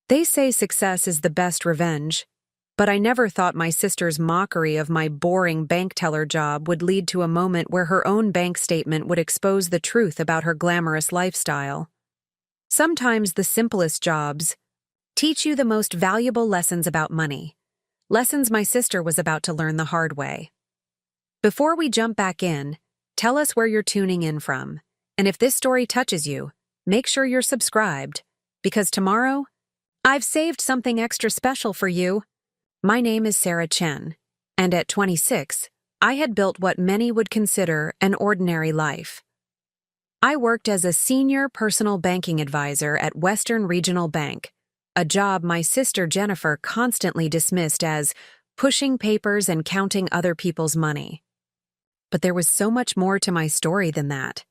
They say success is the best revenge, but I never thought my sister's mockery of my boring bank teller job would lead to a moment where her own bank statement would expose the truth about her glamorous lifestyle. Sometimes the simplest jobs teach you the most valuable lessons about money, lessons my sister was about to learn the hard way. Before we jump back in, tell us where you're tuning in from, and if this story touches you, make sure you're subscribed, because tomorrow, I've saved something extra special for you. My name is Sarah Chen, and at 26, I had built what many would consider an ordinary life. I worked as a senior personal banking advisor at Western Regional Bank, a job my sister Jennifer constantly dismissed as pushing papers and counting other people's money. But there was so much more to my story than that.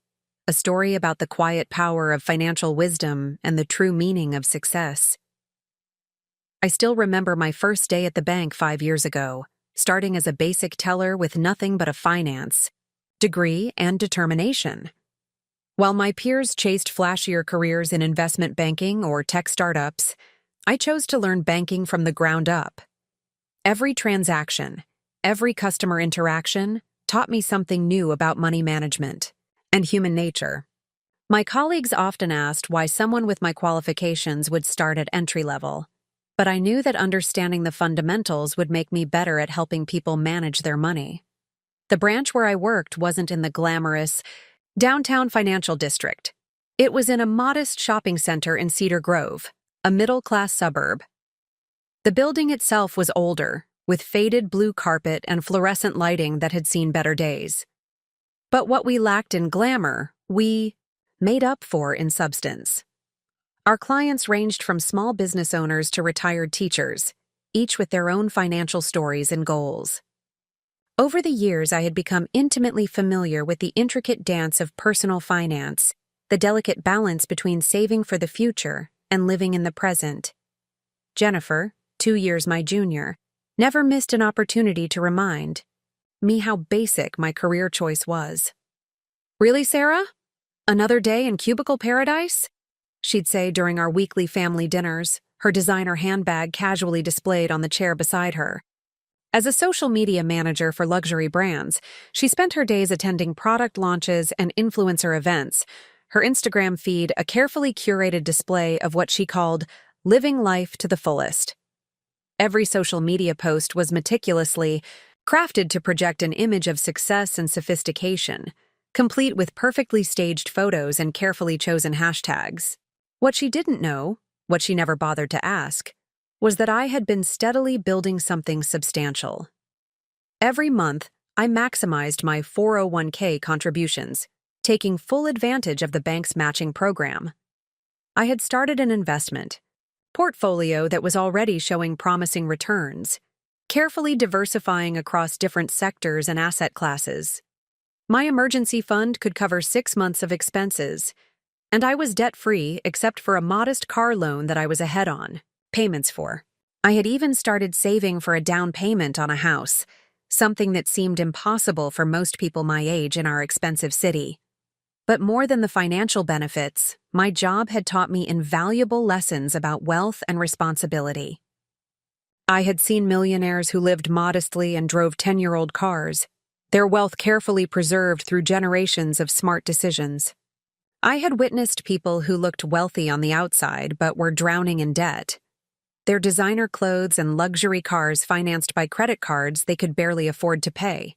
A story about the quiet power of financial wisdom and the true meaning of success. I still remember my first day at the bank 5 years ago, starting as a basic teller with nothing but a finance degree and determination. While my peers chased flashier careers in investment banking or tech startups, I chose to learn banking from the ground up. Every transaction, every customer interaction taught me something new about money management and human nature. My colleagues often asked why someone with my qualifications would start at entry level, but I knew that understanding the fundamentals would make me better at helping people manage their money. The branch where I worked wasn't in the glamorous downtown financial district. It was in a modest shopping center in Cedar Grove, a middle-class suburb. The building itself was older, with faded blue carpet and fluorescent lighting that had seen better days. But what we lacked in glamour, we made up for in substance. Our clients ranged from small business owners to retired teachers, each with their own financial stories and goals. Over the years, I had become intimately familiar with the intricate dance of personal finance, the delicate balance between saving for the future and living in the present. Jennifer, 2 years my junior, never missed an opportunity to remind me how basic my career choice was. "Really, Sarah? Another day in cubicle paradise?" she'd say during our weekly family dinners, her designer handbag casually displayed on the chair beside her. As a social media manager for luxury brands, she spent her days attending product launches and influencer events, her Instagram feed a carefully curated display of what she called living life to the fullest. Every social media post was meticulously crafted to project an image of success and sophistication, complete with perfectly staged photos and carefully chosen hashtags. What she didn't know, what she never bothered to ask, was that I had been steadily building something substantial. Every month, I maximized my 401k contributions, taking full advantage of the bank's matching program. I had started an investment portfolio that was already showing promising returns, carefully diversifying across different sectors and asset classes. My emergency fund could cover 6 months of expenses, and I was debt-free except for a modest car loan that I was ahead on payments for. I had even started saving for a down payment on a house, something that seemed impossible for most people my age in our expensive city. But more than the financial benefits, my job had taught me invaluable lessons about wealth and responsibility. I had seen millionaires who lived modestly and drove 10-year-old cars, their wealth carefully preserved through generations of smart decisions. I had witnessed people who looked wealthy on the outside but were drowning in debt, their designer clothes and luxury cars financed by credit cards they could barely afford to pay.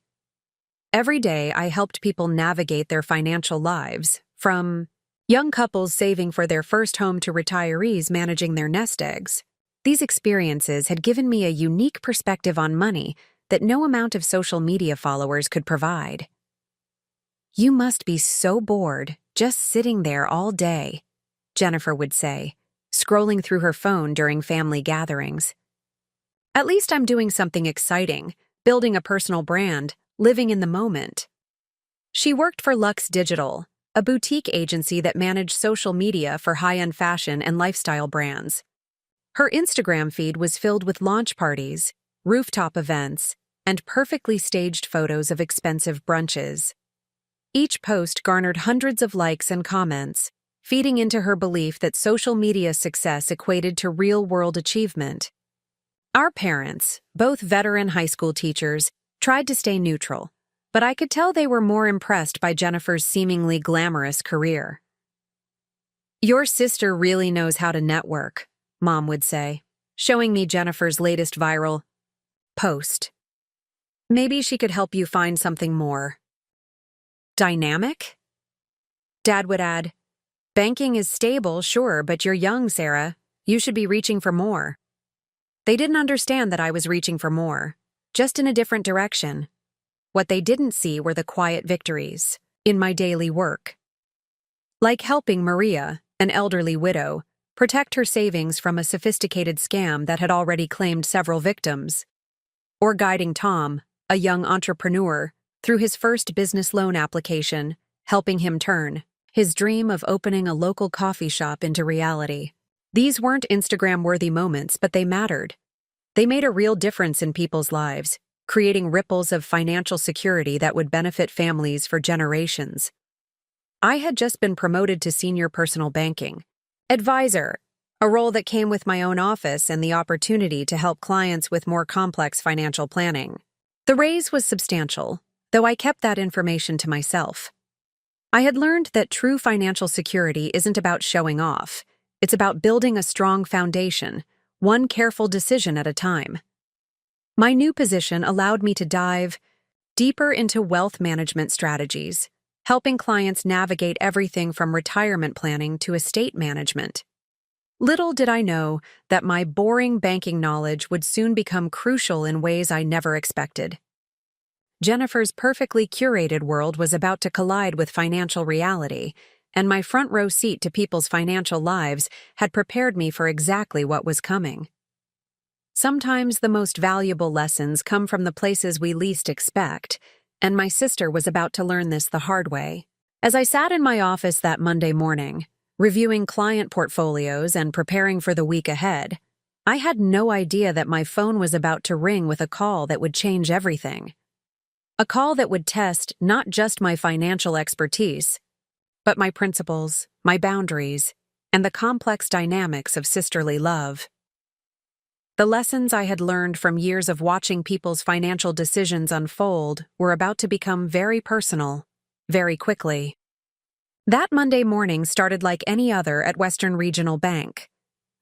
Every day, I helped people navigate their financial lives, from young couples saving for their first home to retirees managing their nest eggs. These experiences had given me a unique perspective on money that no amount of social media followers could provide. "You must be so bored just sitting there all day," Jennifer would say, scrolling through her phone during family gatherings. "At least I'm doing something exciting, building a personal brand, living in the moment." She worked for Lux Digital, a boutique agency that managed social media for high-end fashion and lifestyle brands. Her Instagram feed was filled with launch parties, rooftop events, and perfectly staged photos of expensive brunches. Each post garnered hundreds of likes and comments, feeding into her belief that social media success equated to real-world achievement. Our parents, both veteran high school teachers, tried to stay neutral, but I could tell they were more impressed by Jennifer's seemingly glamorous career. "Your sister really knows how to network," Mom would say, showing me Jennifer's latest viral post. "Maybe she could help you find something more dynamic?" Dad would add, "Banking is stable, sure, but you're young, Sarah. You should be reaching for more." They didn't understand that I was reaching for more, just in a different direction. What they didn't see were the quiet victories in my daily work. Like helping Maria, an elderly widow, protect her savings from a sophisticated scam that had already claimed several victims. Or guiding Tom, a young entrepreneur, through his first business loan application, helping him turn his dream of opening a local coffee shop into reality. These weren't Instagram-worthy moments, but they mattered. They made a real difference in people's lives, creating ripples of financial security that would benefit families for generations. I had just been promoted to senior personal banking advisor, a role that came with my own office and the opportunity to help clients with more complex financial planning. The raise was substantial, though I kept that information to myself. I had learned that true financial security isn't about showing off. It's about building a strong foundation, one careful decision at a time. My new position allowed me to dive deeper into wealth management strategies, helping clients navigate everything from retirement planning to estate management. Little did I know that my boring banking knowledge would soon become crucial in ways I never expected. Jennifer's perfectly curated world was about to collide with financial reality, and my front row seat to people's financial lives had prepared me for exactly what was coming. Sometimes the most valuable lessons come from the places we least expect, and my sister was about to learn this the hard way. As I sat in my office that Monday morning, reviewing client portfolios and preparing for the week ahead, I had no idea that my phone was about to ring with a call that would change everything. A call that would test not just my financial expertise, but my principles, my boundaries, and the complex dynamics of sisterly love. The lessons I had learned from years of watching people's financial decisions unfold were about to become very personal, very quickly. That Monday morning started like any other at Western Regional Bank.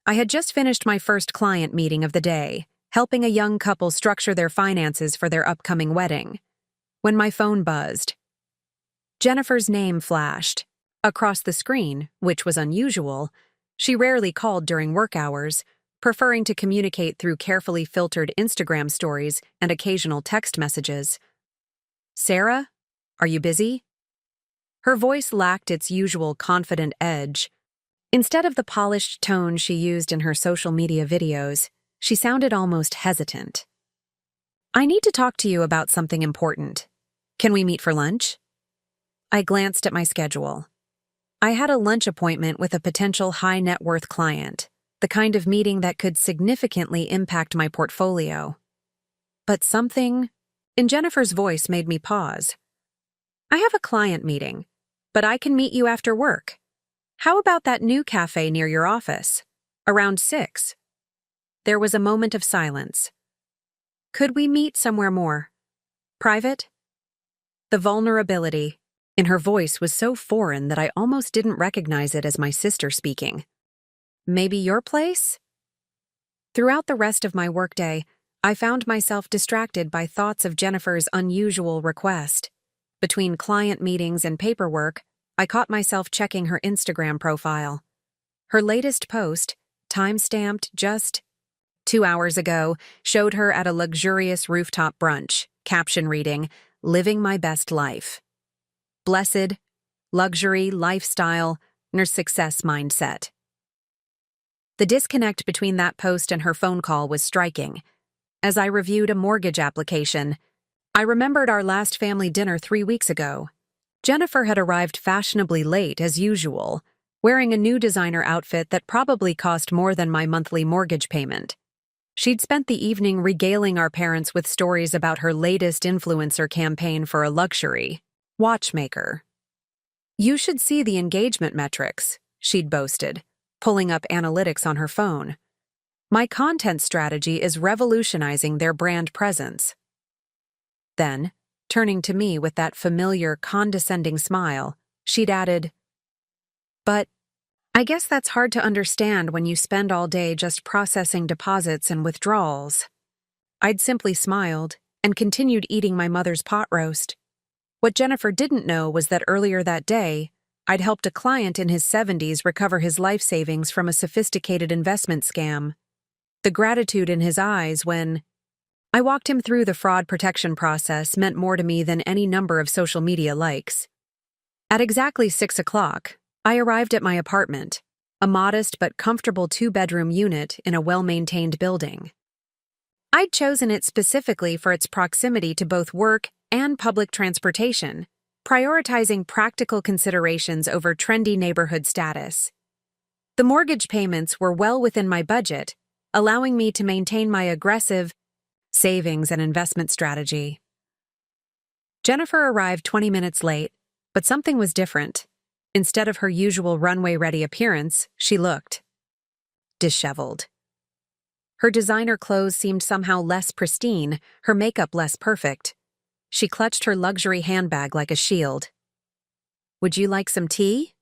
I had just finished my first client meeting of the day, helping a young couple structure their finances for their upcoming wedding, when my phone buzzed. Jennifer's name flashed. Across the screen, which was unusual, she rarely called during work hours, preferring to communicate through carefully filtered Instagram stories and occasional text messages. "Sarah, are you busy?" Her voice lacked its usual confident edge. Instead of the polished tone she used in her social media videos, she sounded almost hesitant. "I need to talk to you about something important. Can we meet for lunch?" I glanced at my schedule. I had a lunch appointment with a potential high-net-worth client, the kind of meeting that could significantly impact my portfolio. But something in Jennifer's voice made me pause. "I have a client meeting, but I can meet you after work. How about that new cafe near your office? Around 6. There was a moment of silence. "Could we meet somewhere more private?" The vulnerability in her voice was so foreign that I almost didn't recognize it as my sister speaking. "Maybe your place?" Throughout the rest of my workday, I found myself distracted by thoughts of Jennifer's unusual request. Between client meetings and paperwork, I caught myself checking her Instagram profile. Her latest post, time-stamped just 2 hours ago, showed her at a luxurious rooftop brunch, caption reading, "Living my best life." Blessed, luxury, lifestyle, nurse success mindset. The disconnect between that post and her phone call was striking. As I reviewed a mortgage application, I remembered our last family dinner 3 weeks ago. Jennifer had arrived fashionably late as usual, wearing a new designer outfit that probably cost more than my monthly mortgage payment. She'd spent the evening regaling our parents with stories about her latest influencer campaign for a luxury watchmaker. "You should see the engagement metrics," she'd boasted, pulling up analytics on her phone. My content strategy is revolutionizing their brand presence. Then, turning to me with that familiar, condescending smile, she'd added, "But I guess that's hard to understand when you spend all day just processing deposits and withdrawals." I'd simply smiled and continued eating my mother's pot roast. What Jennifer didn't know was that earlier that day, I'd helped a client in his 70s recover his life savings from a sophisticated investment scam. The gratitude in his eyes when I walked him through the fraud protection process meant more to me than any number of social media likes. At exactly 6 o'clock, I arrived at my apartment, a modest but comfortable 2-bedroom unit in a well-maintained building. I'd chosen it specifically for its proximity to both work and public transportation, prioritizing practical considerations over trendy neighborhood status. The mortgage payments were well within my budget, allowing me to maintain my aggressive savings and investment strategy. Jennifer arrived 20 minutes late, but something was different. Instead of her usual runway-ready appearance, she looked disheveled. Her designer clothes seemed somehow less pristine, her makeup less perfect. She clutched her luxury handbag like a shield. "Would you like some tea?"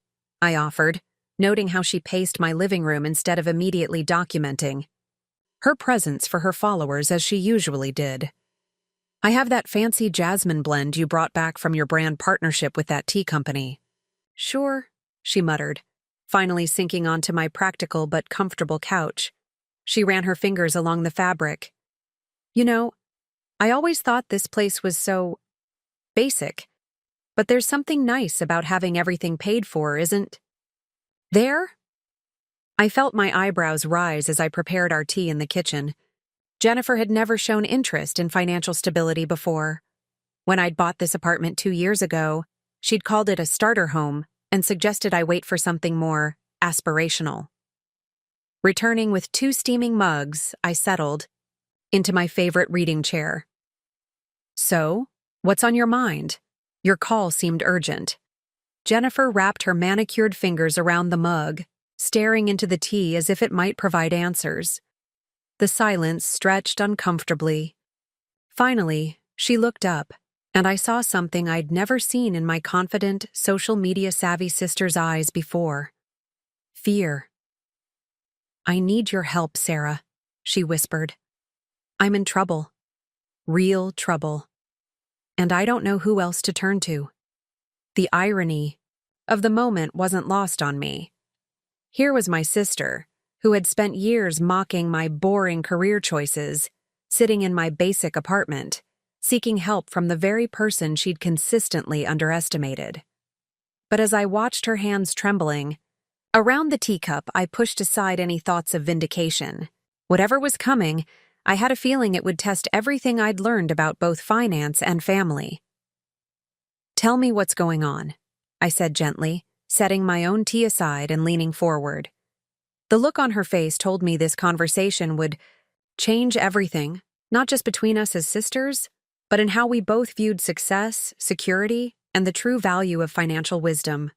I offered, noting how she paced my living room instead of immediately documenting her presence for her followers as she usually did. "I have that fancy jasmine blend you brought back from your brand partnership with that tea company." "Sure," she muttered, finally sinking onto my practical but comfortable couch. She ran her fingers along the fabric. "You know, I always thought this place was so basic, but there's something nice about having everything paid for, isn't there?" I felt my eyebrows rise as I prepared our tea in the kitchen. Jennifer had never shown interest in financial stability before. When I'd bought this apartment 2 years ago, she'd called it a starter home and suggested I wait for something more aspirational. Returning with 2 steaming mugs, I settled into my favorite reading chair. "So, what's on your mind?" Your call seemed urgent. Jennifer wrapped her manicured fingers around the mug, staring into the tea as if it might provide answers. The silence stretched uncomfortably. Finally, she looked up, and I saw something I'd never seen in my confident, social media-savvy sister's eyes before. Fear. "I need your help, Sarah," she whispered. "I'm in trouble. Real trouble. And I don't know who else to turn to." The irony of the moment wasn't lost on me. Here was my sister, who had spent years mocking my boring career choices, sitting in my basic apartment, seeking help from the very person she'd consistently underestimated. But as I watched her hands trembling, around the teacup, I pushed aside any thoughts of vindication. Whatever was coming, I had a feeling it would test everything I'd learned about both finance and family. "Tell me what's going on," I said gently, setting my own tea aside and leaning forward. The look on her face told me this conversation would change everything, not just between us as sisters, but in how we both viewed success, security, and the true value of financial wisdom.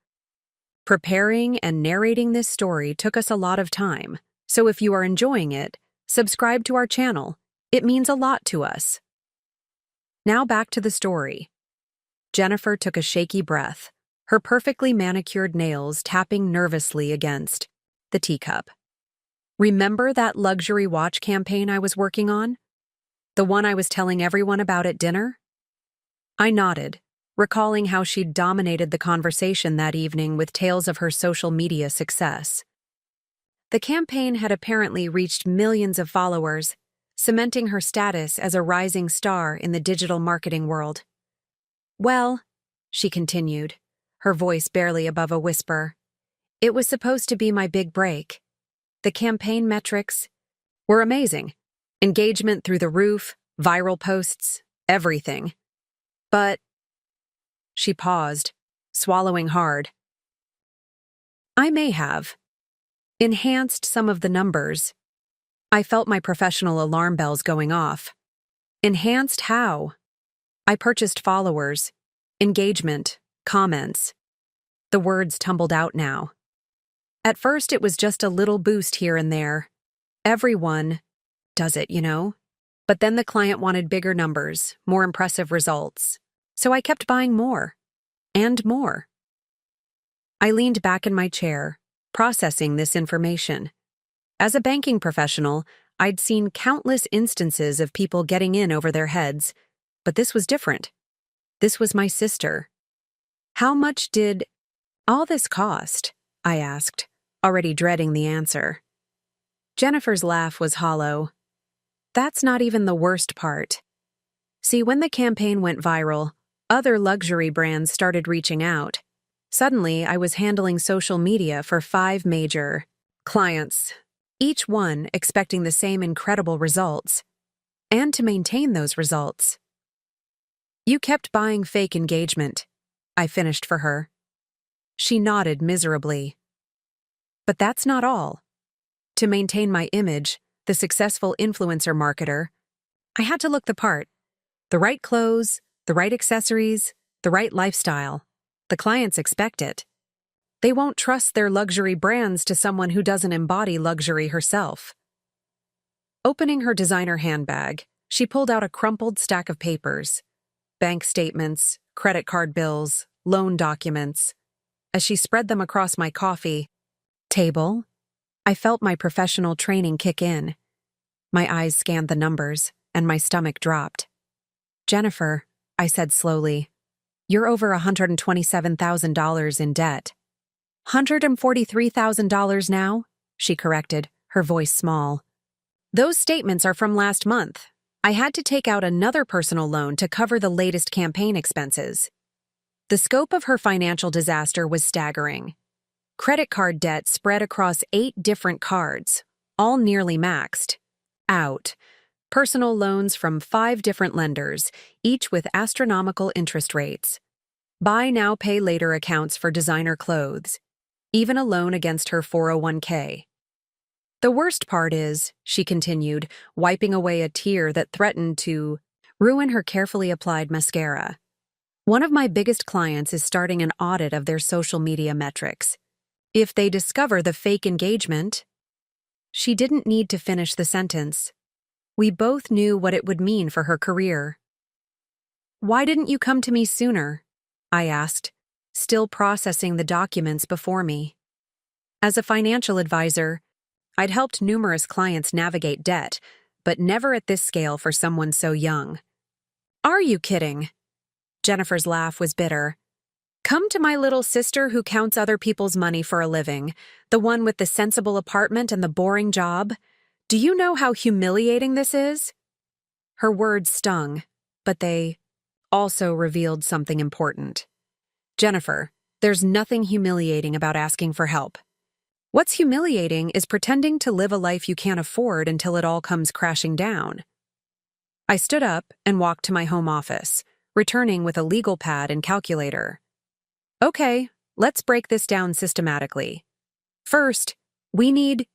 Preparing and narrating this story took us a lot of time, so if you are enjoying it, subscribe to our channel. It means a lot to us. Now back to the story. Jennifer took a shaky breath, her perfectly manicured nails tapping nervously against the teacup. "Remember that luxury watch campaign I was working on? The one I was telling everyone about at dinner?" I nodded, recalling how she'd dominated the conversation that evening with tales of her social media success. The campaign had apparently reached millions of followers, cementing her status as a rising star in the digital marketing world. "Well," she continued, her voice barely above a whisper, "it was supposed to be my big break. The campaign metrics were amazing. Engagement through the roof, viral posts, everything. But..." She paused, swallowing hard. "I may have enhanced some of the numbers." I felt my professional alarm bells going off. "Enhanced how?" "I purchased followers, engagement, comments." The words tumbled out now. At first, it was just a little boost here and there. Everyone does it, you know? But then the client wanted bigger numbers, more impressive results. So I kept buying more. And more. I leaned back in my chair, processing this information. As a banking professional, I'd seen countless instances of people getting in over their heads, but this was different. This was my sister. How much did all this cost? I asked, already dreading the answer. Jennifer's laugh was hollow. That's not even the worst part. See, when the campaign went viral, other luxury brands started reaching out. Suddenly, I was handling social media for 5 major clients, each one expecting the same incredible results, and to maintain those results. You kept buying fake engagement, I finished for her. She nodded miserably. But that's not all. To maintain my image, the successful influencer marketer, I had to look the part. The right clothes, the right accessories, the right lifestyle. The clients expect it. They won't trust their luxury brands to someone who doesn't embody luxury herself. Opening her designer handbag, she pulled out a crumpled stack of papers. Bank statements, credit card bills, loan documents. As she spread them across my coffee table, I felt my professional training kick in. My eyes scanned the numbers, and my stomach dropped. Jennifer, I said slowly, you're over $127,000 in debt. $143,000 now? She corrected, her voice small. Those statements are from last month. I had to take out another personal loan to cover the latest campaign expenses. The scope of her financial disaster was staggering. Credit card debt spread across 8 different cards, all nearly maxed out. Personal loans from 5 different lenders, each with astronomical interest rates. Buy now, pay later accounts for designer clothes. Even a loan against her 401k. The worst part is, she continued, wiping away a tear that threatened to ruin her carefully applied mascara. One of my biggest clients is starting an audit of their social media metrics. If they discover the fake engagement, she didn't need to finish the sentence. We both knew what it would mean for her career. Why didn't you come to me sooner? I asked, still processing the documents before me. As a financial advisor, I'd helped numerous clients navigate debt, but never at this scale for someone so young. Are you kidding? Jennifer's laugh was bitter. Come to my little sister who counts other people's money for a living, the one with the sensible apartment and the boring job. Do you know how humiliating this is? Her words stung, but they also revealed something important. Jennifer, there's nothing humiliating about asking for help. What's humiliating is pretending to live a life you can't afford until it all comes crashing down. I stood up and walked to my home office, returning with a legal pad and calculator. Okay, let's break this down systematically. First, we need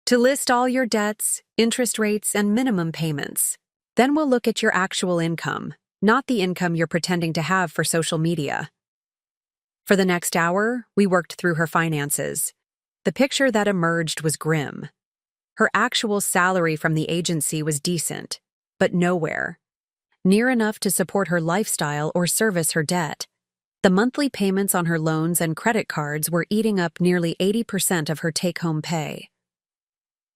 to list all your debts, interest rates, and minimum payments. Then we'll look at your actual income, not the income you're pretending to have for social media. For the next hour, we worked through her finances. The picture that emerged was grim. Her actual salary from the agency was decent, but nowhere near enough to support her lifestyle or service her debt. The monthly payments on her loans and credit cards were eating up nearly 80% of her take-home pay.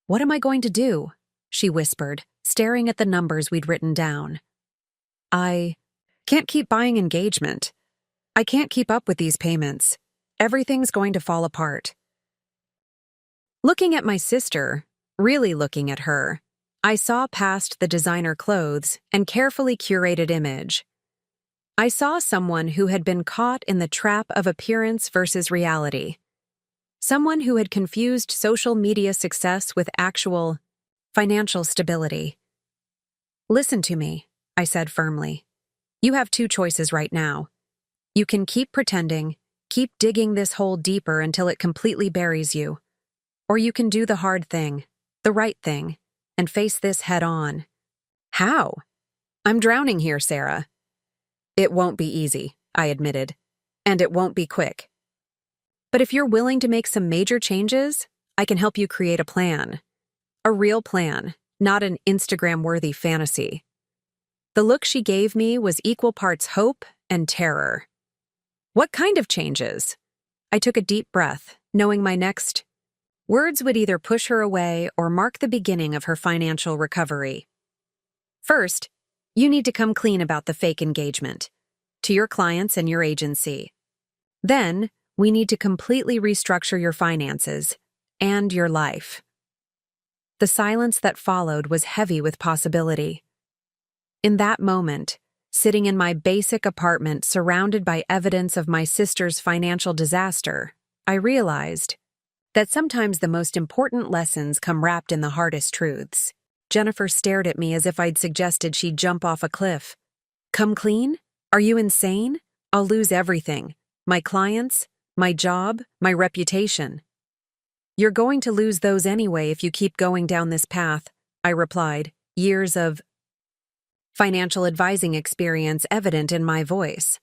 What am I going to do? She whispered, staring at the numbers we'd written down. I can't keep buying engagement. I can't keep up with these payments. Everything's going to fall apart. Looking at my sister, really looking at her, I saw past the designer clothes and carefully curated image. I saw someone who had been caught in the trap of appearance versus reality. Someone who had confused social media success with actual financial stability. Listen to me, I said firmly. You have 2 choices right now. You can keep pretending, keep digging this hole deeper until it completely buries you. Or you can do the hard thing, the right thing, and face this head on. How? I'm drowning here, Sarah. It won't be easy, I admitted. And it won't be quick. But if you're willing to make some major changes, I can help you create a plan. A real plan, not an Instagram-worthy fantasy. The look she gave me was equal parts hope and terror. What kind of changes? I took a deep breath, knowing my next words would either push her away or mark the beginning of her financial recovery. First, you need to come clean about the fake engagement to your clients and your agency. Then, we need to completely restructure your finances and your life. The silence that followed was heavy with possibility. In that moment, sitting in my basic apartment surrounded by evidence of my sister's financial disaster, I realized that sometimes the most important lessons come wrapped in the hardest truths. Jennifer stared at me as if I'd suggested she jump off a cliff. Come clean? Are you insane? I'll lose everything. My clients, my job, my reputation. You're going to lose those anyway if you keep going down this path, I replied, years of financial advising experience evident in my voice.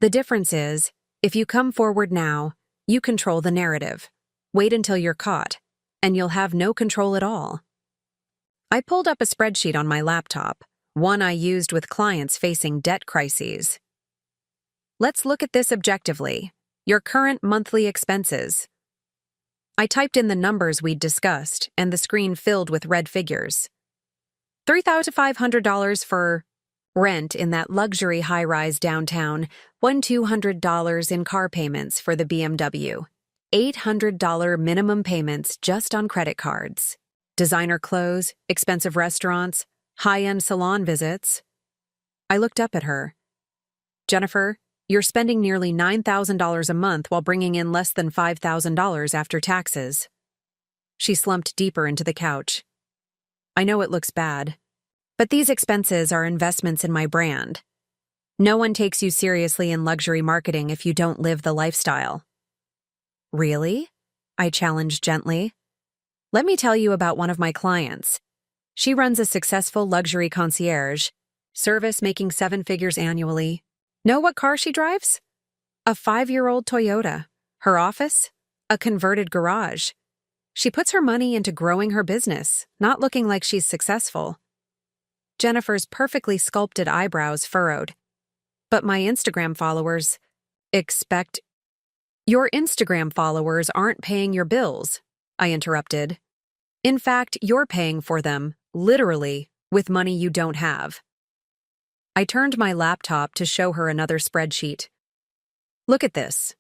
The difference is, if you come forward now, you control the narrative. Wait until you're caught, and you'll have no control at all. I pulled up a spreadsheet on my laptop, one I used with clients facing debt crises. Let's look at this objectively. Your current monthly expenses. I typed in the numbers we'd discussed, and the screen filled with red figures. $3,500 for rent in that luxury high-rise downtown, $1,200 in car payments for the BMW, $800 minimum payments just on credit cards, designer clothes, expensive restaurants, high-end salon visits. I looked up at her. Jennifer, you're spending nearly $9,000 a month while bringing in less than $5,000 after taxes. She slumped deeper into the couch. I know it looks bad, but these expenses are investments in my brand. No one takes you seriously in luxury marketing if you don't live the lifestyle. Really? I challenged gently. Let me tell you about one of my clients. She runs a successful luxury concierge service making 7 figures annually. Know what car she drives? A 5-year-old Toyota. Her office? A converted garage. She puts her money into growing her business, not looking like she's successful. Jennifer's perfectly sculpted eyebrows furrowed. But my Instagram followers expect... Your Instagram followers aren't paying your bills, I interrupted. In fact, you're paying for them, literally, with money you don't have. I turned my laptop to show her another spreadsheet. Look at this.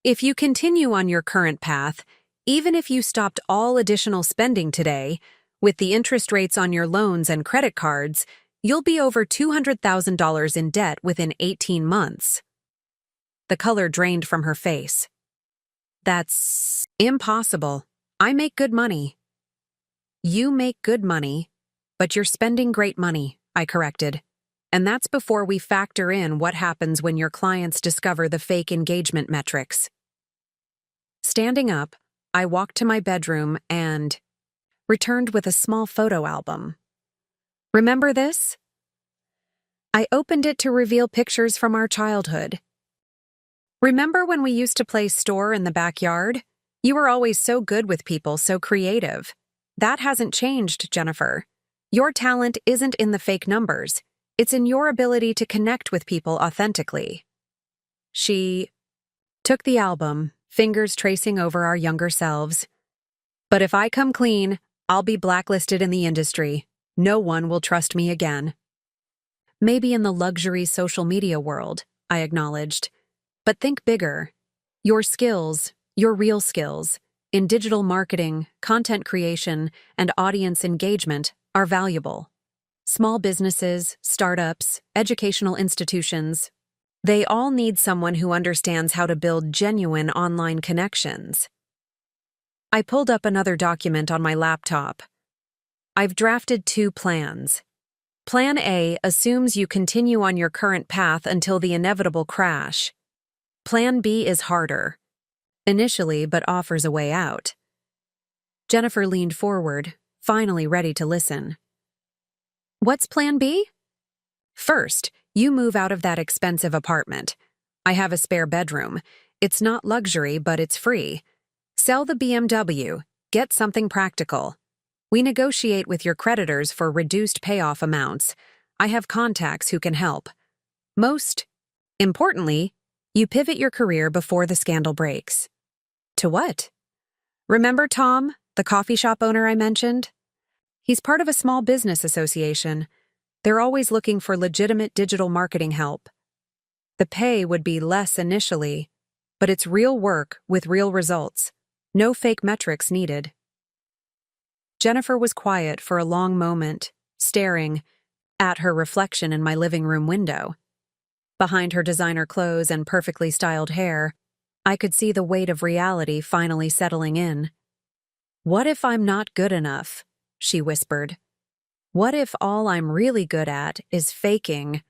If you continue on your current path, even if you stopped all additional spending today, with the interest rates on your loans and credit cards, you'll be over $200,000 in debt within 18 months. The color drained from her face. That's impossible. I make good money. You make good money, but you're spending great money, I corrected. And that's before we factor in what happens when your clients discover the fake engagement metrics. Standing up, I walked to my bedroom and returned with a small photo album. Remember this? I opened it to reveal pictures from our childhood. Remember when we used to play store in the backyard? You were always so good with people, so creative. That hasn't changed, Jennifer. Your talent isn't in the fake numbers. It's in your ability to connect with people authentically. She took the album, fingers tracing over our younger selves. But if I come clean, I'll be blacklisted in the industry. No one will trust me again. Maybe in the luxury social media world, I acknowledged. But think bigger. Your skills, your real skills, in digital marketing, content creation, and audience engagement are valuable. Small businesses, startups, educational institutions, they all need someone who understands how to build genuine online connections. I pulled up another document on my laptop. I've drafted 2 plans. Plan A assumes you continue on your current path until the inevitable crash. Plan B is harder, initially, but offers a way out. Jennifer leaned forward, finally ready to listen. What's Plan B? First, you move out of that expensive apartment. I have a spare bedroom. It's not luxury, but it's free. Sell the BMW, get something practical. We negotiate with your creditors for reduced payoff amounts. I have contacts who can help. Most importantly, you pivot your career before the scandal breaks. To what? Remember Tom, the coffee shop owner I mentioned? He's part of a small business association. They're always looking for legitimate digital marketing help. The pay would be less initially, but it's real work with real results. No fake metrics needed. Jennifer was quiet for a long moment, staring at her reflection in my living room window. Behind her designer clothes and perfectly styled hair, I could see the weight of reality finally settling in. "What if I'm not good enough?" she whispered. "What if all I'm really good at is faking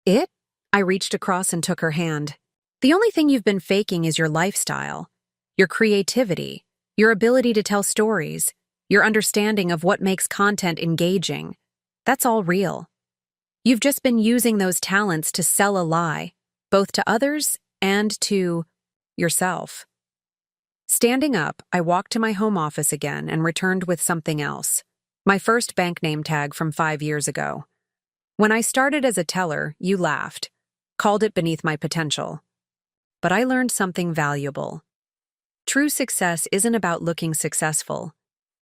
it?" I reached across and took her hand. "The only thing you've been faking is your lifestyle, your creativity, your ability to tell stories, your understanding of what makes content engaging. That's all real. You've just been using those talents to sell a lie, both to others and to yourself." Standing up, I walked to my home office again and returned with something else. My first bank name tag from 5 years ago. When I started as a teller, you laughed, called it beneath my potential. But I learned something valuable. True success isn't about looking successful.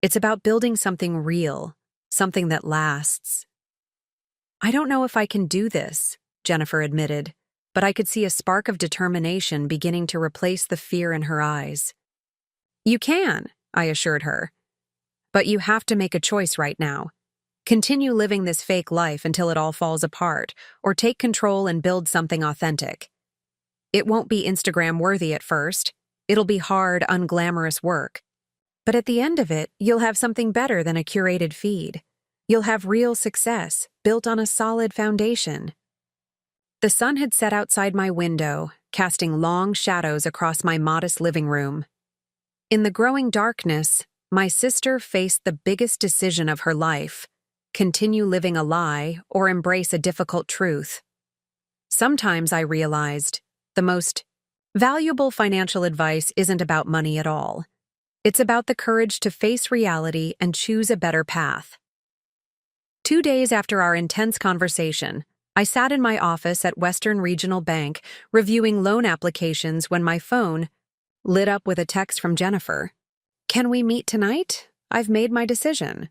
It's about building something real, something that lasts. "I don't know if I can do this," Jennifer admitted, but I could see a spark of determination beginning to replace the fear in her eyes. "You can," I assured her. "But you have to make a choice right now. Continue living this fake life until it all falls apart, or take control and build something authentic. It won't be Instagram-worthy at first. It'll be hard, unglamorous work. But at the end of it, you'll have something better than a curated feed. You'll have real success, built on a solid foundation." The sun had set outside my window, casting long shadows across my modest living room. In the growing darkness, my sister faced the biggest decision of her life: continue living a lie or embrace a difficult truth. Sometimes I realized the most valuable financial advice isn't about money at all. It's about the courage to face reality and choose a better path. 2 days after our intense conversation, I sat in my office at Western Regional Bank reviewing loan applications when my phone lit up with a text from Jennifer. "Can we meet tonight? I've made my decision."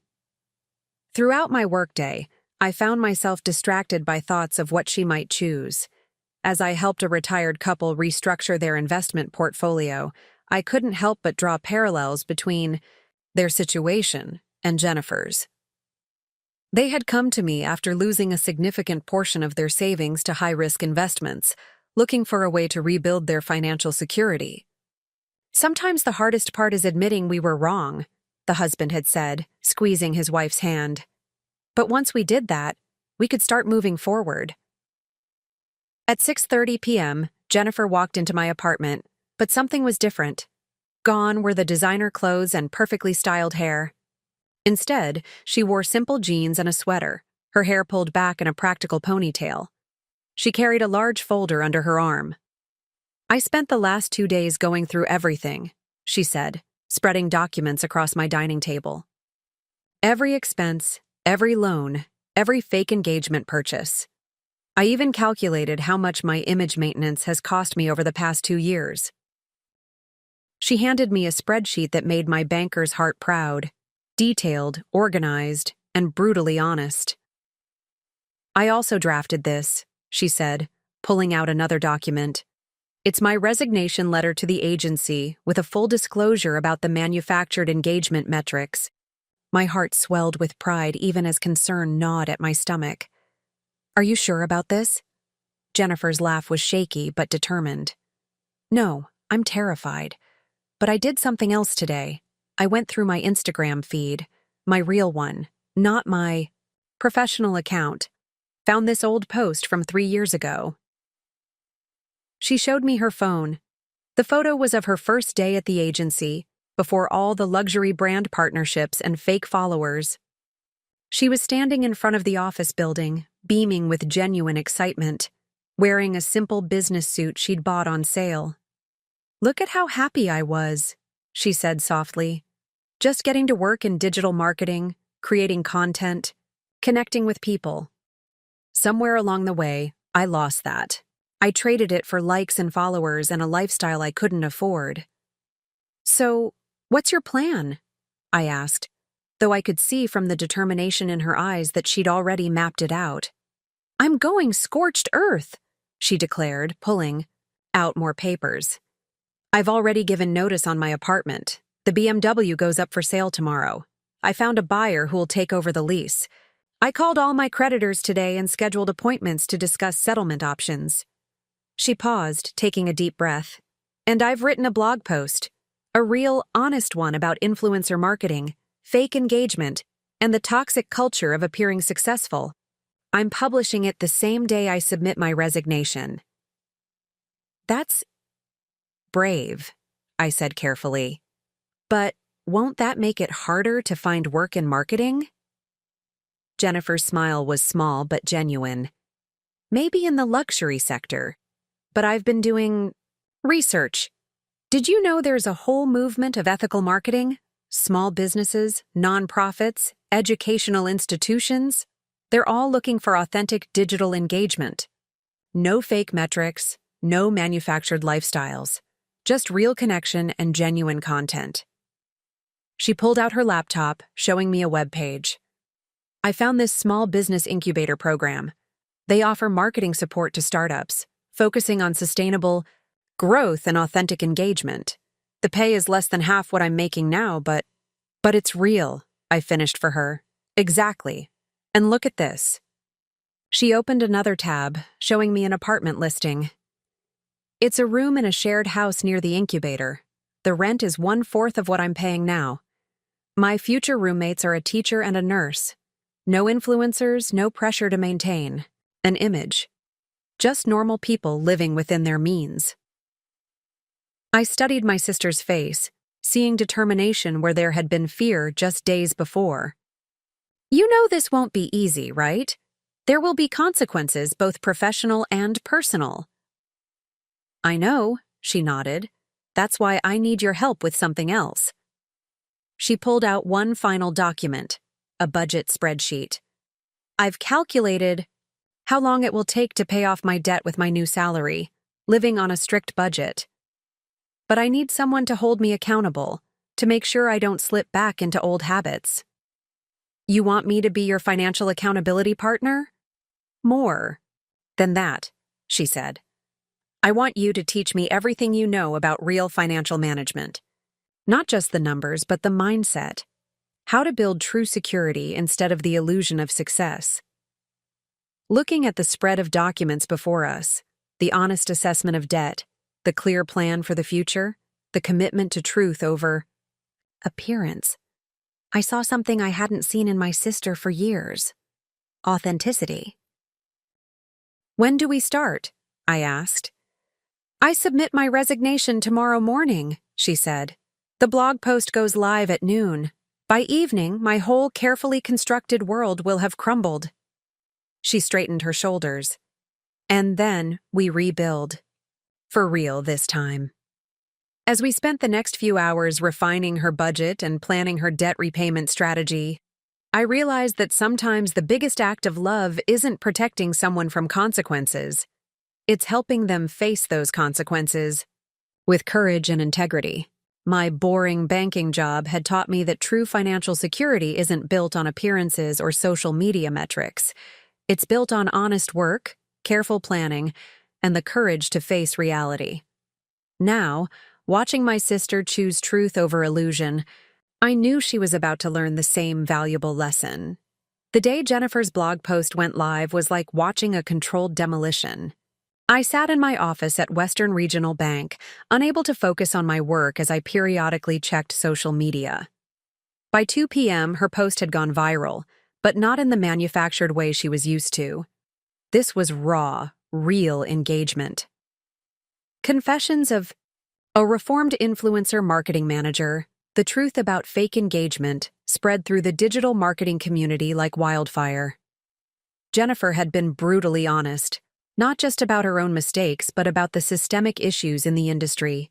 Throughout my workday, I found myself distracted by thoughts of what she might choose. As I helped a retired couple restructure their investment portfolio, I couldn't help but draw parallels between their situation and Jennifer's. They had come to me after losing a significant portion of their savings to high-risk investments, looking for a way to rebuild their financial security. "Sometimes the hardest part is admitting we were wrong," the husband had said, squeezing his wife's hand. "But once we did that, we could start moving forward." At 6:30 p.m., Jennifer walked into my apartment, but something was different. Gone were the designer clothes and perfectly styled hair. Instead, she wore simple jeans and a sweater, her hair pulled back in a practical ponytail. She carried a large folder under her arm. "I spent the last 2 days going through everything," she said, spreading documents across my dining table. "Every expense, every loan, every fake engagement purchase. I even calculated how much my image maintenance has cost me over the past 2 years." She handed me a spreadsheet that made my banker's heart proud. Detailed, organized, and brutally honest. "I also drafted this," she said, pulling out another document. "It's my resignation letter to the agency with a full disclosure about the manufactured engagement metrics." My heart swelled with pride even as concern gnawed at my stomach. "Are you sure about this?" Jennifer's laugh was shaky but determined. "No, I'm terrified. But I did something else today. I went through my Instagram feed, my real one, not my professional account. Found this old post from 3 years ago." She showed me her phone. The photo was of her first day at the agency, before all the luxury brand partnerships and fake followers. She was standing in front of the office building, beaming with genuine excitement, wearing a simple business suit she'd bought on sale. Look at how happy I was, she said softly. Just getting to work in digital marketing, creating content, connecting with people. Somewhere along the way, I lost that. I traded it for likes and followers and a lifestyle I couldn't afford. So, what's your plan? I asked, though I could see from the determination in her eyes that she'd already mapped it out. I'm going scorched earth, she declared, pulling out more papers. I've already given notice on my apartment. The BMW goes up for sale tomorrow. I found a buyer who will take over the lease. I called all my creditors today and scheduled appointments to discuss settlement options. She paused, taking a deep breath. And I've written a blog post, a real, honest one about influencer marketing, fake engagement, and the toxic culture of appearing successful. I'm publishing it the same day I submit my resignation. That's brave, I said carefully. But won't that make it harder to find work in marketing? Jennifer's smile was small but genuine. Maybe in the luxury sector. But I've been doing research. Did you know there's a whole movement of ethical marketing? Small businesses, nonprofits, educational institutions? They're all looking for authentic digital engagement. No fake metrics, no manufactured lifestyles. Just real connection and genuine content. She pulled out her laptop, showing me a web page. I found this small business incubator program. They offer marketing support to startups, focusing on sustainable growth and authentic engagement. The pay is less than half what I'm making now, but it's real, I finished for her. Exactly. And look at this. She opened another tab, showing me an apartment listing. It's a room in a shared house near the incubator. The rent is 1/4 of what I'm paying now. My future roommates are a teacher and a nurse. No influencers, no pressure to maintain an image. Just normal people living within their means. I studied my sister's face, seeing determination where there had been fear just days before. You know this won't be easy, right? There will be consequences, both professional and personal. I know, she nodded. That's why I need your help with something else. She pulled out one final document, a budget spreadsheet. I've calculated how long it will take to pay off my debt with my new salary, living on a strict budget. But I need someone to hold me accountable, to make sure I don't slip back into old habits. You want me to be your financial accountability partner? More than that, she said. I want you to teach me everything you know about real financial management. Not just the numbers, but the mindset. How to build true security instead of the illusion of success. Looking at the spread of documents before us, the honest assessment of debt, the clear plan for the future, the commitment to truth over appearance. I saw something I hadn't seen in my sister for years. Authenticity. When do we start? I asked. I submit my resignation tomorrow morning, she said. The blog post goes live at noon. By evening, my whole carefully constructed world will have crumbled. She straightened her shoulders. And then we rebuild. For real this time. As we spent the next few hours refining her budget and planning her debt repayment strategy, I realized that sometimes the biggest act of love isn't protecting someone from consequences. It's helping them face those consequences with courage and integrity. My boring banking job had taught me that true financial security isn't built on appearances or social media metrics. It's built on honest work, careful planning, and the courage to face reality. Now, watching my sister choose truth over illusion, I knew she was about to learn the same valuable lesson. The day Jennifer's blog post went live was like watching a controlled demolition. I sat in my office at Western Regional Bank, unable to focus on my work as I periodically checked social media. By 2 p.m., her post had gone viral, but not in the manufactured way she was used to. This was raw, real engagement. Confessions of a reformed influencer marketing manager, the truth about fake engagement spread through the digital marketing community like wildfire. Jennifer had been brutally honest, not just about her own mistakes, but about the systemic issues in the industry.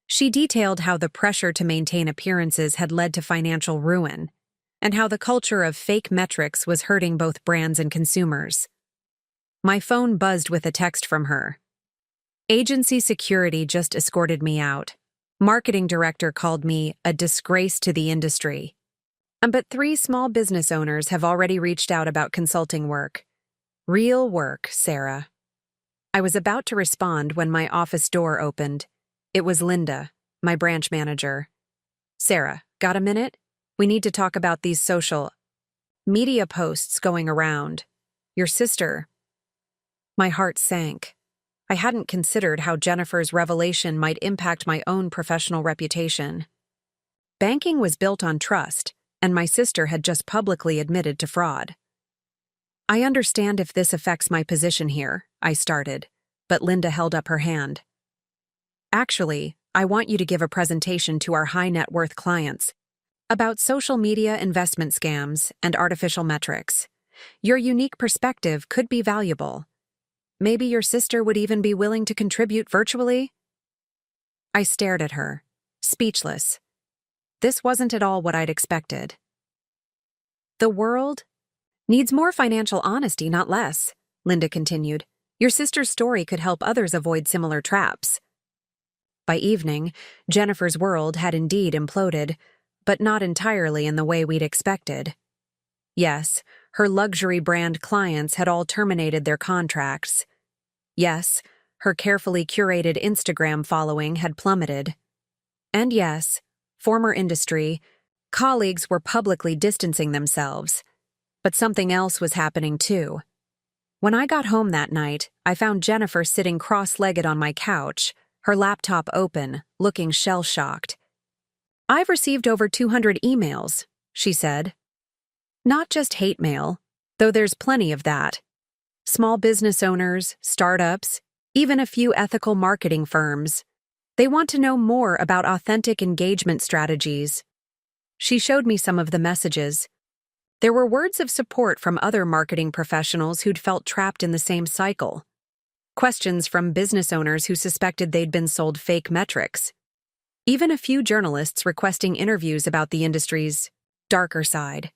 She detailed how the pressure to maintain appearances had led to financial ruin, and how the culture of fake metrics was hurting both brands and consumers. My phone buzzed with a text from her. Agency security just escorted me out. Marketing director called me a disgrace to the industry. But 3 small business owners have already reached out about consulting work. Real work, Sarah. I was about to respond when my office door opened. It was Linda, my branch manager. Sarah, got a minute? We need to talk about these social media posts going around. Your sister. My heart sank. I hadn't considered how Jennifer's revelation might impact my own professional reputation. Banking was built on trust, and my sister had just publicly admitted to fraud. I understand if this affects my position here, I started, but Linda held up her hand. Actually, I want you to give a presentation to our high-net-worth clients about social media investment scams and artificial metrics. Your unique perspective could be valuable. Maybe your sister would even be willing to contribute virtually? I stared at her, speechless. This wasn't at all what I'd expected. The world needs more financial honesty, not less, Linda continued. Your sister's story could help others avoid similar traps. By evening, Jennifer's world had indeed imploded, but not entirely in the way we'd expected. Yes, her luxury brand clients had all terminated their contracts. Yes, her carefully curated Instagram following had plummeted. And yes, former industry colleagues were publicly distancing themselves. But something else was happening too. When I got home that night, I found Jennifer sitting cross-legged on my couch, her laptop open, looking shell-shocked. I've received over 200 emails, she said. Not just hate mail, though there's plenty of that. Small business owners, startups, even a few ethical marketing firms. They want to know more about authentic engagement strategies. She showed me some of the messages. There were words of support from other marketing professionals who'd felt trapped in the same cycle. Questions from business owners who suspected they'd been sold fake metrics. Even a few journalists requesting interviews about the industry's darker side.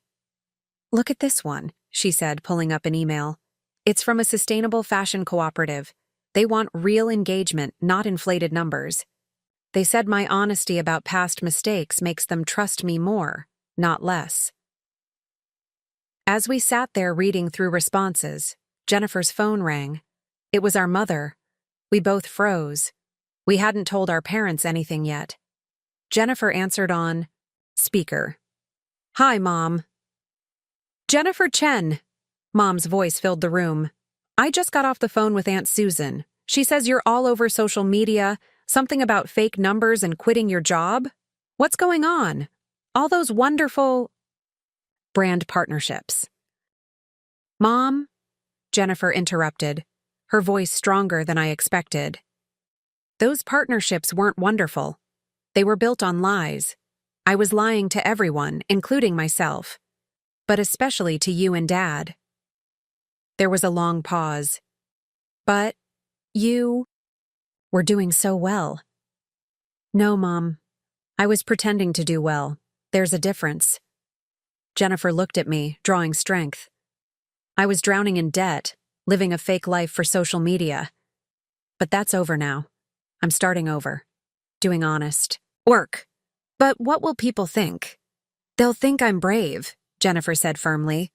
Look at this one, she said, pulling up an email. It's from a sustainable fashion cooperative. They want real engagement, not inflated numbers. They said my honesty about past mistakes makes them trust me more, not less. As we sat there reading through responses, Jennifer's phone rang. It was our mother. We both froze. We hadn't told our parents anything yet. Jennifer answered on speaker. Hi, Mom. Jennifer Chen. Mom's voice filled the room. I just got off the phone with Aunt Susan. She says you're all over social media, something about fake numbers and quitting your job. What's going on? All those wonderful brand partnerships. Mom, Jennifer interrupted, her voice stronger than I expected. Those partnerships weren't wonderful. They were built on lies. I was lying to everyone, including myself, but especially to you and Dad. There was a long pause. But you were doing so well. No, Mom. I was pretending to do well. There's a difference. Jennifer looked at me, drawing strength. I was drowning in debt, living a fake life for social media. But that's over now. I'm starting over. Doing honest work. But what will people think? They'll think I'm brave, Jennifer said firmly.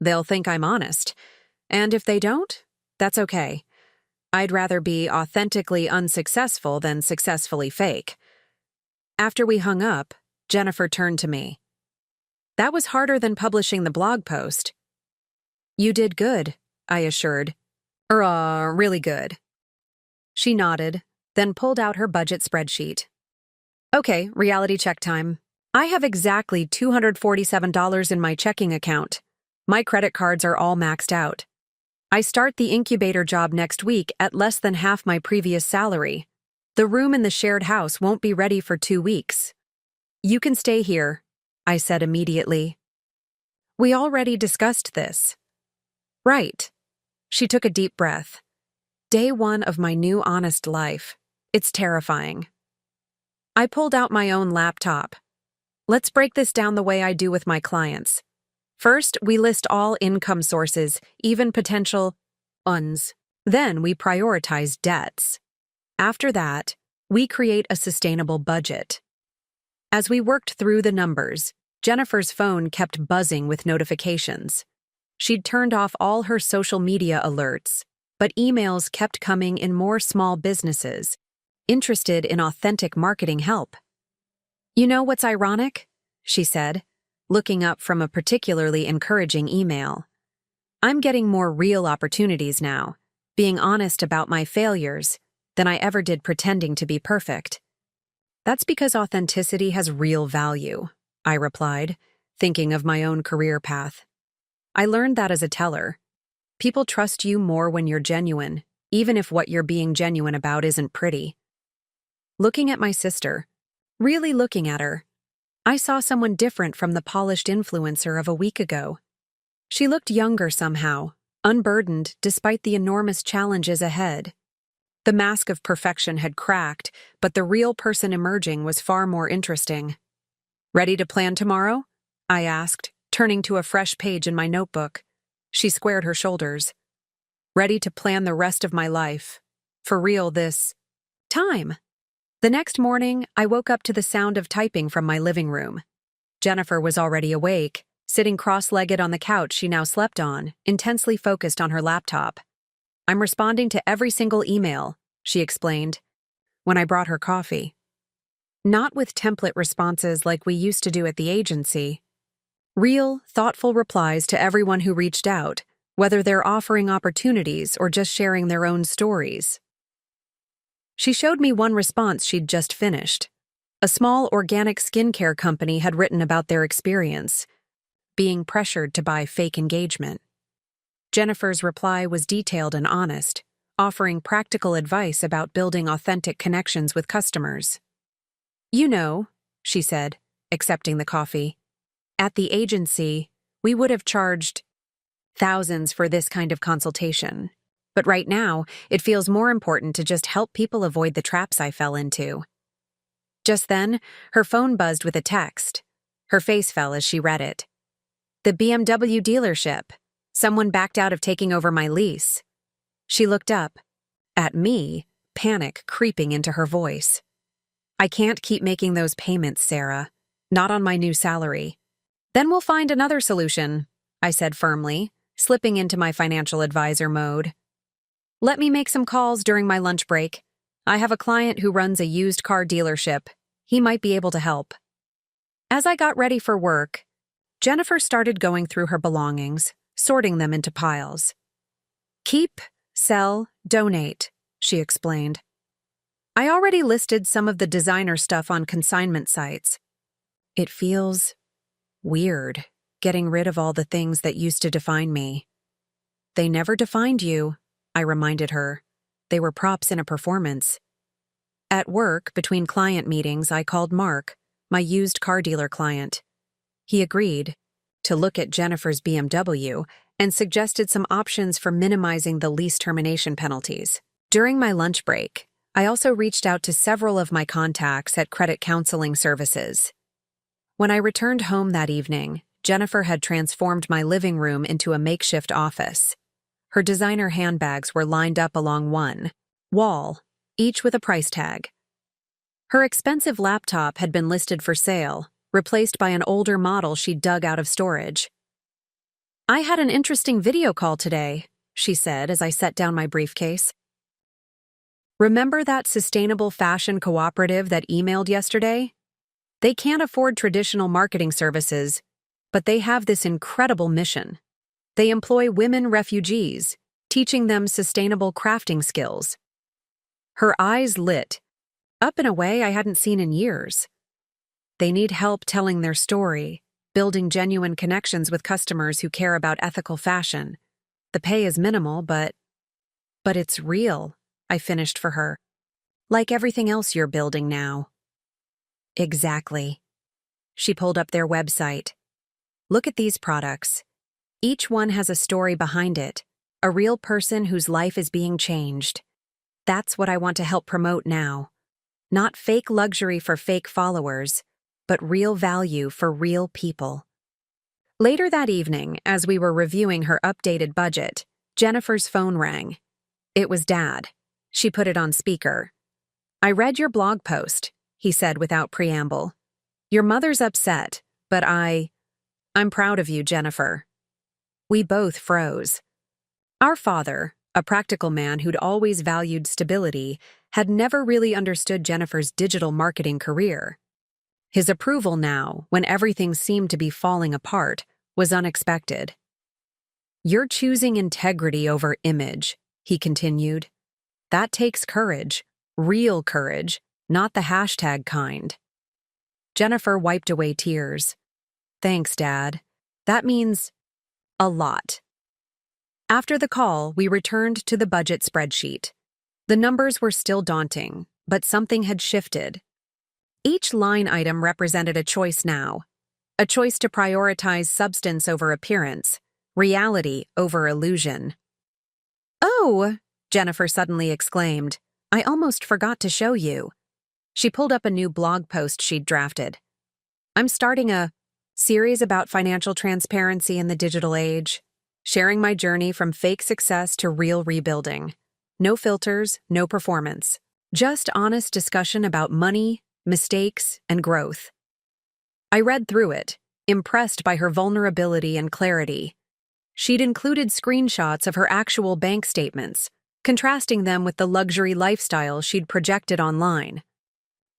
They'll think I'm honest. And if they don't, that's okay. I'd rather be authentically unsuccessful than successfully fake. After we hung up, Jennifer turned to me. That was harder than publishing the blog post. You did good, I assured. Really good. She nodded, then pulled out her budget spreadsheet. Okay, reality check time. I have exactly $247 in my checking account. My credit cards are all maxed out. I start the incubator job next week at less than half my previous salary. The room in the shared house won't be ready for 2 weeks. You can stay here, I said immediately. We already discussed this. Right. She took a deep breath. Day 1 of my new honest life. It's terrifying. I pulled out my own laptop. Let's break this down the way I do with my clients. First, we list all income sources, even potential uns. Then we prioritize debts. After that, we create a sustainable budget. As we worked through the numbers, Jennifer's phone kept buzzing with notifications. She'd turned off all her social media alerts, but emails kept coming in more small businesses, interested in authentic marketing help. You know what's ironic? She said, looking up from a particularly encouraging email. I'm getting more real opportunities now, being honest about my failures, than I ever did pretending to be perfect. That's because authenticity has real value, I replied, thinking of my own career path. I learned that as a teller. People trust you more when you're genuine, even if what you're being genuine about isn't pretty. Looking at my sister, really looking at her, I saw someone different from the polished influencer of a week ago. She looked younger somehow, unburdened despite the enormous challenges ahead. The mask of perfection had cracked, but the real person emerging was far more interesting. Ready to plan tomorrow? I asked, turning to a fresh page in my notebook. She squared her shoulders. Ready to plan the rest of my life. For real this time. The next morning, I woke up to the sound of typing from my living room. Jennifer was already awake, sitting cross-legged on the couch she now slept on, intensely focused on her laptop. I'm responding to every single email, she explained, when I brought her coffee. Not with template responses like we used to do at the agency. Real, thoughtful replies to everyone who reached out, whether they're offering opportunities or just sharing their own stories. She showed me one response she'd just finished. A small organic skincare company had written about their experience, being pressured to buy fake engagement. Jennifer's reply was detailed and honest, offering practical advice about building authentic connections with customers. You know, she said, accepting the coffee, at the agency, we would have charged thousands for this kind of consultation. But right now, it feels more important to just help people avoid the traps I fell into. Just then, her phone buzzed with a text. Her face fell as she read it. The BMW dealership. Someone backed out of taking over my lease. She looked up. At me, panic creeping into her voice. I can't keep making those payments, Sarah. Not on my new salary. Then we'll find another solution, I said firmly, slipping into my financial advisor mode. Let me make some calls during my lunch break. I have a client who runs a used car dealership. He might be able to help. As I got ready for work, Jennifer started going through her belongings, sorting them into piles. Keep, sell, donate, she explained. I already listed some of the designer stuff on consignment sites. It feels weird, getting rid of all the things that used to define me. They never defined you, I reminded her. They were props in a performance. At work, between client meetings, I called Mark, my used car dealer client. He agreed to look at Jennifer's BMW and suggested some options for minimizing the lease termination penalties. During my lunch break, I also reached out to several of my contacts at credit counseling services. When I returned home that evening, Jennifer had transformed my living room into a makeshift office. Her designer handbags were lined up along one wall, each with a price tag. Her expensive laptop had been listed for sale, replaced by an older model she'd dug out of storage. I had an interesting video call today, she said as I set down my briefcase. Remember that sustainable fashion cooperative that emailed yesterday? They can't afford traditional marketing services, but they have this incredible mission. They employ women refugees, teaching them sustainable crafting skills. Her eyes lit, up in a way I hadn't seen in years. They need help telling their story, building genuine connections with customers who care about ethical fashion. The pay is minimal, but it's real, I finished for her. Like everything else you're building now. Exactly. She pulled up their website. Look at these products. Each one has a story behind it, a real person whose life is being changed. That's what I want to help promote now. Not fake luxury for fake followers, but real value for real people. Later that evening, as we were reviewing her updated budget, Jennifer's phone rang. It was Dad. She put it on speaker. "I read your blog post," he said without preamble. "Your mother's upset, but I'm proud of you, Jennifer." We both froze. Our father, a practical man who'd always valued stability, had never really understood Jennifer's digital marketing career. His approval now, when everything seemed to be falling apart, was unexpected. "You're choosing integrity over image," he continued. "That takes courage, real courage, not the hashtag kind." Jennifer wiped away tears. "Thanks, Dad. That means a lot." After the call, we returned to the budget spreadsheet. The numbers were still daunting, but something had shifted. Each line item represented a choice now. A choice to prioritize substance over appearance, reality over illusion. "Oh!" Jennifer suddenly exclaimed. "I almost forgot to show you." She pulled up a new blog post she'd drafted. "I'm starting a series about financial transparency in the digital age, sharing my journey from fake success to real rebuilding. No filters, no performance. Just honest discussion about money, mistakes, and growth." I read through it, impressed by her vulnerability and clarity. She'd included screenshots of her actual bank statements, contrasting them with the luxury lifestyle she'd projected online.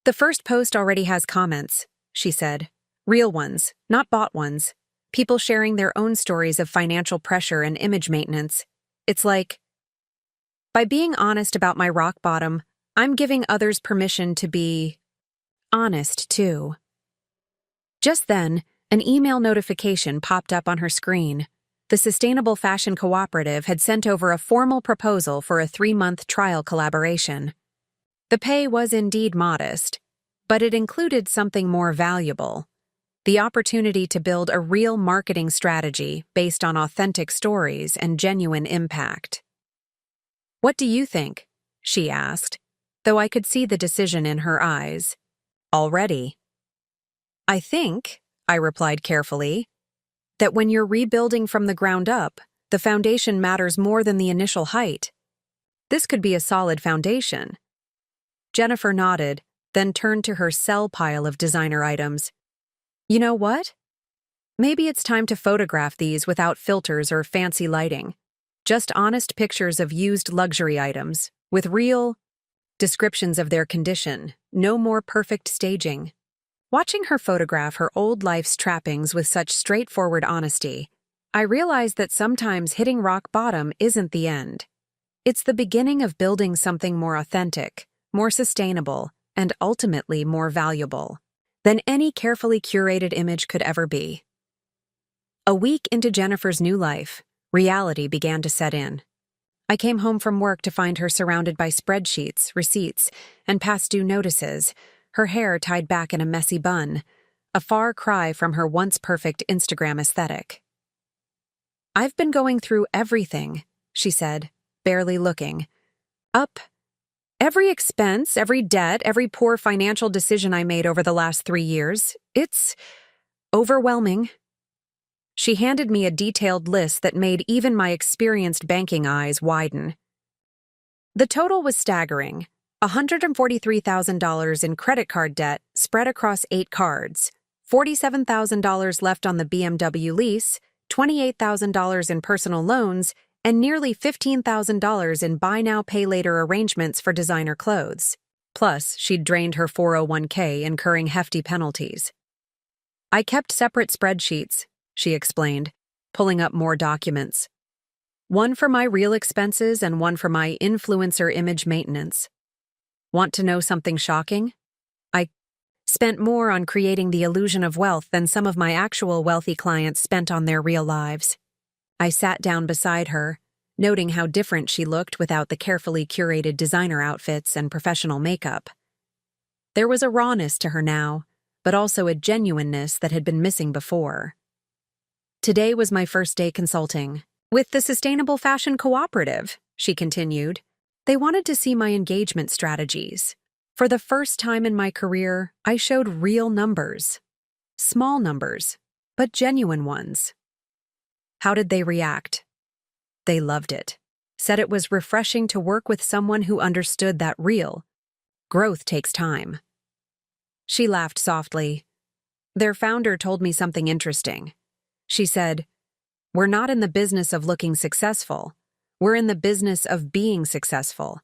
"The first post already has comments," she said. "Real ones, not bought ones. People sharing their own stories of financial pressure and image maintenance. It's like, by being honest about my rock bottom, I'm giving others permission to be honest too." Just then, an email notification popped up on her screen. The Sustainable Fashion Cooperative had sent over a formal proposal for a 3-month trial collaboration. The pay was indeed modest, but it included something more valuable: the opportunity to build a real marketing strategy based on authentic stories and genuine impact. "What do you think?" she asked, though I could see the decision in her eyes. "Already." "I think," I replied carefully, "that when you're rebuilding from the ground up, the foundation matters more than the initial height. This could be a solid foundation." Jennifer nodded, then turned to her sell pile of designer items. "You know what? Maybe it's time to photograph these without filters or fancy lighting. Just honest pictures of used luxury items, with real descriptions of their condition, no more perfect staging." Watching her photograph her old life's trappings with such straightforward honesty, I realized that sometimes hitting rock bottom isn't the end. It's the beginning of building something more authentic, more sustainable, and ultimately more valuable than any carefully curated image could ever be. A week into Jennifer's new life, reality began to set in. I came home from work to find her surrounded by spreadsheets, receipts, and past due notices, her hair tied back in a messy bun, a far cry from her once-perfect Instagram aesthetic. "I've been going through everything," she said, barely looking. "Up every expense, every debt, every poor financial decision I made over the last 3 years. It's overwhelming." She handed me a detailed list that made even my experienced banking eyes widen. The total was staggering: $143,000 in credit card debt spread across 8 cards, $47,000 left on the BMW lease, $28,000 in personal loans, and nearly $15,000 in buy now, pay later arrangements for designer clothes. Plus, she'd drained her 401k, incurring hefty penalties. "I kept separate spreadsheets," she explained, pulling up more documents. "One for my real expenses and one for my influencer image maintenance. Want to know something shocking? I spent more on creating the illusion of wealth than some of my actual wealthy clients spent on their real lives." I sat down beside her, noting how different she looked without the carefully curated designer outfits and professional makeup. There was a rawness to her now, but also a genuineness that had been missing before. "Today was my first day consulting with the Sustainable Fashion Cooperative," she continued. "They wanted to see my engagement strategies. For the first time in my career, I showed real numbers. Small numbers, but genuine ones. How did they react? They loved it. Said it was refreshing to work with someone who understood that real growth takes time. She laughed softly. Their founder told me something interesting. She said, "We're not in the business of looking successful. We're in the business of being successful."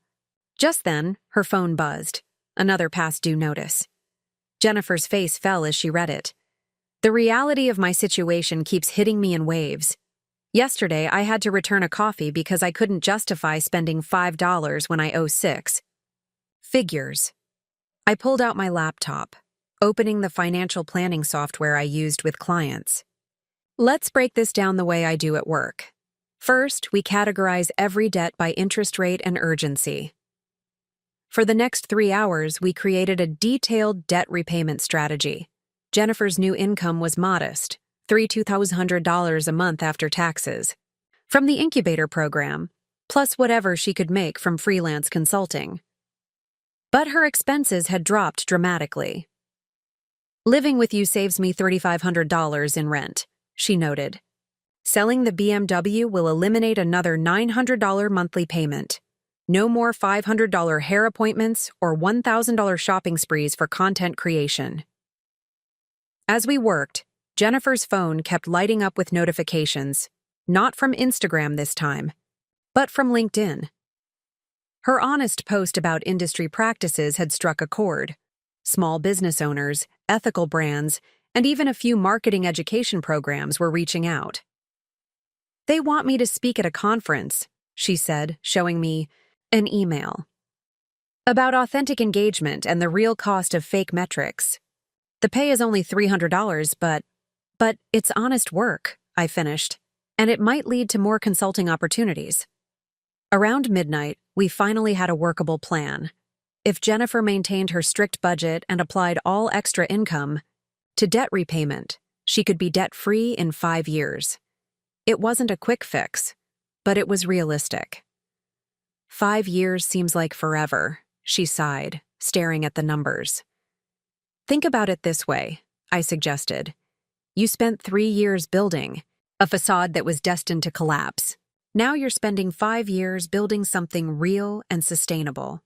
Just then, her phone buzzed. Another past due notice. Jennifer's face fell as she read it. The reality of my situation keeps hitting me in waves. Yesterday, I had to return a coffee because I couldn't justify spending $5 when I owe $6. Figures. I pulled out my laptop, opening the financial planning software I used with clients. Let's break this down the way I do at work. First, we categorize every debt by interest rate and urgency. For the next 3 hours, we created a detailed debt repayment strategy. Jennifer's new income was modest, $3,200 a month after taxes, from the incubator program, plus whatever she could make from freelance consulting. But her expenses had dropped dramatically. "Living with you saves me $3,500 in rent," she noted. "Selling the BMW will eliminate another $900 monthly payment. No more $500 hair appointments or $1,000 shopping sprees for content creation." As we worked, Jennifer's phone kept lighting up with notifications, not from Instagram this time, but from LinkedIn. Her honest post about industry practices had struck a chord. Small business owners, ethical brands, and even a few marketing education programs were reaching out. "They want me to speak at a conference," she said, showing me an email. "About authentic engagement and the real cost of fake metrics. The pay is only $300, but it's honest work," I finished, "and it might lead to more consulting opportunities." Around midnight, we finally had a workable plan. If Jennifer maintained her strict budget and applied all extra income to debt repayment, she could be debt-free in 5 years. It wasn't a quick fix, but it was realistic. 5 years seems like forever, she sighed, staring at the numbers. "Think about it this way," I suggested. "You spent 3 years building a facade that was destined to collapse. Now you're spending 5 years building something real and sustainable."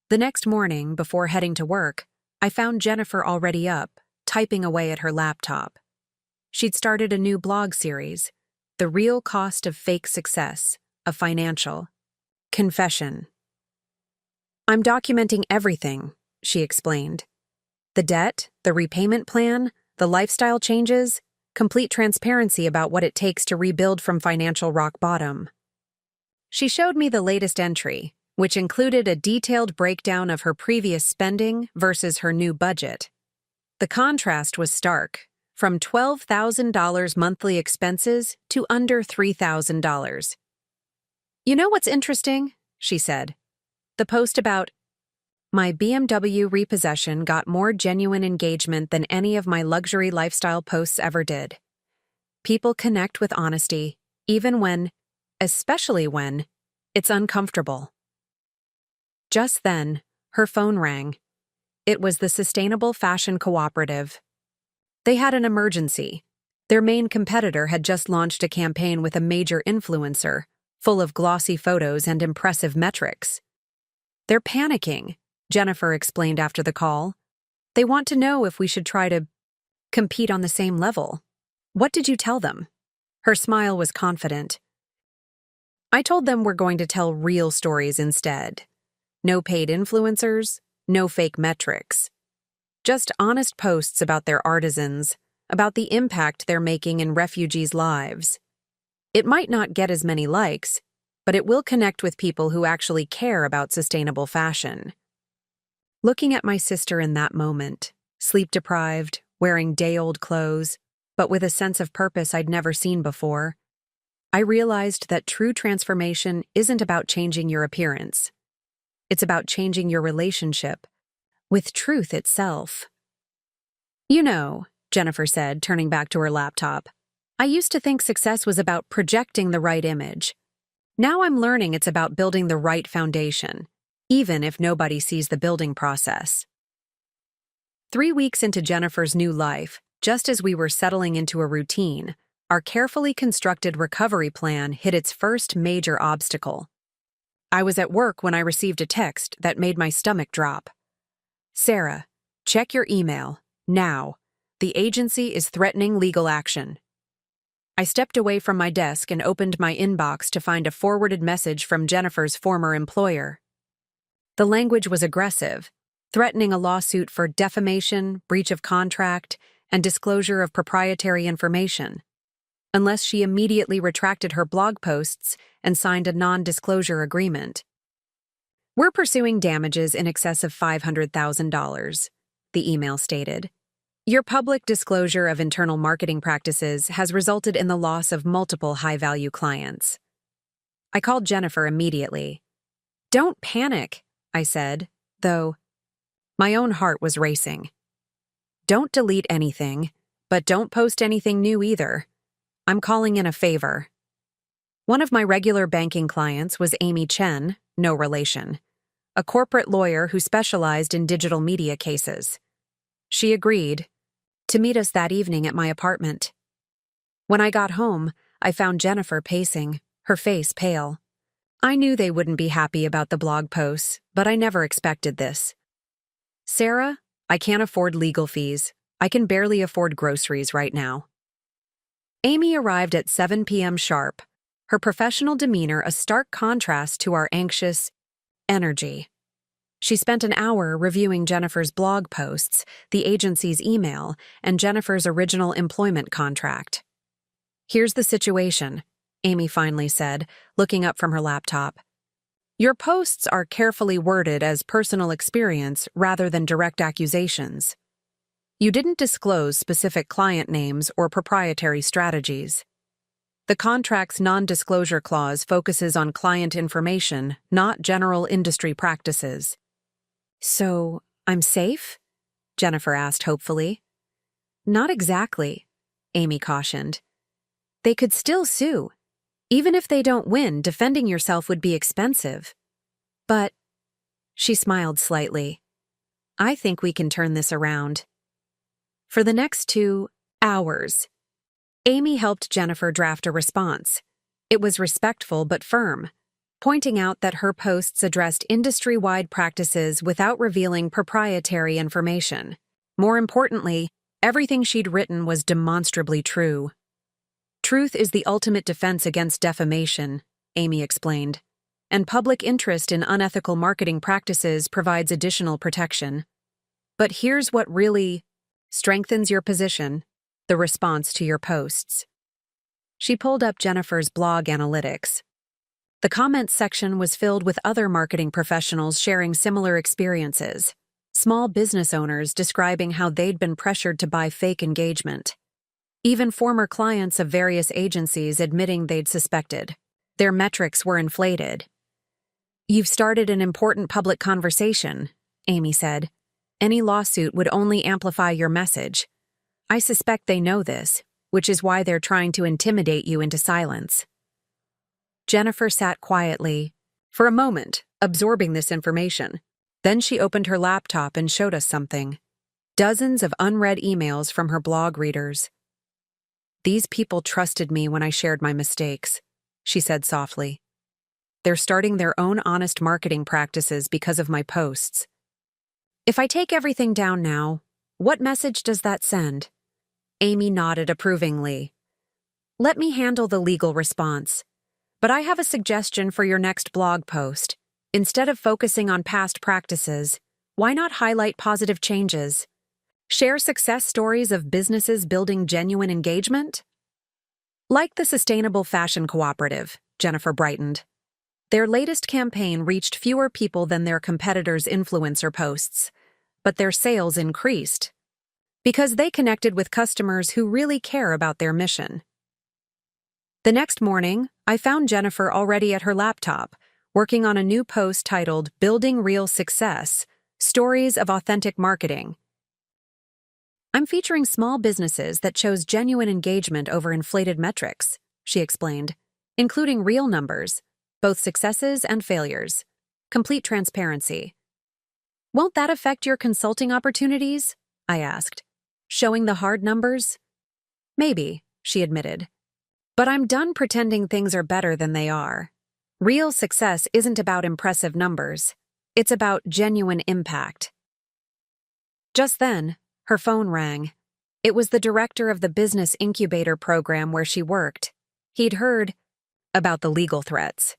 The next morning, before heading to work, I found Jennifer already up, typing away at her laptop. She'd started a new blog series, "The Real Cost of Fake Success, a Financial Confession." "I'm documenting everything," she explained. "The debt, the repayment plan, the lifestyle changes, complete transparency about what it takes to rebuild from financial rock bottom." She showed me the latest entry, which included a detailed breakdown of her previous spending versus her new budget. The contrast was stark, from $12,000 monthly expenses to under $3,000. "You know what's interesting?" she said. "The post about my BMW repossession got more genuine engagement than any of my luxury lifestyle posts ever did. People connect with honesty, especially when, it's uncomfortable." Just then, her phone rang. It was the Sustainable Fashion Cooperative. They had an emergency. Their main competitor had just launched a campaign with a major influencer, full of glossy photos and impressive metrics. "They're panicking," Jennifer explained after the call. "They want to know if we should try to compete on the same level." "What did you tell them?" Her smile was confident. "I told them we're going to tell real stories instead. No paid influencers, no fake metrics. Just honest posts about their artisans, about the impact they're making in refugees' lives. It might not get as many likes, but it will connect with people who actually care about sustainable fashion." Looking at my sister in that moment, sleep-deprived, wearing day-old clothes, but with a sense of purpose I'd never seen before, I realized that true transformation isn't about changing your appearance. It's about changing your relationship with truth itself. "You know," Jennifer said, turning back to her laptop, "I used to think success was about projecting the right image. Now I'm learning it's about building the right foundation. even if nobody sees the building process. 3 weeks into Jennifer's new life, just as we were settling into a routine, our carefully constructed recovery plan hit its first major obstacle. I was at work when I received a text that made my stomach drop. "Sarah, check your email, now. The agency is threatening legal action." I stepped away from my desk and opened my inbox to find a forwarded message from Jennifer's former employer. The language was aggressive, threatening a lawsuit for defamation, breach of contract, and disclosure of proprietary information, unless she immediately retracted her blog posts and signed a non-disclosure agreement. "We're pursuing damages in excess of $500,000, the email stated. "Your public disclosure of internal marketing practices has resulted in the loss of multiple high-value clients." I called Jennifer immediately. "Don't panic," I said, though my own heart was racing. "Don't delete anything, but don't post anything new either. I'm calling in a favor." One of my regular banking clients was Amy Chen, no relation, a corporate lawyer who specialized in digital media cases. She agreed to meet us that evening at my apartment. When I got home, I found Jennifer pacing, her face pale. I knew they wouldn't be happy about the blog posts, but I never expected this. "Sarah, I can't afford legal fees. I can barely afford groceries right now." Amy arrived at 7 p.m. sharp, her professional demeanor a stark contrast to our anxious energy. She spent an hour reviewing Jennifer's blog posts, the agency's email, and Jennifer's original employment contract. "Here's the situation," Amy finally said, looking up from her laptop. "Your posts are carefully worded as personal experience rather than direct accusations. You didn't disclose specific client names or proprietary strategies. The contract's non-disclosure clause focuses on client information, not general industry practices." "So, I'm safe?" Jennifer asked hopefully. "Not exactly," Amy cautioned. "They could still sue. Even if they don't win, defending yourself would be expensive. But," she smiled slightly, "I think we can turn this around." For the next 2 hours, Amy helped Jennifer draft a response. It was respectful but firm, pointing out that her posts addressed industry-wide practices without revealing proprietary information. More importantly, everything she'd written was demonstrably true. "Truth is the ultimate defense against defamation," Amy explained, "and public interest in unethical marketing practices provides additional protection. But here's what really strengthens your position: the response to your posts." She pulled up Jennifer's blog analytics. The comments section was filled with other marketing professionals sharing similar experiences, small business owners describing how they'd been pressured to buy fake engagement. Even former clients of various agencies admitting they'd suspected their metrics were inflated. "You've started an important public conversation," Amy said. "Any lawsuit would only amplify your message. I suspect they know this, which is why they're trying to intimidate you into silence." Jennifer sat quietly, for a moment, absorbing this information. Then she opened her laptop and showed us something. Dozens of unread emails from her blog readers. "These people trusted me when I shared my mistakes," she said softly. "They're starting their own honest marketing practices because of my posts. If I take everything down now, what message does that send?" Amy nodded approvingly. "Let me handle the legal response. But I have a suggestion for your next blog post. Instead of focusing on past practices, why not highlight positive changes? Share success stories of businesses building genuine engagement?" "Like the Sustainable Fashion Cooperative," Jennifer brightened. "Their latest campaign reached fewer people than their competitors' influencer posts, but their sales increased because they connected with customers who really care about their mission." The next morning, I found Jennifer already at her laptop, working on a new post titled "Building Real Success: Stories of Authentic Marketing." "I'm featuring small businesses that chose genuine engagement over inflated metrics," she explained, "including real numbers, both successes and failures. Complete transparency. Won't that affect your consulting opportunities? I asked. Showing the hard numbers? Maybe, she admitted. But I'm done pretending things are better than they are. Real success isn't about impressive numbers. It's about genuine impact. Just then, her phone rang. It was the director of the business incubator program where she worked. He'd heard about the legal threats.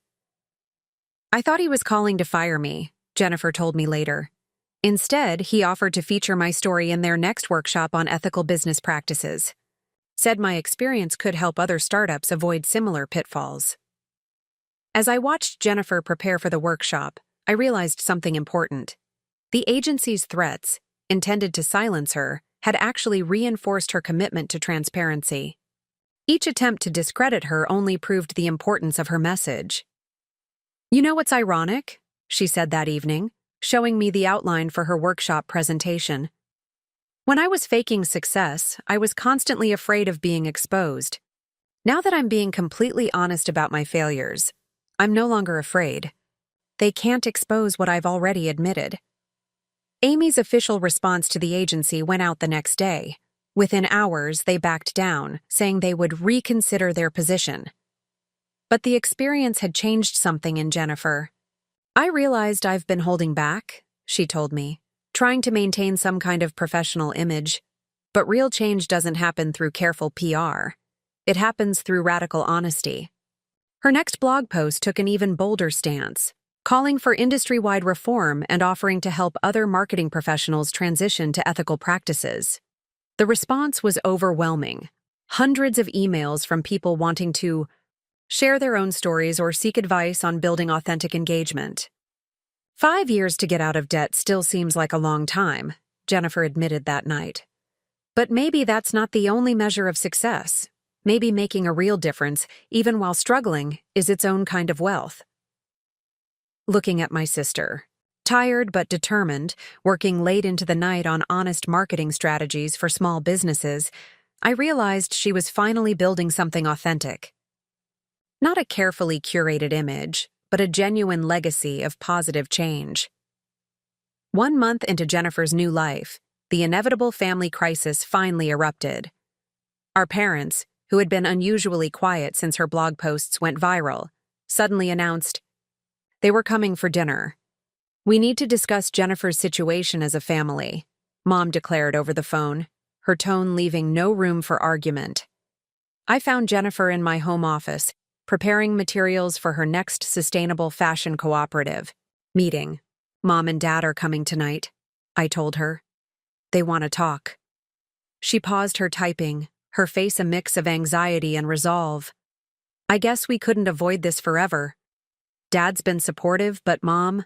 I thought he was calling to fire me, Jennifer told me later. Instead, he offered to feature my story in their next workshop on ethical business practices. Said my experience could help other startups avoid similar pitfalls. As I watched Jennifer prepare for the workshop, I realized something important. The agency's threats, intended to silence her, had actually reinforced her commitment to transparency. Each attempt to discredit her only proved the importance of her message. You know what's ironic? She said that evening, showing me the outline for her workshop presentation. When I was faking success, I was constantly afraid of being exposed. Now that I'm being completely honest about my failures, I'm no longer afraid. They can't expose what I've already admitted. Amy's official response to the agency went out the next day. Within hours, they backed down, saying they would reconsider their position. But the experience had changed something in Jennifer. I realized I've been holding back, she told me, trying to maintain some kind of professional image. But real change doesn't happen through careful PR. It happens through radical honesty. Her next blog post took an even bolder stance, calling for industry-wide reform and offering to help other marketing professionals transition to ethical practices. The response was overwhelming. Hundreds of emails from people wanting to share their own stories or seek advice on building authentic engagement. 5 years to get out of debt still seems like a long time, Jennifer admitted that night. But maybe that's not the only measure of success. Maybe making a real difference, even while struggling, is its own kind of wealth. Looking at my sister, tired but determined, working late into the night on honest marketing strategies for small businesses, I realized she was finally building something authentic. Not a carefully curated image, but a genuine legacy of positive change. 1 month into Jennifer's new life, the inevitable family crisis finally erupted. Our parents, who had been unusually quiet since her blog posts went viral, suddenly announced they were coming for dinner. We need to discuss Jennifer's situation as a family, Mom declared over the phone, her tone leaving no room for argument. I found Jennifer in my home office, preparing materials for her next sustainable fashion cooperative meeting. Mom and Dad are coming tonight, I told her. They want to talk. She paused her typing, her face a mix of anxiety and resolve. I guess we couldn't avoid this forever. Dad's been supportive, but Mom,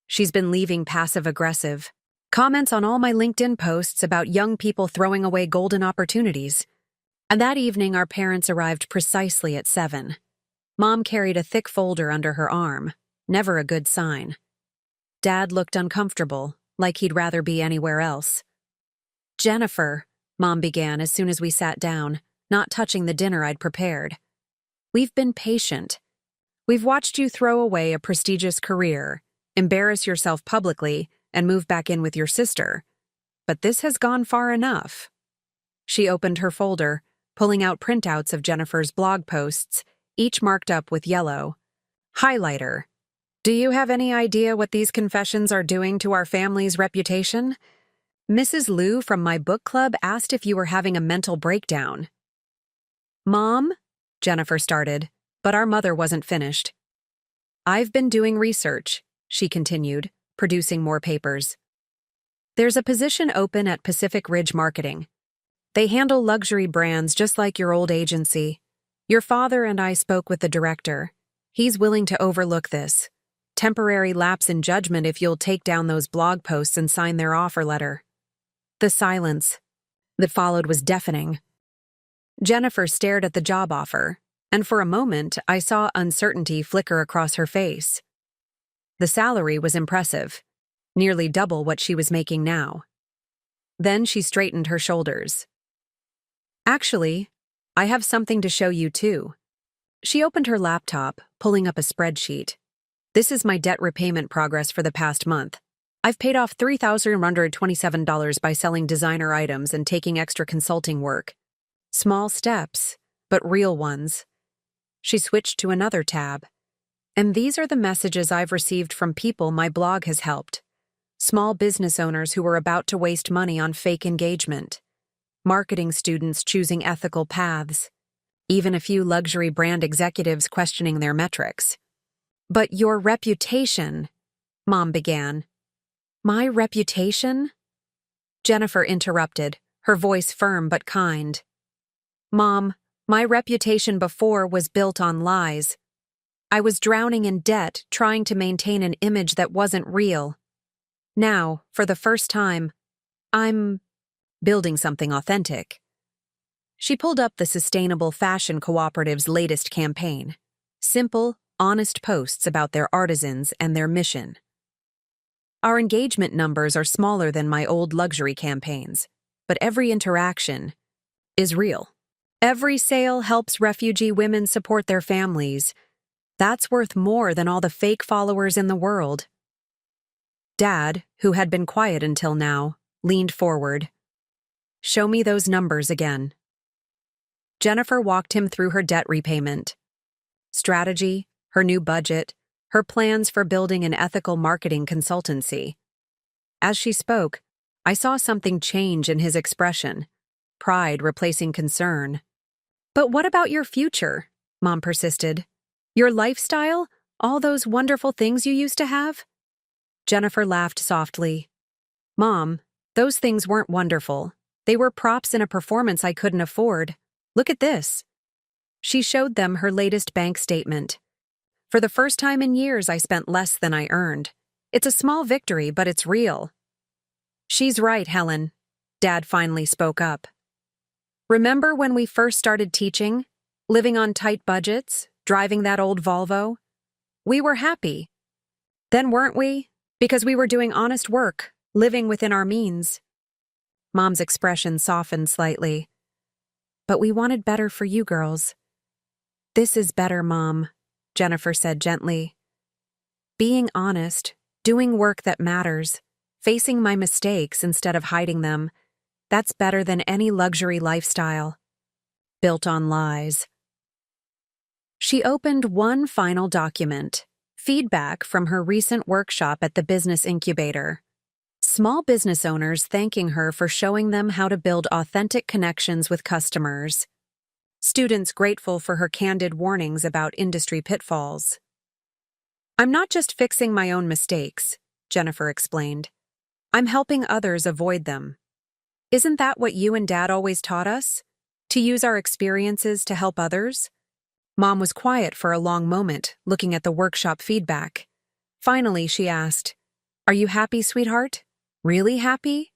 she's been leaving passive-aggressive. Comments on all my LinkedIn posts about young people throwing away golden opportunities. And that evening, our parents arrived precisely at 7. Mom carried a thick folder under her arm, never a good sign. Dad looked uncomfortable, like he'd rather be anywhere else. Jennifer, Mom began as soon as we sat down, not touching the dinner I'd prepared. We've been patient. We've watched you throw away a prestigious career, embarrass yourself publicly, and move back in with your sister. But this has gone far enough. She opened her folder, pulling out printouts of Jennifer's blog posts, each marked up with yellow. Highlighter. Do you have any idea what these confessions are doing to our family's reputation? Mrs. Liu from my book club asked if you were having a mental breakdown. Mom, Jennifer started, but our mother wasn't finished. I've been doing research, she continued, producing more papers. There's a position open at Pacific Ridge Marketing. They handle luxury brands just like your old agency. Your father and I spoke with the director. He's willing to overlook this. Temporary lapse in judgment if you'll take down those blog posts and sign their offer letter. The silence that followed was deafening. Jennifer stared at the job offer, and for a moment I saw uncertainty flicker across her face. The salary was impressive, nearly double what she was making now. Then she straightened her shoulders. Actually, I have something to show you too. She opened her laptop, pulling up a spreadsheet. This is my debt repayment progress for the past month. I've paid off $3,127 by selling designer items and taking extra consulting work. Small steps, but real ones. She switched to another tab. And these are the messages I've received from people my blog has helped. Small business owners who were about to waste money on fake engagement. Marketing students choosing ethical paths. Even a few luxury brand executives questioning their metrics. But your reputation, Mom began. My reputation? Jennifer interrupted, her voice firm but kind. Mom, my reputation before was built on lies. I was drowning in debt, trying to maintain an image that wasn't real. Now, for the first time, I'm building something authentic. She pulled up the Sustainable Fashion Cooperative's latest campaign. Simple, honest posts about their artisans and their mission. Our engagement numbers are smaller than my old luxury campaigns, but every interaction is real. Every sale helps refugee women support their families. That's worth more than all the fake followers in the world. Dad, who had been quiet until now, leaned forward. Show me those numbers again. Jennifer walked him through her debt repayment, strategy, her new budget, her plans for building an ethical marketing consultancy. As she spoke, I saw something change in his expression, pride replacing concern. But what about your future? Mom persisted. Your lifestyle? All those wonderful things you used to have? Jennifer laughed softly. Mom, those things weren't wonderful. They were props in a performance I couldn't afford. Look at this. She showed them her latest bank statement. For the first time in years, I spent less than I earned. It's a small victory, but it's real. She's right, Helen. Dad finally spoke up. Remember when we first started teaching? Living on tight budgets? Driving that old Volvo? We were happy. Then weren't we? Because we were doing honest work, living within our means. Mom's expression softened slightly. But we wanted better for you girls. This is better, Mom, Jennifer said gently. Being honest, doing work that matters, facing my mistakes instead of hiding them, that's better than any luxury lifestyle. Built on lies. She opened one final document, feedback from her recent workshop at the Business Incubator. Small business owners thanking her for showing them how to build authentic connections with customers. Students grateful for her candid warnings about industry pitfalls. I'm not just fixing my own mistakes, Jennifer explained. I'm helping others avoid them. Isn't that what you and Dad always taught us? To use our experiences to help others? Mom was quiet for a long moment, looking at the workshop feedback. Finally, she asked, Are you happy, sweetheart? Really happy?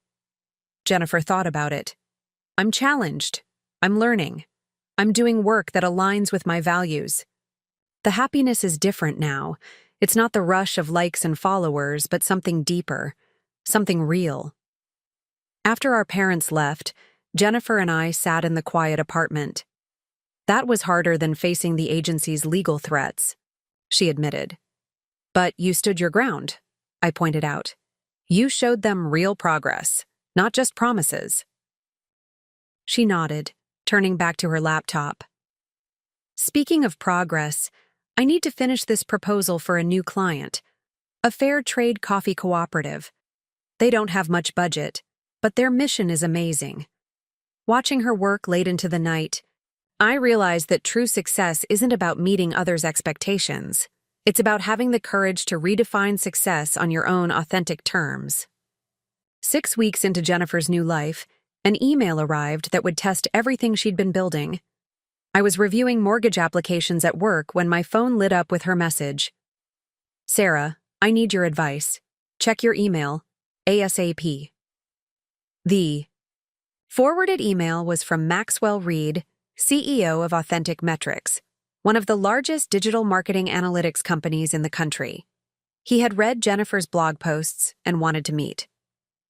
Jennifer thought about it. I'm challenged. I'm learning. I'm doing work that aligns with my values. The happiness is different now. It's not the rush of likes and followers, but something deeper, something real. After our parents left, Jennifer and I sat in the quiet apartment. That was harder than facing the agency's legal threats, she admitted. But you stood your ground, I pointed out. You showed them real progress, not just promises. She nodded, turning back to her laptop. Speaking of progress, I need to finish this proposal for a new client, a fair trade coffee cooperative. They don't have much budget, but their mission is amazing. Watching her work late into the night, I realized that true success isn't about meeting others' expectations. It's about having the courage to redefine success on your own authentic terms. 6 weeks into Jennifer's new life, an email arrived that would test everything she'd been building. I was reviewing mortgage applications at work when my phone lit up with her message. Sarah, I need your advice. Check your email, ASAP. The forwarded email was from Maxwell Reed, CEO of Authentic Metrics, one of the largest digital marketing analytics companies in the country. He had read Jennifer's blog posts and wanted to meet.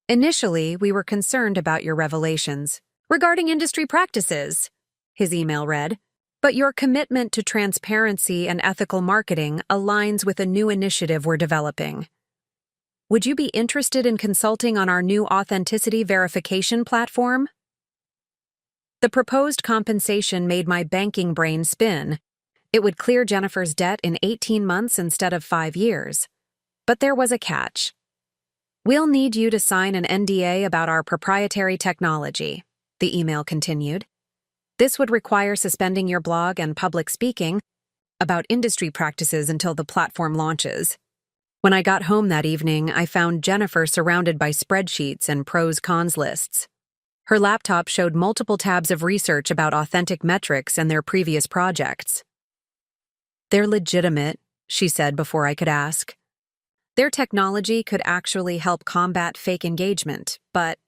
Initially, we were concerned about your revelations regarding industry practices, his email read. But your commitment to transparency and ethical marketing aligns with a new initiative we're developing. Would you be interested in consulting on our new authenticity verification platform? The proposed compensation made my banking brain spin. It would clear Jennifer's debt in 18 months instead of 5 years. But there was a catch. We'll need you to sign an NDA about our proprietary technology, the email continued. This would require suspending your blog and public speaking about industry practices until the platform launches. When I got home that evening, I found Jennifer surrounded by spreadsheets and pros-cons lists. Her laptop showed multiple tabs of research about authentic metrics and their previous projects. "They're legitimate," she said before I could ask. "Their technology could actually help combat fake engagement, but..."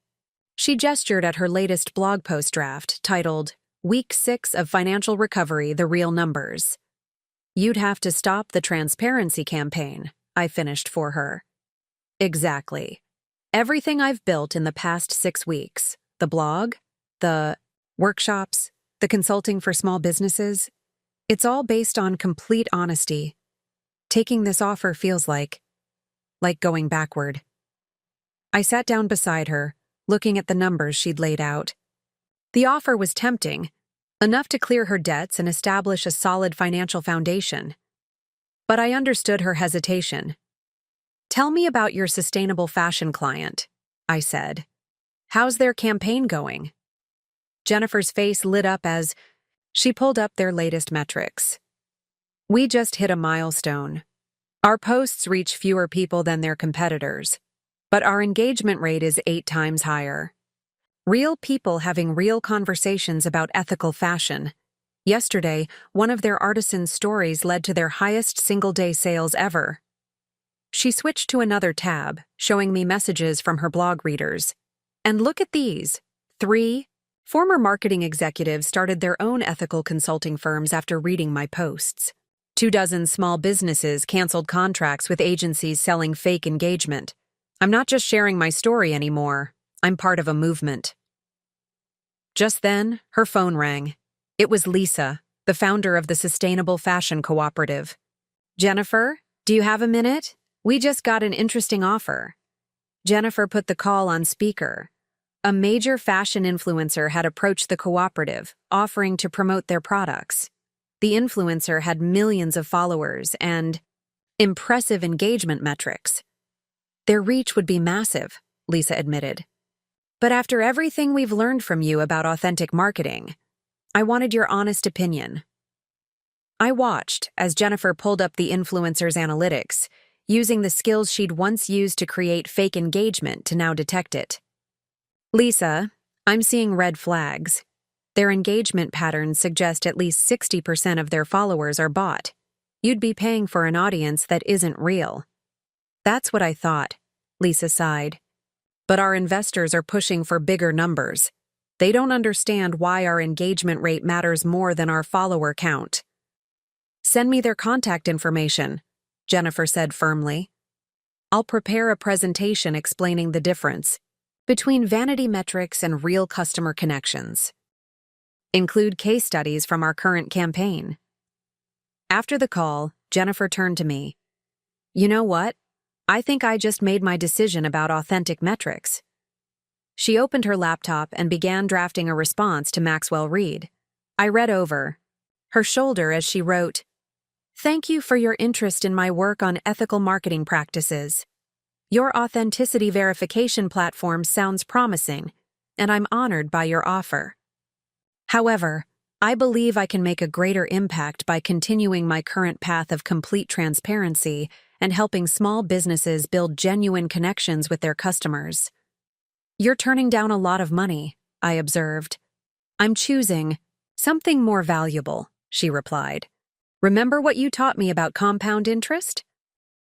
She gestured at her latest blog post draft, titled, "Week 6 of Financial Recovery, The Real Numbers." "You'd have to stop the transparency campaign," I finished for her. "Exactly. Everything I've built in the past 6 weeks, the blog, the workshops, the consulting for small businesses, it's all based on complete honesty. Taking this offer feels like going backward." I sat down beside her, looking at the numbers she'd laid out. The offer was tempting, enough to clear her debts and establish a solid financial foundation. But I understood her hesitation. "Tell me about your sustainable fashion client," I said. "How's their campaign going?" Jennifer's face lit up as she pulled up their latest metrics. "We just hit a milestone. Our posts reach fewer people than their competitors, but our engagement rate is 8 times higher. Real people having real conversations about ethical fashion. Yesterday, one of their artisans' stories led to their highest single-day sales ever." She switched to another tab, showing me messages from her blog readers. "And look at these. 3 former marketing executives started their own ethical consulting firms after reading my posts. 24 small businesses canceled contracts with agencies selling fake engagement. I'm not just sharing my story anymore. I'm part of a movement." Just then, her phone rang. It was Lisa, the founder of the Sustainable Fashion Cooperative. "Jennifer, do you have a minute? We just got an interesting offer." Jennifer put the call on speaker. A major fashion influencer had approached the cooperative, offering to promote their products. The influencer had millions of followers and impressive engagement metrics. "Their reach would be massive," Lisa admitted. "But after everything we've learned from you about authentic marketing, I wanted your honest opinion." I watched as Jennifer pulled up the influencer's analytics, using the skills she'd once used to create fake engagement to now detect it. "Lisa, I'm seeing red flags. Their engagement patterns suggest at least 60% of their followers are bot. You'd be paying for an audience that isn't real." "That's what I thought," Lisa sighed. "But our investors are pushing for bigger numbers. They don't understand why our engagement rate matters more than our follower count." "Send me their contact information," Jennifer said firmly. "I'll prepare a presentation explaining the difference between vanity metrics and real customer connections. Include case studies from our current campaign." After the call, Jennifer turned to me. "You know what? I think I just made my decision about authentic metrics." She opened her laptop and began drafting a response to Maxwell Reed. I read over her shoulder as she wrote, "Thank you for your interest in my work on ethical marketing practices. Your authenticity verification platform sounds promising, and I'm honored by your offer. However, I believe I can make a greater impact by continuing my current path of complete transparency and helping small businesses build genuine connections with their customers." "You're turning down a lot of money," I observed. "I'm choosing something more valuable," she replied. "Remember what you taught me about compound interest?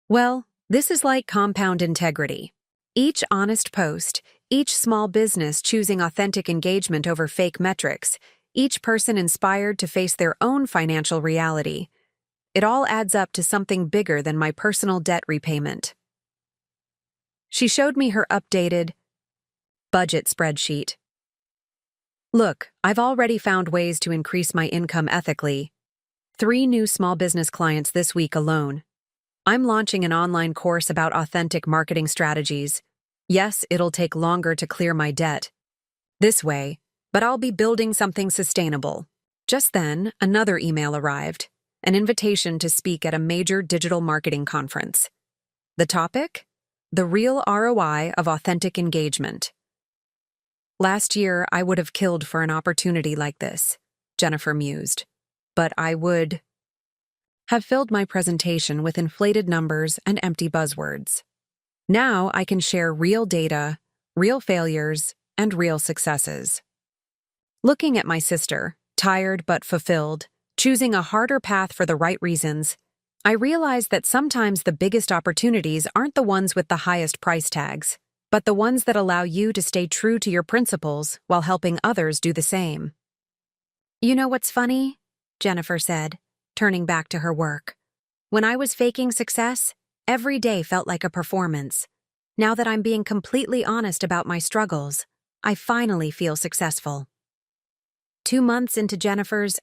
Well, this is like compound integrity. Each honest post, each small business choosing authentic engagement over fake metrics, each person inspired to face their own financial reality. It all adds up to something bigger than my personal debt repayment." She showed me her updated budget spreadsheet. Look, I've already found ways to increase my income ethically. 3 new small business clients this week alone. I'm launching an online course about authentic marketing strategies. Yes, it'll take longer to clear my debt this way, but I'll be building something sustainable. Just then, another email arrived, an invitation to speak at a major digital marketing conference. The topic? The real ROI of authentic engagement. Last year, I would have killed for an opportunity like this, Jennifer mused. But I would have filled my presentation with inflated numbers and empty buzzwords. Now I can share real data, real failures, and real successes. Looking at my sister, tired but fulfilled, choosing a harder path for the right reasons, I realized that sometimes the biggest opportunities aren't the ones with the highest price tags, but the ones that allow you to stay true to your principles while helping others do the same. You know what's funny? Jennifer said, turning back to her work. When I was faking success, every day felt like a performance. Now that I'm being completely honest about my struggles, I finally feel successful. 2 months into Jennifer's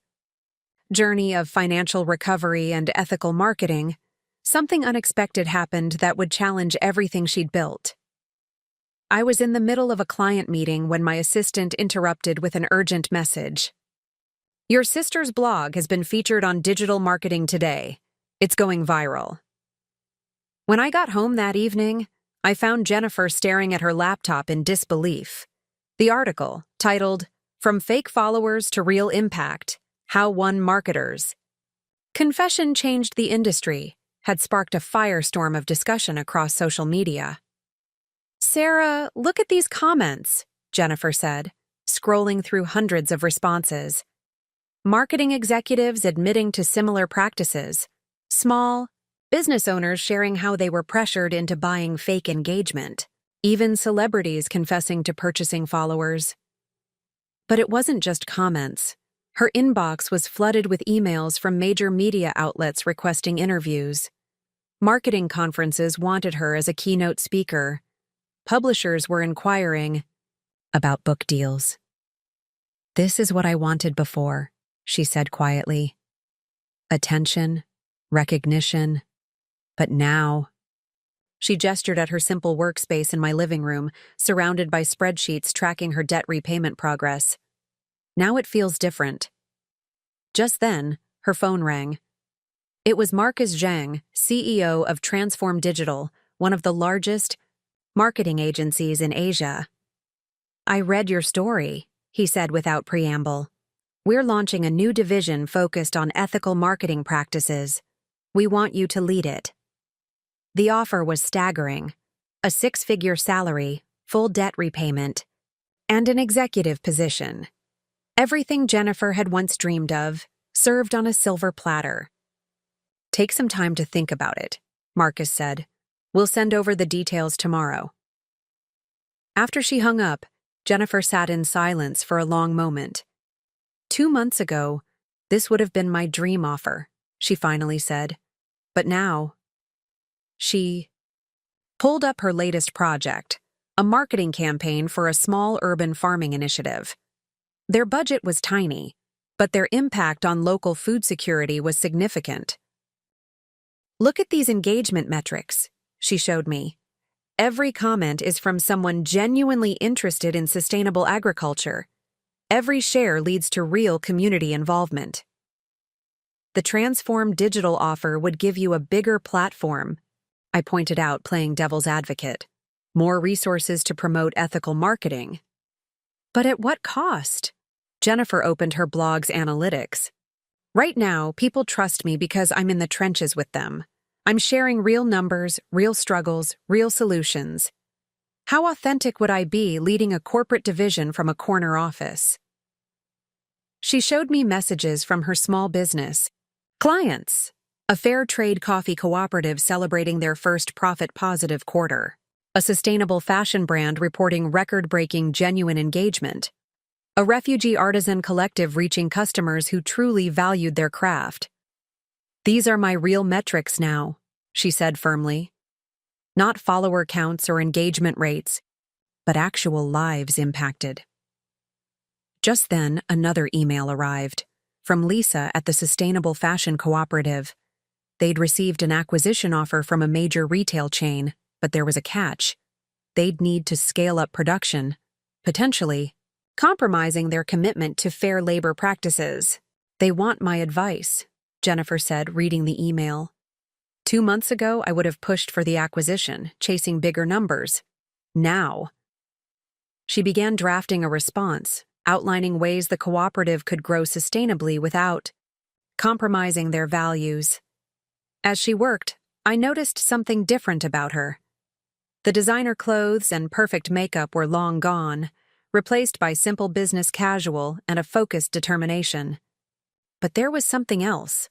journey of financial recovery and ethical marketing, something unexpected happened that would challenge everything she'd built. I was in the middle of a client meeting when my assistant interrupted with an urgent message. Your sister's blog has been featured on Digital Marketing Today. It's going viral. When I got home that evening, I found Jennifer staring at her laptop in disbelief. The article, titled, From Fake Followers to Real Impact, How One Marketers. Confession Changed the Industry, had sparked a firestorm of discussion across social media. Sarah, look at these comments, Jennifer said, scrolling through hundreds of responses. Marketing executives admitting to similar practices. Small business owners sharing how they were pressured into buying fake engagement. Even celebrities confessing to purchasing followers. But it wasn't just comments. Her inbox was flooded with emails from major media outlets requesting interviews. Marketing conferences wanted her as a keynote speaker. Publishers were inquiring about book deals. This is what I wanted before, she said quietly. Attention, recognition, but now. She gestured at her simple workspace in my living room, surrounded by spreadsheets tracking her debt repayment progress. Now it feels different. Just then, her phone rang. It was Marcus Zhang, CEO of Transform Digital, one of the largest marketing agencies in Asia. I read your story, he said without preamble. We're launching a new division focused on ethical marketing practices. We want you to lead it. The offer was staggering. A 6-figure salary, full debt repayment, and an executive position. Everything Jennifer had once dreamed of, served on a silver platter. Take some time to think about it, Marcus said. We'll send over the details tomorrow. After she hung up, Jennifer sat in silence for a long moment. 2 months ago, this would have been my dream offer, she finally said. But now, she pulled up her latest project, a marketing campaign for a small urban farming initiative. Their budget was tiny, but their impact on local food security was significant. Look at these engagement metrics, she showed me. Every comment is from someone genuinely interested in sustainable agriculture. Every share leads to real community involvement. The Transform Digital offer would give you a bigger platform, I pointed out, playing devil's advocate. More resources to promote ethical marketing. But at what cost? Jennifer opened her blog's analytics. Right now, people trust me because I'm in the trenches with them. I'm sharing real numbers, real struggles, real solutions. How authentic would I be leading a corporate division from a corner office? She showed me messages from her small business clients, a fair trade coffee cooperative celebrating their first profit-positive quarter, a sustainable fashion brand reporting record-breaking genuine engagement, a refugee artisan collective reaching customers who truly valued their craft. These are my real metrics now, she said firmly. Not follower counts or engagement rates, but actual lives impacted. Just then, another email arrived from Lisa at the Sustainable Fashion Cooperative. They'd received an acquisition offer from a major retail chain, but there was a catch. They'd need to scale up production, potentially compromising their commitment to fair labor practices. "They want my advice," Jennifer said, reading the email. 2 months ago, I would have pushed for the acquisition, chasing bigger numbers. Now, she began drafting a response, outlining ways the cooperative could grow sustainably without compromising their values. As she worked, I noticed something different about her. The designer clothes and perfect makeup were long gone, replaced by simple business casual and a focused determination. But there was something else,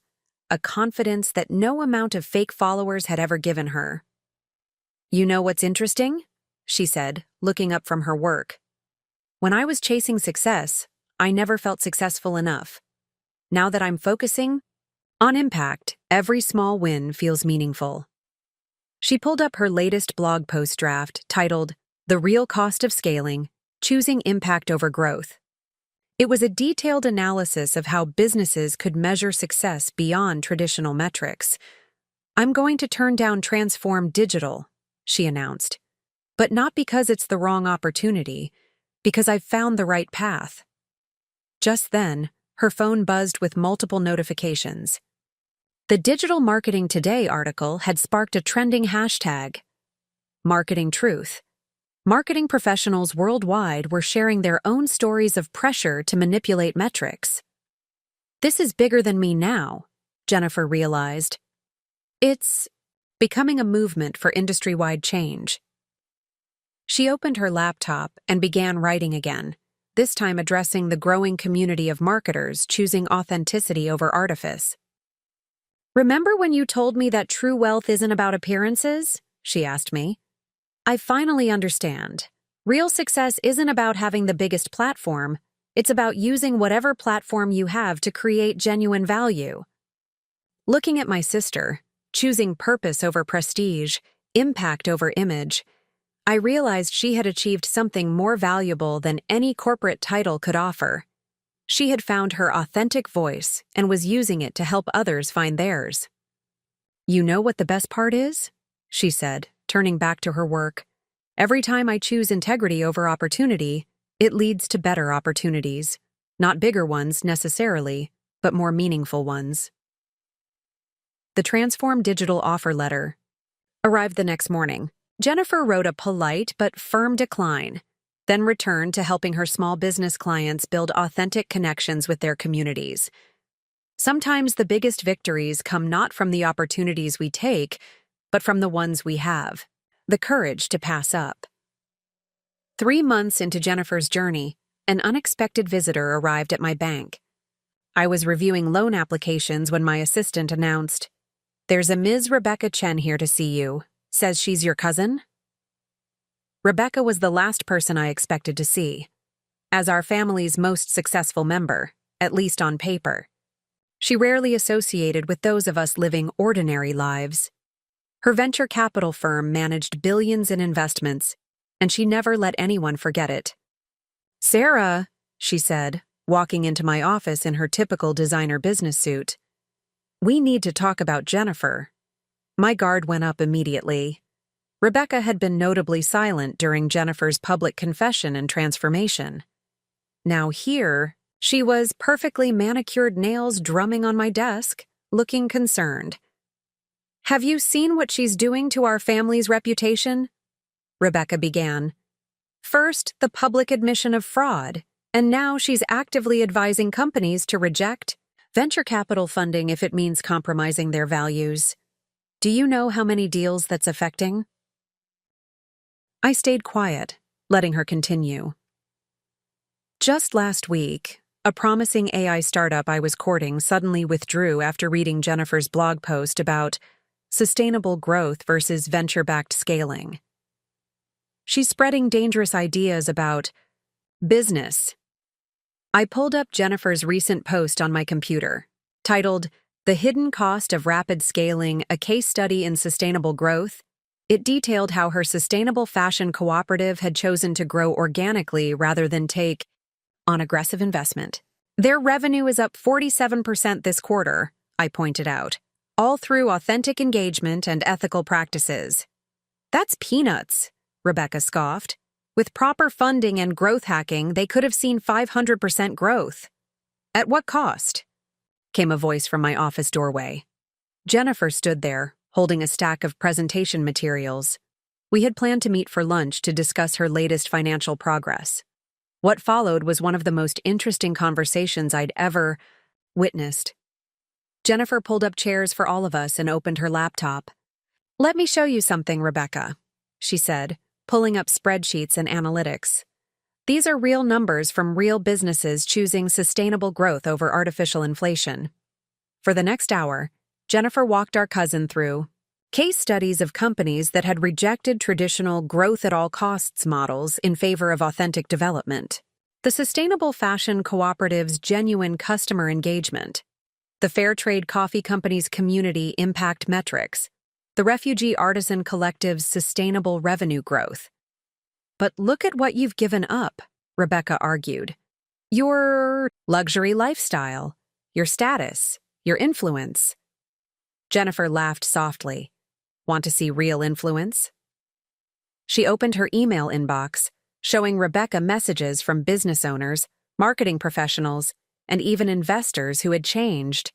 a confidence that no amount of fake followers had ever given her. "You know what's interesting?" she said, looking up from her work. "When I was chasing success, I never felt successful enough. Now that I'm focusing on impact, every small win feels meaningful." She pulled up her latest blog post draft titled, "The Real Cost of Scaling: Choosing Impact Over Growth." It was a detailed analysis of how businesses could measure success beyond traditional metrics. "I'm going to turn down Transform Digital," she announced. "But not because it's the wrong opportunity, because I've found the right path." Just then, her phone buzzed with multiple notifications. The Digital Marketing Today article had sparked a trending hashtag, Marketing Truth. Marketing professionals worldwide were sharing their own stories of pressure to manipulate metrics. "This is bigger than me now," Jennifer realized. "It's becoming a movement for industry-wide change." She opened her laptop and began writing again, this time addressing the growing community of marketers choosing authenticity over artifice. "Remember when you told me that true wealth isn't about appearances?" she asked me. "I finally understand. Real success isn't about having the biggest platform. It's about using whatever platform you have to create genuine value." Looking at my sister, choosing purpose over prestige, impact over image, I realized she had achieved something more valuable than any corporate title could offer. She had found her authentic voice and was using it to help others find theirs. "You know what the best part is?" she said, turning back to her work. "Every time I choose integrity over opportunity, it leads to better opportunities. Not bigger ones necessarily, but more meaningful ones." The Transform Digital offer letter arrived the next morning. Jennifer wrote a polite but firm decline, then returned to helping her small business clients build authentic connections with their communities. Sometimes the biggest victories come not from the opportunities we take, but from the ones we have, the courage to pass up. 3 months into Jennifer's journey, an unexpected visitor arrived at my bank. I was reviewing loan applications when my assistant announced, "There's a Ms. Rebecca Chen here to see you. Says she's your cousin?" Rebecca was the last person I expected to see, as our family's most successful member, at least on paper. She rarely associated with those of us living ordinary lives. Her venture capital firm managed billions in investments, and she never let anyone forget it. "Sarah," she said, walking into my office in her typical designer business suit. "We need to talk about Jennifer." My guard went up immediately. Rebecca had been notably silent during Jennifer's public confession and transformation. Now here, she was perfectly manicured nails drumming on my desk, looking concerned. "Have you seen what she's doing to our family's reputation?" Rebecca began. "First, the public admission of fraud, and now she's actively advising companies to reject venture capital funding if it means compromising their values. Do you know how many deals that's affecting?" I stayed quiet, letting her continue. "Just last week, a promising AI startup I was courting suddenly withdrew after reading Jennifer's blog post about sustainable growth versus venture-backed scaling. She's spreading dangerous ideas about business." I pulled up Jennifer's recent post on my computer, titled, "The Hidden Cost of Rapid Scaling, a Case Study in Sustainable Growth." It detailed how her sustainable fashion cooperative had chosen to grow organically rather than take on aggressive investment. Their revenue is up 47% this quarter, I pointed out, all through authentic engagement and ethical practices. That's peanuts, Rebecca scoffed. With proper funding and growth hacking, they could have seen 500% growth. At what cost? Came a voice from my office doorway. Jennifer stood there, holding a stack of presentation materials. We had planned to meet for lunch to discuss her latest financial progress. What followed was one of the most interesting conversations I'd ever witnessed. Jennifer pulled up chairs for all of us and opened her laptop. "Let me show you something, Rebecca," she said, pulling up spreadsheets and analytics. "These are real numbers from real businesses choosing sustainable growth over artificial inflation." For the next hour, Jennifer walked our cousin through case studies of companies that had rejected traditional growth-at-all-costs models in favor of authentic development, the Sustainable Fashion Cooperative's genuine customer engagement, the Fair Trade Coffee Company's community impact metrics, the Refugee Artisan Collective's sustainable revenue growth. "But look at what you've given up," Rebecca argued. "Your luxury lifestyle, your status, your influence." Jennifer laughed softly. "Want to see real influence?" She opened her email inbox, showing Rebecca messages from business owners, marketing professionals, and even investors who had changed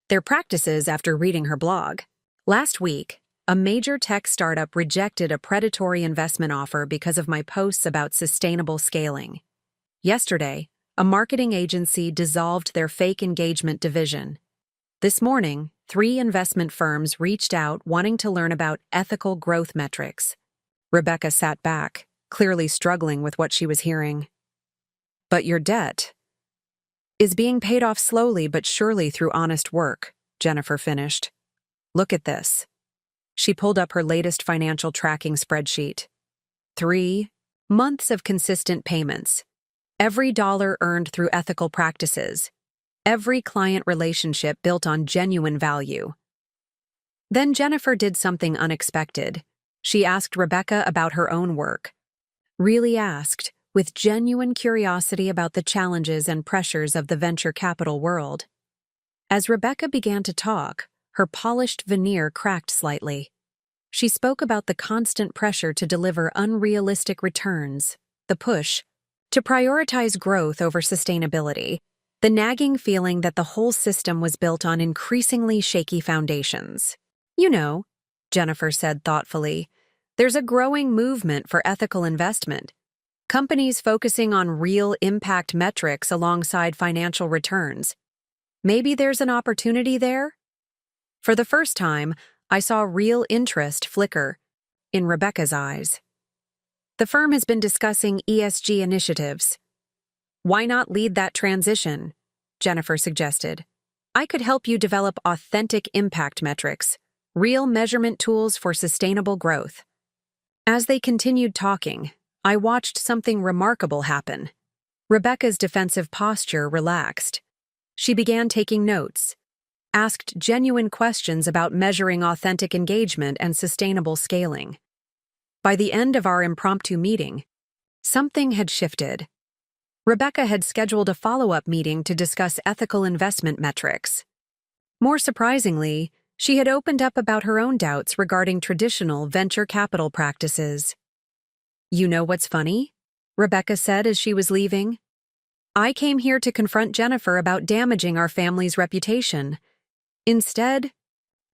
their practices after reading her blog. Last week, a major tech startup rejected a predatory investment offer because of my posts about sustainable scaling. Yesterday, a marketing agency dissolved their fake engagement division. This morning, 3 investment firms reached out wanting to learn about ethical growth metrics. Rebecca sat back, clearly struggling with what she was hearing. "But your debt is being paid off slowly but surely through honest work," Jennifer finished. "Look at this." She pulled up her latest financial tracking spreadsheet. 3 months of consistent payments. Every dollar earned through ethical practices. Every client relationship built on genuine value. Then Jennifer did something unexpected. She asked Rebecca about her own work. Really asked, with genuine curiosity about the challenges and pressures of the venture capital world. As Rebecca began to talk, her polished veneer cracked slightly. She spoke about the constant pressure to deliver unrealistic returns, the push to prioritize growth over sustainability, the nagging feeling that the whole system was built on increasingly shaky foundations. "You know," Jennifer said thoughtfully, "there's a growing movement for ethical investment. Companies focusing on real impact metrics alongside financial returns. Maybe there's an opportunity there?" For the first time, I saw real interest flicker in Rebecca's eyes. "The firm has been discussing ESG initiatives. Why not lead that transition?" Jennifer suggested. "I could help you develop authentic impact metrics, real measurement tools for sustainable growth." As they continued talking, I watched something remarkable happen. Rebecca's defensive posture relaxed. She began taking notes, asked genuine questions about measuring authentic engagement and sustainable scaling. By the end of our impromptu meeting, something had shifted. Rebecca had scheduled a follow-up meeting to discuss ethical investment metrics. More surprisingly, she had opened up about her own doubts regarding traditional venture capital practices. "You know what's funny?" Rebecca said as she was leaving. "I came here to confront Jennifer about damaging our family's reputation. Instead,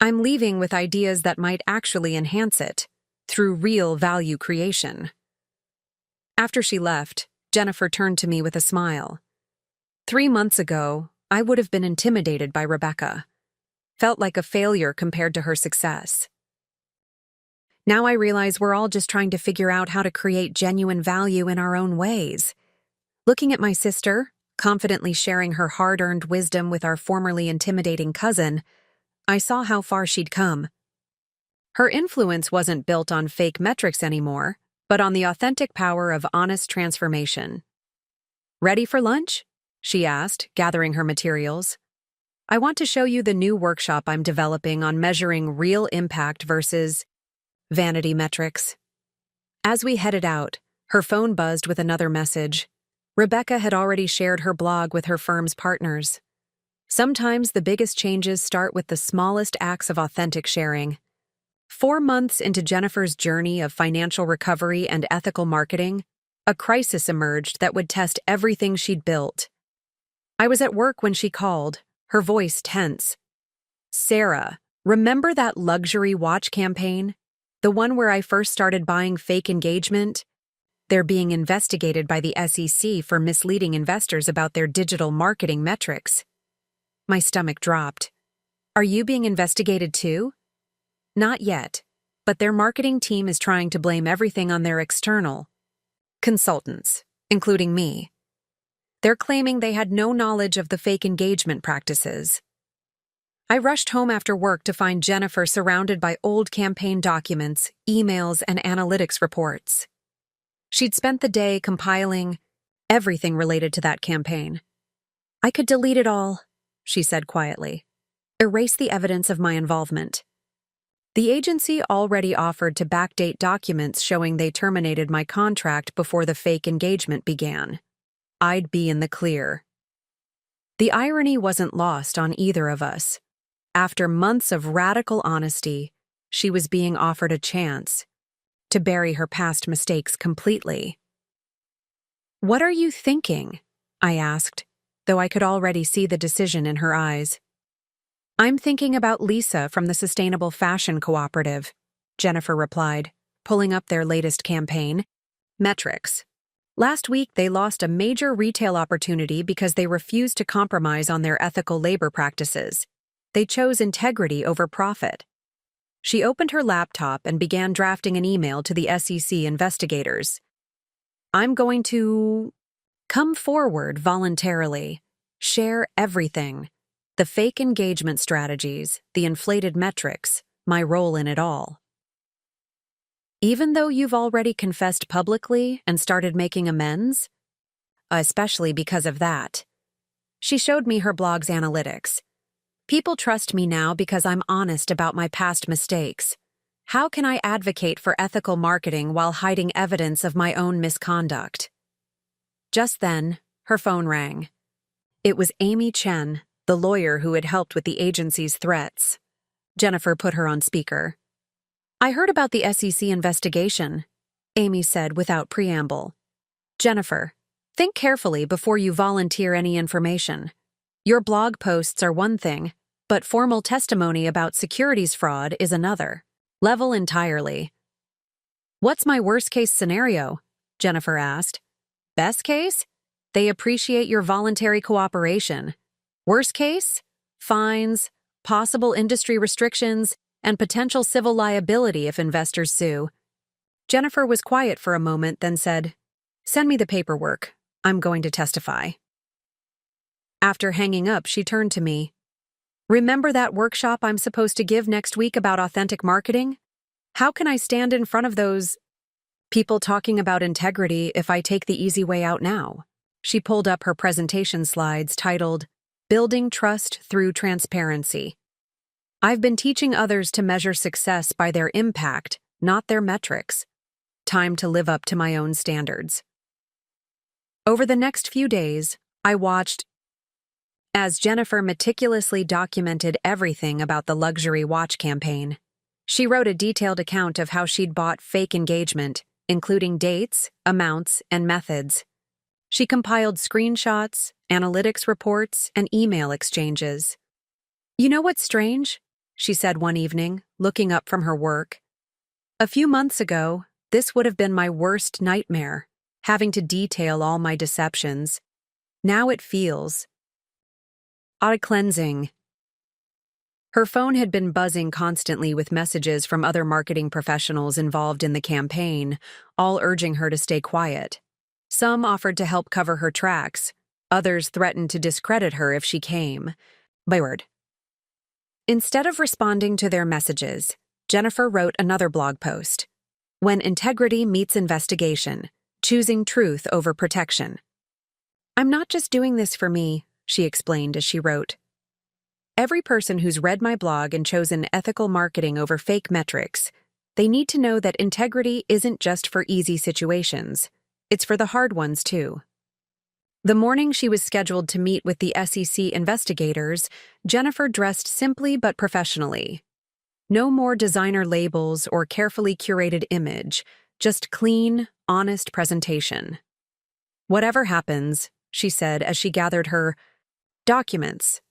I'm leaving with ideas that might actually enhance it, through real value creation." After she left, Jennifer turned to me with a smile. 3 months ago, I would have been intimidated by Rebecca. Felt like a failure compared to her success. Now I realize we're all just trying to figure out how to create genuine value in our own ways. Looking at my sister, confidently sharing her hard-earned wisdom with our formerly intimidating cousin, I saw how far she'd come. Her influence wasn't built on fake metrics anymore, but on the authentic power of honest transformation. "Ready for lunch?" she asked, gathering her materials. "I want to show you the new workshop I'm developing on measuring real impact versus vanity metrics." As we headed out, her phone buzzed with another message. Rebecca had already shared her blog with her firm's partners. Sometimes the biggest changes start with the smallest acts of authentic sharing. 4 months into Jennifer's journey of financial recovery and ethical marketing, a crisis emerged that would test everything she'd built. I was at work when she called, her voice tense. "Sarah, remember that luxury watch campaign? The one where I first started buying fake engagement? They're being investigated by the SEC for misleading investors about their digital marketing metrics." My stomach dropped. "Are you being investigated too?" "Not yet, but their marketing team is trying to blame everything on their external consultants, including me. They're claiming they had no knowledge of the fake engagement practices." I rushed home after work to find Jennifer surrounded by old campaign documents, emails, and analytics reports. She'd spent the day compiling everything related to that campaign. "I could delete it all," she said quietly. "Erase the evidence of my involvement." The agency already offered to backdate documents showing they terminated my contract before the fake engagement began. I'd be in the clear. The irony wasn't lost on either of us. After months of radical honesty, she was being offered a chance to bury her past mistakes completely. "What are you thinking?" I asked, though I could already see the decision in her eyes. "I'm thinking about Lisa from the Sustainable Fashion Cooperative," Jennifer replied, pulling up their latest campaign, Metrics. Last week, they lost a major retail opportunity because they refused to compromise on their ethical labor practices. They chose integrity over profit. She opened her laptop and began drafting an email to the SEC investigators. "I'm going to come forward voluntarily, share everything. The fake engagement strategies, the inflated metrics, my role in it all. Even though you've already confessed publicly and started making amends? Especially because of that." She showed me her blog's analytics. "People trust me now because I'm honest about my past mistakes. How can I advocate for ethical marketing while hiding evidence of my own misconduct?" Just then, her phone rang. It was Amy Chen, the lawyer who had helped with the agency's threats. Jennifer put her on speaker. "I heard about the SEC investigation," Amy said without preamble. "Jennifer, think carefully before you volunteer any information. Your blog posts are one thing, but formal testimony about securities fraud is another. Level entirely." "What's my worst-case scenario?" Jennifer asked. "Best case? They appreciate your voluntary cooperation. Worst case? Fines, possible industry restrictions, and potential civil liability if investors sue." Jennifer was quiet for a moment, then said, "Send me the paperwork. I'm going to testify." After hanging up, she turned to me. "Remember that workshop I'm supposed to give next week about authentic marketing? How can I stand in front of those people talking about integrity if I take the easy way out now?" She pulled up her presentation slides titled, "Building Trust Through Transparency." "I've been teaching others to measure success by their impact, not their metrics. Time to live up to my own standards." Over the next few days, I watched as Jennifer meticulously documented everything about the luxury watch campaign. She wrote a detailed account of how she'd bought fake engagement, including dates, amounts, and methods. She compiled screenshots, analytics reports, and email exchanges. "You know what's strange?" she said one evening, looking up from her work. "A few months ago, this would have been my worst nightmare, having to detail all my deceptions. Now it feels cleansing." Her phone had been buzzing constantly with messages from other marketing professionals involved in the campaign, all urging her to stay quiet. Some offered to help cover her tracks, others threatened to discredit her if she came. Byword. Instead of responding to their messages, Jennifer wrote another blog post. "When integrity meets investigation, choosing truth over protection." "I'm not just doing this for me," she explained as she wrote. "Every person who's read my blog and chosen ethical marketing over fake metrics, they need to know that integrity isn't just for easy situations. It's for the hard ones, too." The morning she was scheduled to meet with the SEC investigators, Jennifer dressed simply but professionally. No more designer labels or carefully curated image, just clean, honest presentation. "Whatever happens," she said as she gathered her documents,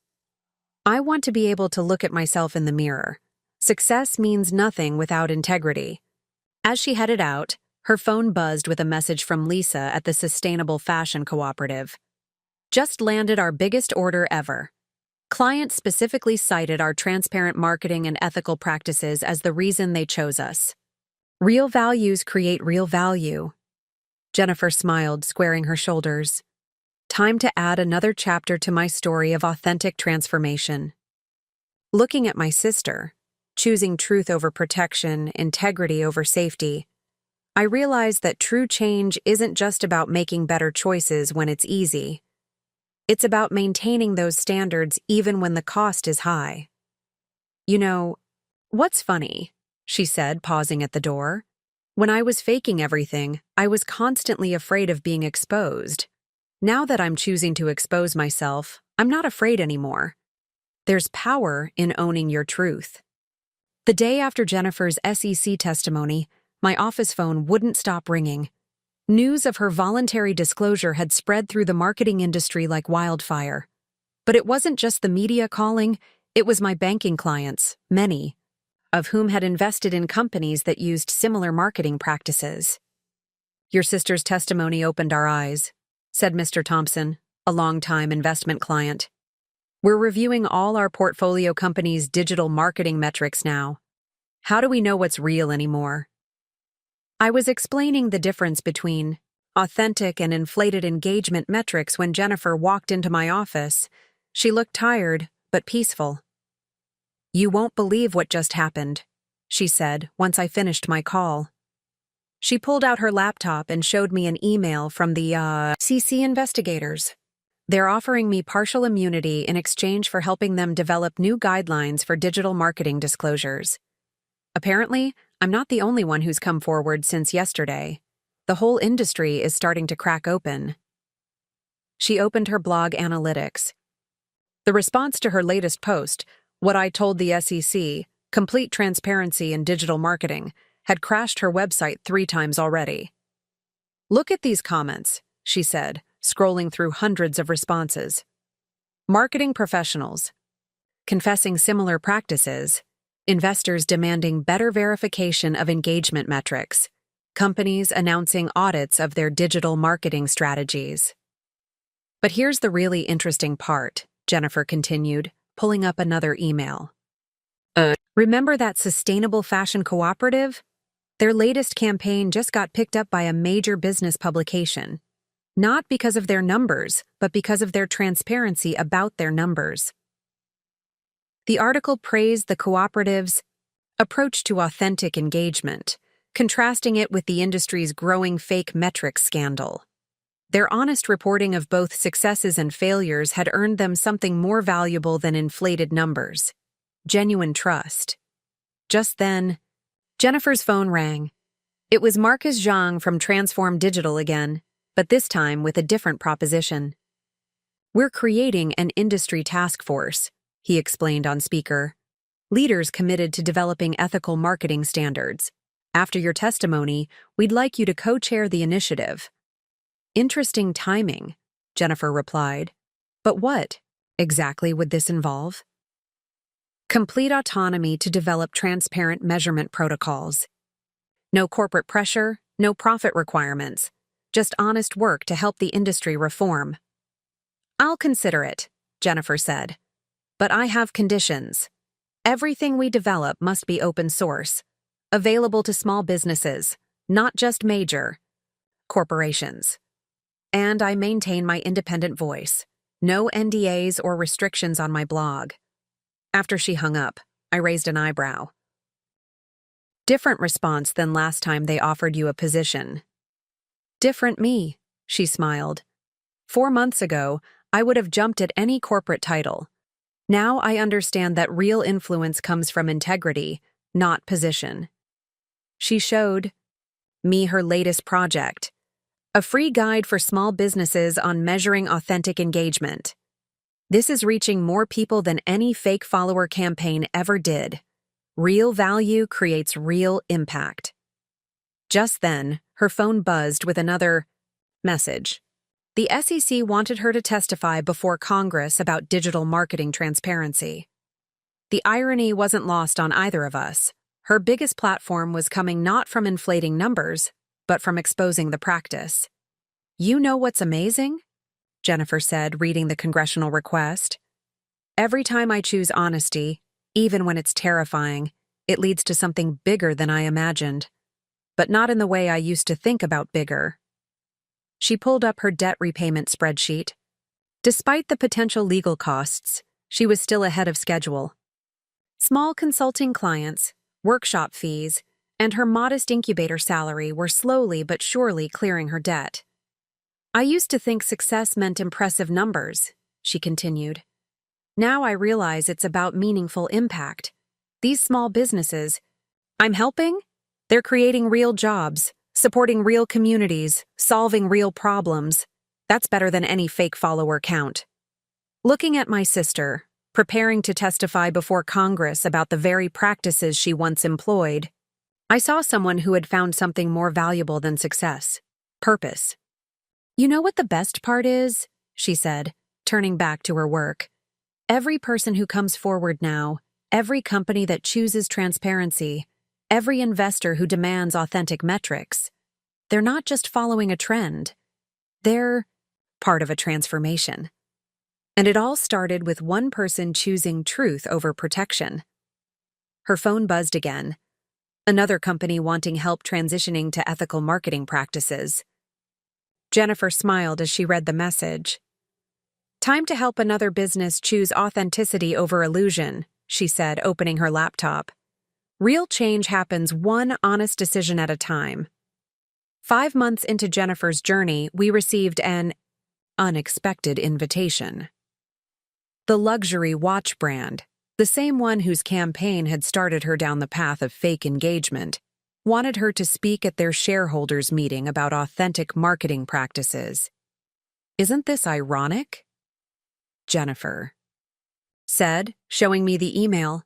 "I want to be able to look at myself in the mirror. Success means nothing without integrity." As she headed out, her phone buzzed with a message from Lisa at the Sustainable Fashion Cooperative. "Just landed our biggest order ever. Client specifically cited our transparent marketing and ethical practices as the reason they chose us. Real values create real value." Jennifer smiled, squaring her shoulders. "Time to add another chapter to my story of authentic transformation." Looking at my sister, choosing truth over protection, integrity over safety, I realized that true change isn't just about making better choices when it's easy. It's about maintaining those standards even when the cost is high. "You know, what's funny?" she said, pausing at the door. "When I was faking everything, I was constantly afraid of being exposed. Now that I'm choosing to expose myself, I'm not afraid anymore. There's power in owning your truth." The day after Jennifer's SEC testimony, my office phone wouldn't stop ringing. News of her voluntary disclosure had spread through the marketing industry like wildfire. But it wasn't just the media calling, it was my banking clients, many of whom had invested in companies that used similar marketing practices. "Your sister's testimony opened our eyes," said Mr. Thompson, a longtime investment client. "We're reviewing all our portfolio companies' digital marketing metrics now. How do we know what's real anymore?" I was explaining the difference between authentic and inflated engagement metrics when Jennifer walked into my office. She looked tired, but peaceful. "You won't believe what just happened," she said once I finished my call. She pulled out her laptop and showed me an email from the SEC investigators. "They're offering me partial immunity in exchange for helping them develop new guidelines for digital marketing disclosures. Apparently, I'm not the only one who's come forward since yesterday. The whole industry is starting to crack open." She opened her blog analytics. The response to her latest post, "What I told the SEC, complete transparency in digital marketing," had crashed her website 3 times already. "Look at these comments," she said, scrolling through hundreds of responses. Marketing professionals confessing similar practices, investors demanding better verification of engagement metrics, companies announcing audits of their digital marketing strategies. "But here's the really interesting part," Jennifer continued, pulling up another email. "Remember that Sustainable Fashion Cooperative? Their latest campaign just got picked up by a major business publication. Not because of their numbers, but because of their transparency about their numbers. The article praised the cooperative's approach to authentic engagement, contrasting it with the industry's growing fake metrics scandal. Their honest reporting of both successes and failures had earned them something more valuable than inflated numbers: genuine trust." Just then, Jennifer's phone rang. It was Marcus Zhang from Transform Digital again, but this time with a different proposition. "We're creating an industry task force," he explained on speaker. "Leaders committed to developing ethical marketing standards. After your testimony, we'd like you to co-chair the initiative." "Interesting timing," Jennifer replied. "But what exactly would this involve?" "Complete autonomy to develop transparent measurement protocols. No corporate pressure, no profit requirements, just honest work to help the industry reform." "I'll consider it," Jennifer said. "But I have conditions. Everything we develop must be open source, available to small businesses, not just major corporations. And I maintain my independent voice. No NDAs or restrictions on my blog." After she hung up, I raised an eyebrow. "Different response than last time they offered you a position." "Different me," she smiled. 4 months ago, I would have jumped at any corporate title. Now I understand that real influence comes from integrity, not position." She showed me her latest project, a free guide for small businesses on measuring authentic engagement. This is reaching more people than any fake follower campaign ever did. Real value creates real impact. Just then, her phone buzzed with another message. The SEC wanted her to testify before Congress about digital marketing transparency. The irony wasn't lost on either of us. Her biggest platform was coming not from inflating numbers, but from exposing the practice. "You know what's amazing?" Jennifer said, reading the congressional request. "Every time I choose honesty, even when it's terrifying, it leads to something bigger than I imagined. But not in the way I used to think about bigger." She pulled up her debt repayment spreadsheet. Despite the potential legal costs, she was still ahead of schedule. Small consulting clients, workshop fees, and her modest incubator salary were slowly but surely clearing her debt. "I used to think success meant impressive numbers," she continued. "Now I realize it's about meaningful impact. These small businesses I'm helping, they're creating real jobs, supporting real communities, solving real problems. That's better than any fake follower count." Looking at my sister, preparing to testify before Congress about the very practices she once employed, I saw someone who had found something more valuable than success: purpose. "You know what the best part is?" she said, turning back to her work. "Every person who comes forward now, every company that chooses transparency, every investor who demands authentic metrics, they're not just following a trend. They're part of a transformation. And it all started with one person choosing truth over protection." Her phone buzzed again. Another company wanting help transitioning to ethical marketing practices. Jennifer smiled as she read the message. "Time to help another business choose authenticity over illusion," she said, opening her laptop. "Real change happens one honest decision at a time." 5 months into Jennifer's journey, we received an unexpected invitation. The luxury watch brand, the same one whose campaign had started her down the path of fake engagement, wanted her to speak at their shareholders' meeting about authentic marketing practices. "Isn't this ironic?" Jennifer said, showing me the email.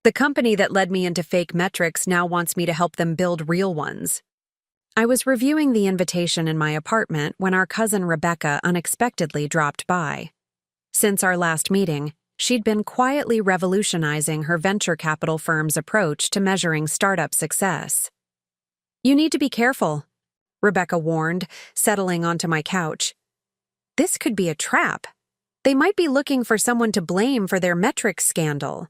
"The company that led me into fake metrics now wants me to help them build real ones." I was reviewing the invitation in my apartment when our cousin Rebecca unexpectedly dropped by. Since our last meeting, she'd been quietly revolutionizing her venture capital firm's approach to measuring startup success. "You need to be careful," Rebecca warned, settling onto my couch. "This could be a trap. They might be looking for someone to blame for their metrics scandal."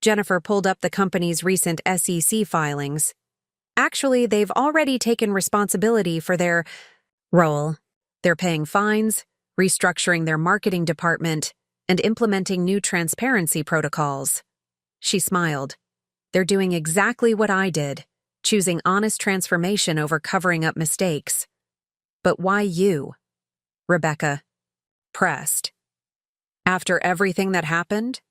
Jennifer pulled up the company's recent SEC filings. Actually, they've already taken responsibility for their role. They're paying fines, restructuring their marketing department, and implementing new transparency protocols. She smiled. "They're doing exactly what I did, choosing honest transformation over covering up mistakes." "But why you?" Rebecca pressed. "After everything that happened?"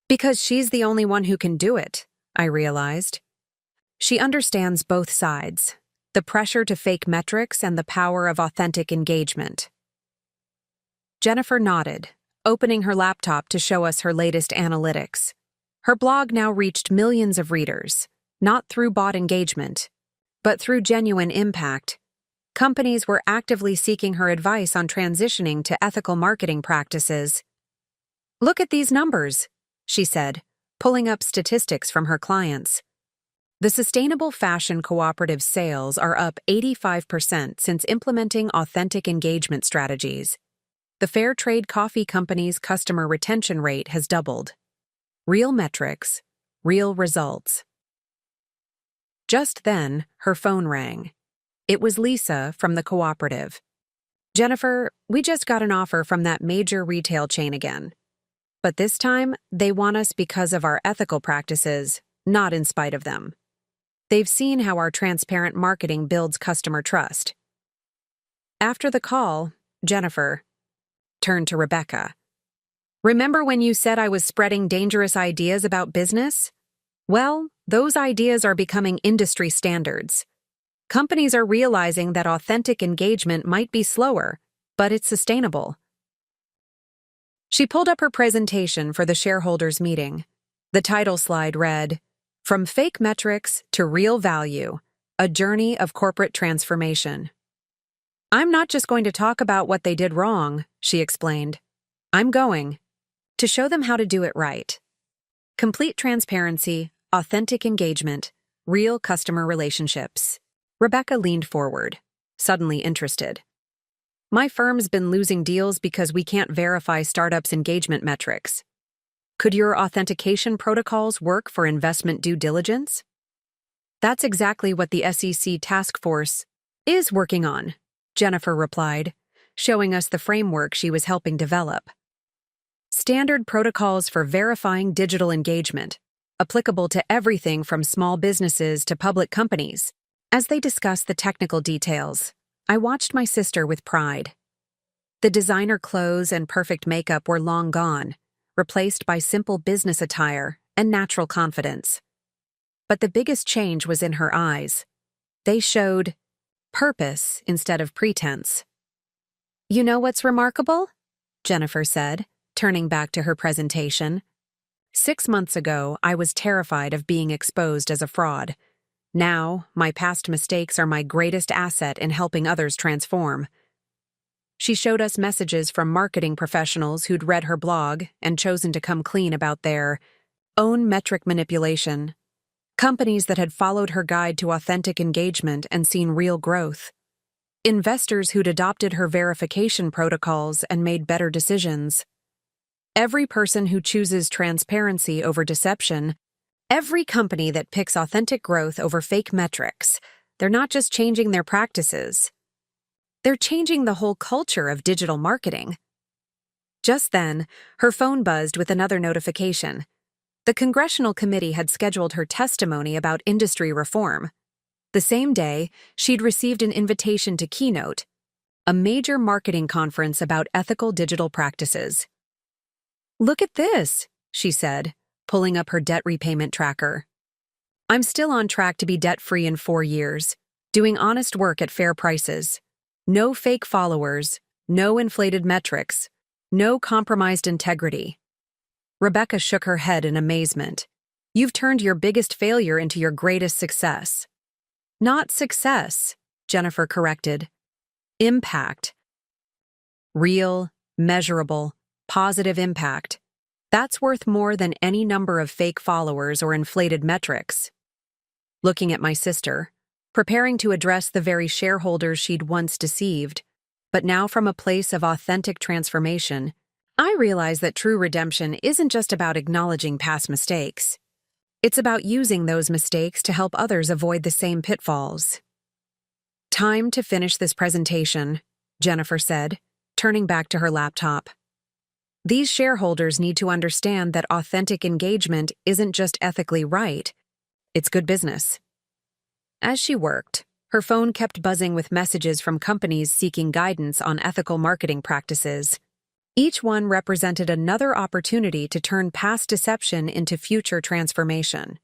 "Because she's the only one who can do it," I realized. She understands both sides, the pressure to fake metrics and the power of authentic engagement. Jennifer nodded, opening her laptop to show us her latest analytics. Her blog now reached millions of readers, not through bot engagement, but through genuine impact. Companies were actively seeking her advice on transitioning to ethical marketing practices. "Look at these numbers," she said, pulling up statistics from her clients. The Sustainable Fashion Cooperative sales are up 85% since implementing authentic engagement strategies. The Fair Trade Coffee Company's customer retention rate has doubled. Real metrics, real results. Just then, her phone rang. It was Lisa from the cooperative. "Jennifer, we just got an offer from that major retail chain again. But this time, they want us because of our ethical practices, not in spite of them. They've seen how our transparent marketing builds customer trust." After the call, Jennifer turned to Rebecca. "Remember when you said I was spreading dangerous ideas about business? Well, those ideas are becoming industry standards. Companies are realizing that authentic engagement might be slower, but it's sustainable. She pulled up her presentation for the shareholders' meeting. The title slide read, "From Fake Metrics to Real Value, A Journey of Corporate Transformation." "I'm not just going to talk about what they did wrong," she explained. "I'm going to show them how to do it right." Complete transparency, authentic engagement, real customer relationships. Rebecca leaned forward, suddenly interested. "My firm's been losing deals because we can't verify startups' engagement metrics. Could your authentication protocols work for investment due diligence?" "That's exactly what the SEC task force is working on," Jennifer replied, showing us the framework she was helping develop. Standard protocols for verifying digital engagement, applicable to everything from small businesses to public companies. As they discussed the technical details, I watched my sister with pride. The designer clothes and perfect makeup were long gone, replaced by simple business attire and natural confidence. But the biggest change was in her eyes. They showed purpose instead of pretense. "You know what's remarkable?" Jennifer said, turning back to her presentation. "6 months ago, I was terrified of being exposed as a fraud. Now, my past mistakes are my greatest asset in helping others transform." She showed us messages from marketing professionals who'd read her blog and chosen to come clean about their own metric manipulation. Companies that had followed her guide to authentic engagement and seen real growth. Investors who'd adopted her verification protocols and made better decisions. Every person who chooses transparency over deception, every company that picks authentic growth over fake metrics, they're not just changing their practices. They're changing the whole culture of digital marketing. Just then, her phone buzzed with another notification. The congressional committee had scheduled her testimony about industry reform. The same day, she'd received an invitation to Keynote, a major marketing conference about ethical digital practices. "Look at this," she said, pulling up her debt repayment tracker. "I'm still on track to be debt-free in 4 years, doing honest work at fair prices. No fake followers, no inflated metrics, no compromised integrity." Rebecca shook her head in amazement. "You've turned your biggest failure into your greatest success." "Not success," Jennifer corrected. "Impact. Real, measurable, positive impact. That's worth more than any number of fake followers or inflated metrics." Looking at my sister, preparing to address the very shareholders she'd once deceived, but now from a place of authentic transformation, I realized that true redemption isn't just about acknowledging past mistakes. It's about using those mistakes to help others avoid the same pitfalls. "Time to finish this presentation," Jennifer said, turning back to her laptop. "These shareholders need to understand that authentic engagement isn't just ethically right, it's good business." As she worked, her phone kept buzzing with messages from companies seeking guidance on ethical marketing practices. Each one represented another opportunity to turn past deception into future transformation.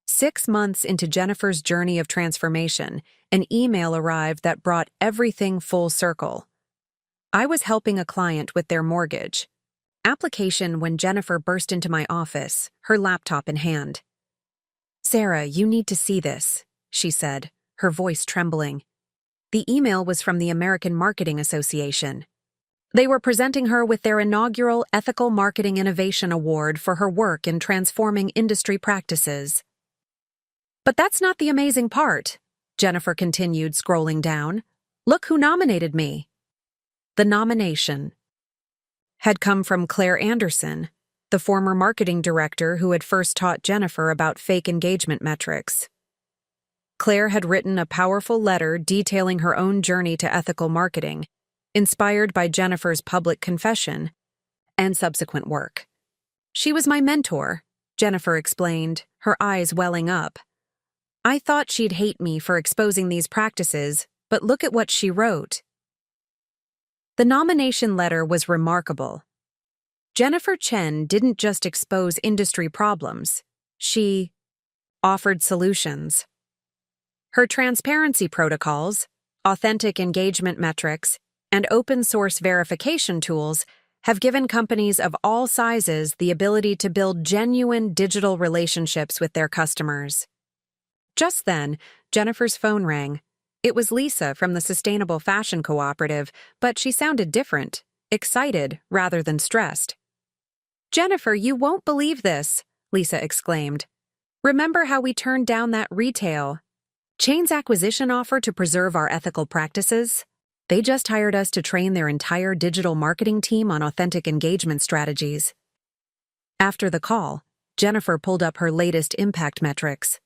6 months into Jennifer's journey of transformation, an email arrived that brought everything full circle. I was helping a client with their mortgage application when Jennifer burst into my office, her laptop in hand. "Sarah, you need to see this," she said, her voice trembling. The email was from the American Marketing Association. They were presenting her with their inaugural Ethical Marketing Innovation Award for her work in transforming industry practices. "But that's not the amazing part," Jennifer continued, scrolling down. "Look who nominated me." The nomination had come from Claire Anderson, the former marketing director who had first taught Jennifer about fake engagement metrics. Claire had written a powerful letter detailing her own journey to ethical marketing, inspired by Jennifer's public confession and subsequent work. "She was my mentor," Jennifer explained, her eyes welling up. "I thought she'd hate me for exposing these practices, but look at what she wrote." The nomination letter was remarkable. Jennifer Chen didn't just expose industry problems, she offered solutions. Her transparency protocols, authentic engagement metrics, and open-source verification tools have given companies of all sizes the ability to build genuine digital relationships with their customers. Just then, Jennifer's phone rang. It was Lisa from the Sustainable Fashion Cooperative, but she sounded different, excited rather than stressed. "Jennifer, you won't believe this," Lisa exclaimed. "Remember how we turned down that retail chain's acquisition offer to preserve our ethical practices? They just hired us to train their entire digital marketing team on authentic engagement strategies." After the call, Jennifer pulled up her latest impact metrics.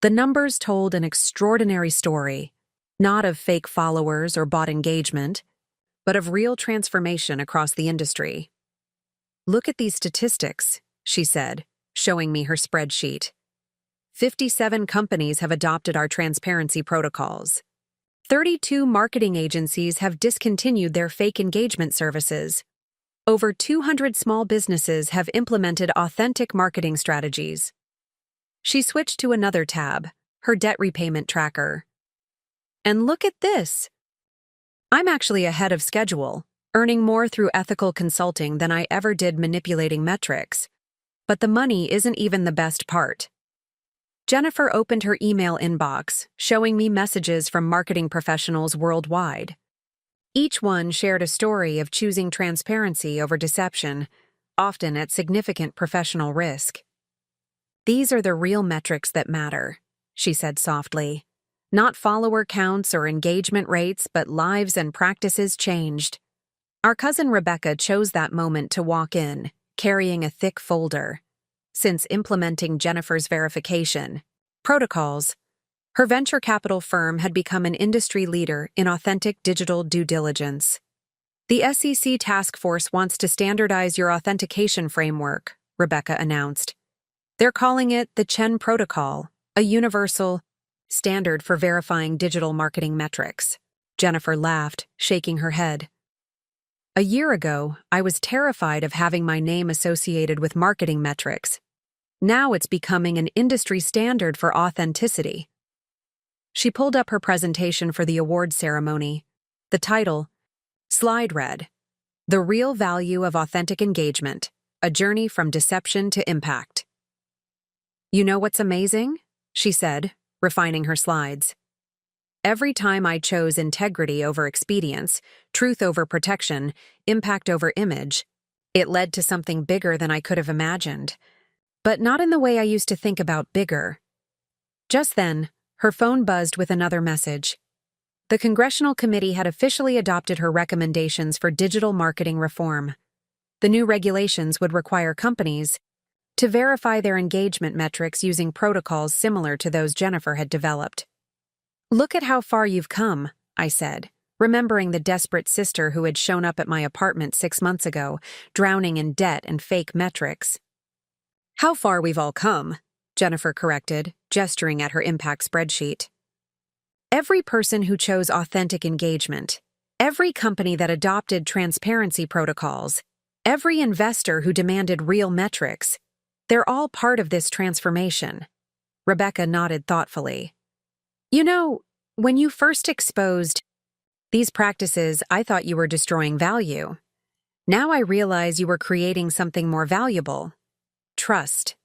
The numbers told an extraordinary story, not of fake followers or bot engagement, but of real transformation across the industry. "Look at these statistics," she said, showing me her spreadsheet. 57 companies have adopted our transparency protocols. 32 marketing agencies have discontinued their fake engagement services. Over 200 small businesses have implemented authentic marketing strategies. She switched to another tab, her debt repayment tracker. "And look at this! I'm actually ahead of schedule, earning more through ethical consulting than I ever did manipulating metrics. But the money isn't even the best part." Jennifer opened her email inbox, showing me messages from marketing professionals worldwide. Each one shared a story of choosing transparency over deception, often at significant professional risk. "These are the real metrics that matter," she said softly. "Not follower counts or engagement rates, but lives and practices changed." Our cousin Rebecca chose that moment to walk in, carrying a thick folder. Since implementing Jennifer's verification protocols, her venture capital firm had become an industry leader in authentic digital due diligence. "The SEC task force wants to standardize your authentication framework," Rebecca announced. "They're calling it the Chen Protocol, a universal standard for verifying digital marketing metrics." Jennifer laughed, shaking her head. "A year ago, I was terrified of having my name associated with marketing metrics. Now it's becoming an industry standard for authenticity." She pulled up her presentation for the awards ceremony. The title, slide read, "The Real Value of Authentic Engagement, A Journey from Deception to Impact." "You know what's amazing?" she said, refining her slides. "Every time I chose integrity over expedience, truth over protection, impact over image, it led to something bigger than I could have imagined. But not in the way I used to think about bigger." Just then, her phone buzzed with another message. The Congressional Committee had officially adopted her recommendations for digital marketing reform. The new regulations would require companies to verify their engagement metrics using protocols similar to those Jennifer had developed. "Look at how far you've come," I said, remembering the desperate sister who had shown up at my apartment 6 months ago, drowning in debt and fake metrics. "How far we've all come," Jennifer corrected, gesturing at her impact spreadsheet. "Every person who chose authentic engagement, every company that adopted transparency protocols, every investor who demanded real metrics, they're all part of this transformation." Rebecca nodded thoughtfully. "You know, when you first exposed these practices, I thought you were destroying value. Now I realize you were creating something more valuable: trust."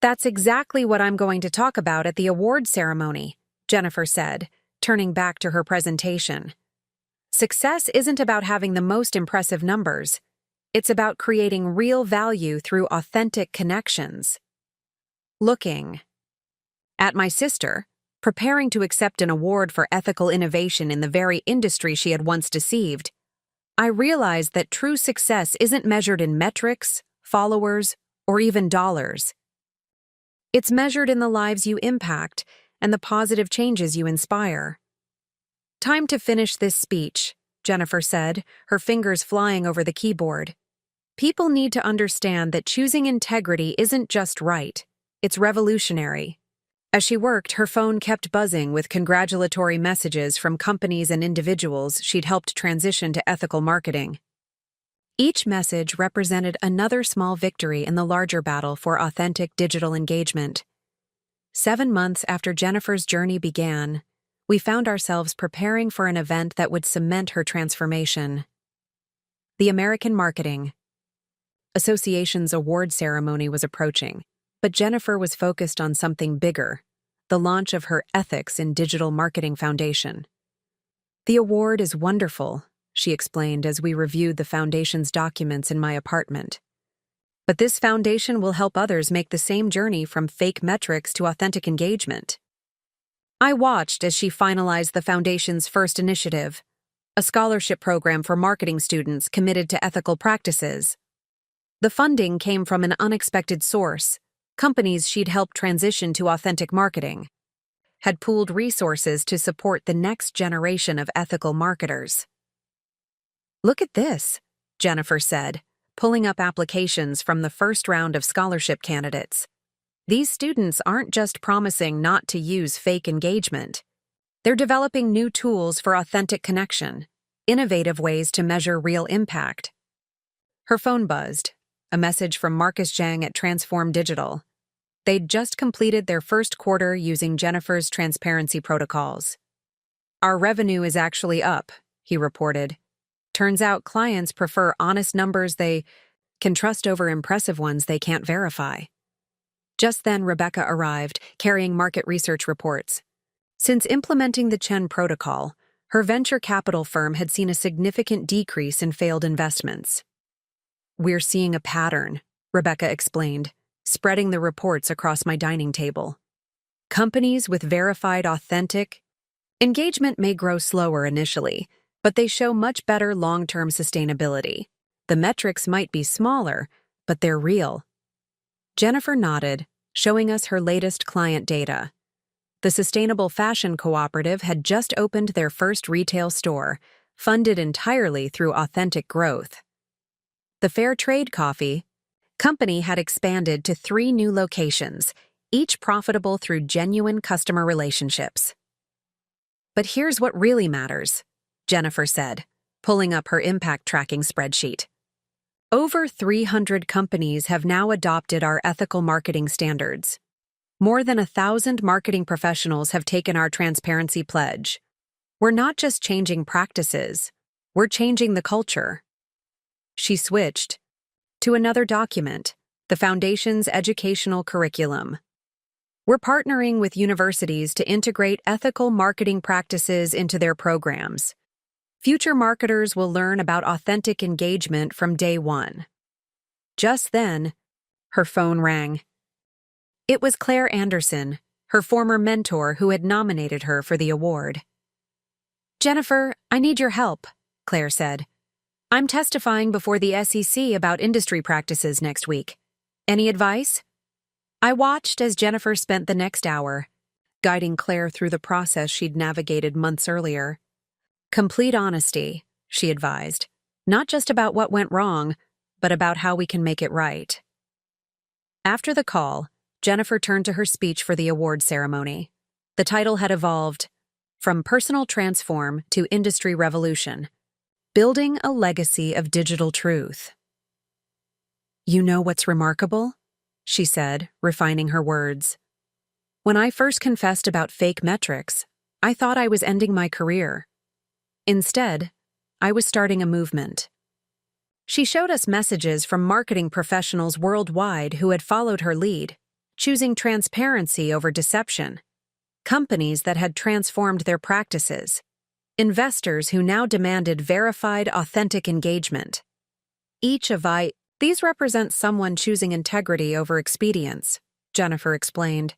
"That's exactly what I'm going to talk about at the awards ceremony," Jennifer said, turning back to her presentation. "Success isn't about having the most impressive numbers. It's about creating real value through authentic connections." Looking at my sister, preparing to accept an award for ethical innovation in the very industry she had once deceived, I realized that true success isn't measured in metrics, followers, or even dollars. It's measured in the lives you impact and the positive changes you inspire. "Time to finish this speech," Jennifer said, her fingers flying over the keyboard. "People need to understand that choosing integrity isn't just right, it's revolutionary." As she worked, her phone kept buzzing with congratulatory messages from companies and individuals she'd helped transition to ethical marketing. Each message represented another small victory in the larger battle for authentic digital engagement. 7 months after Jennifer's journey began, we found ourselves preparing for an event that would cement her transformation. The American Marketing Association's award ceremony was approaching, but Jennifer was focused on something bigger, the launch of her Ethics in Digital Marketing Foundation. "The award is wonderful," she explained as we reviewed the foundation's documents in my apartment. "But this foundation will help others make the same journey from fake metrics to authentic engagement." I watched as she finalized the foundation's first initiative, a scholarship program for marketing students committed to ethical practices. The funding came from an unexpected source. Companies she'd helped transition to authentic marketing had pooled resources to support the next generation of ethical marketers. "Look at this," Jennifer said, pulling up applications from the first round of scholarship candidates. "These students aren't just promising not to use fake engagement. They're developing new tools for authentic connection, innovative ways to measure real impact." Her phone buzzed, a message from Marcus Zhang at Transform Digital. They'd just completed their first quarter using Jennifer's transparency protocols. "Our revenue is actually up," he reported. "Turns out clients prefer honest numbers they can trust over impressive ones they can't verify." Just then, Rebecca arrived, carrying market research reports. Since implementing the Chen protocol, her venture capital firm had seen a significant decrease in failed investments. "We're seeing a pattern," Rebecca explained, spreading the reports across my dining table. "Companies with verified authentic engagement may grow slower initially, but they show much better long-term sustainability. The metrics might be smaller, but they're real." Jennifer nodded, showing us her latest client data. The Sustainable Fashion Cooperative had just opened their first retail store, funded entirely through authentic growth. The Fair Trade Coffee Company had expanded to 3 new locations, each profitable through genuine customer relationships. "But here's what really matters," Jennifer said, pulling up her impact tracking spreadsheet. "Over 300 companies have now adopted our ethical marketing standards. More than 1,000 marketing professionals have taken our transparency pledge. We're not just changing practices, we're changing the culture." She switched to another document, the Foundation's educational curriculum. "We're partnering with universities to integrate ethical marketing practices into their programs. Future marketers will learn about authentic engagement from day one." Just then, her phone rang. It was Claire Anderson, her former mentor who had nominated her for the award. "Jennifer, I need your help," Claire said. "I'm testifying before the SEC about industry practices next week. Any advice?" I watched as Jennifer spent the next hour, guiding Claire through the process she'd navigated months earlier. "Complete honesty," she advised, "not just about what went wrong, but about how we can make it right." After the call, Jennifer turned to her speech for the award ceremony. The title had evolved from Personal Transform to Industry Revolution, Building a Legacy of Digital Truth. "You know what's remarkable?" she said, refining her words. "When I first confessed about fake metrics, I thought I was ending my career. Instead, I was starting a movement." She showed us messages from marketing professionals worldwide who had followed her lead, choosing transparency over deception, companies that had transformed their practices, investors who now demanded verified, authentic engagement. These represent someone choosing integrity over expedience, Jennifer explained.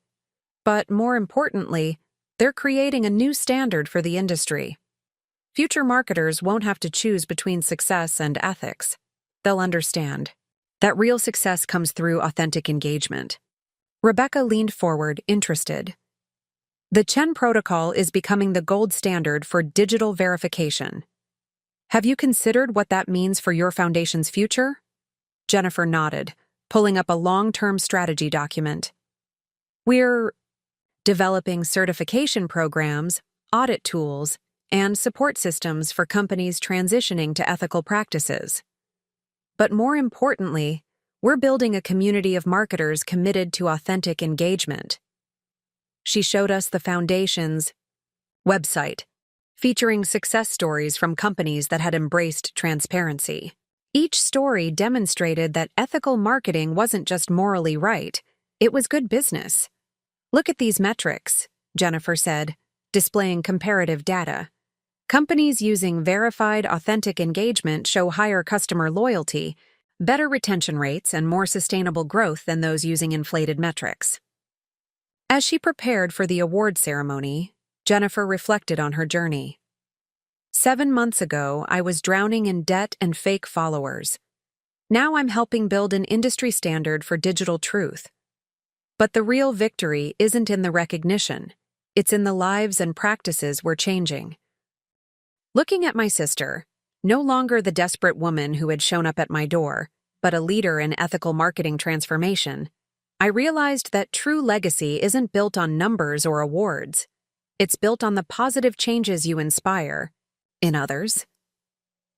But more importantly, they're creating a new standard for the industry. Future marketers won't have to choose between success and ethics. They'll understand that real success comes through authentic engagement. Rebecca leaned forward, interested. "The Chen protocol is becoming the gold standard for digital verification. Have you considered what that means for your foundation's future?" Jennifer nodded, pulling up a long-term strategy document. "We're developing certification programs, audit tools, and support systems for companies transitioning to ethical practices. But more importantly, we're building a community of marketers committed to authentic engagement." she showed us the foundation's website, featuring success stories from companies that had embraced transparency. Each story demonstrated that ethical marketing wasn't just morally right, it was good business. "Look at these metrics," Jennifer said, displaying comparative data. "Companies using verified, authentic engagement show higher customer loyalty, better retention rates, and more sustainable growth than those using inflated metrics." As she prepared for the award ceremony, Jennifer reflected on her journey. 7 months ago, I was drowning in debt and fake followers. Now I'm helping build an industry standard for digital truth. But the real victory isn't in the recognition. It's in the lives and practices we're changing. Looking at my sister, no longer the desperate woman who had shown up at my door, but a leader in ethical marketing transformation, I realized that true legacy isn't built on numbers or awards. It's built on the positive changes you inspire in others.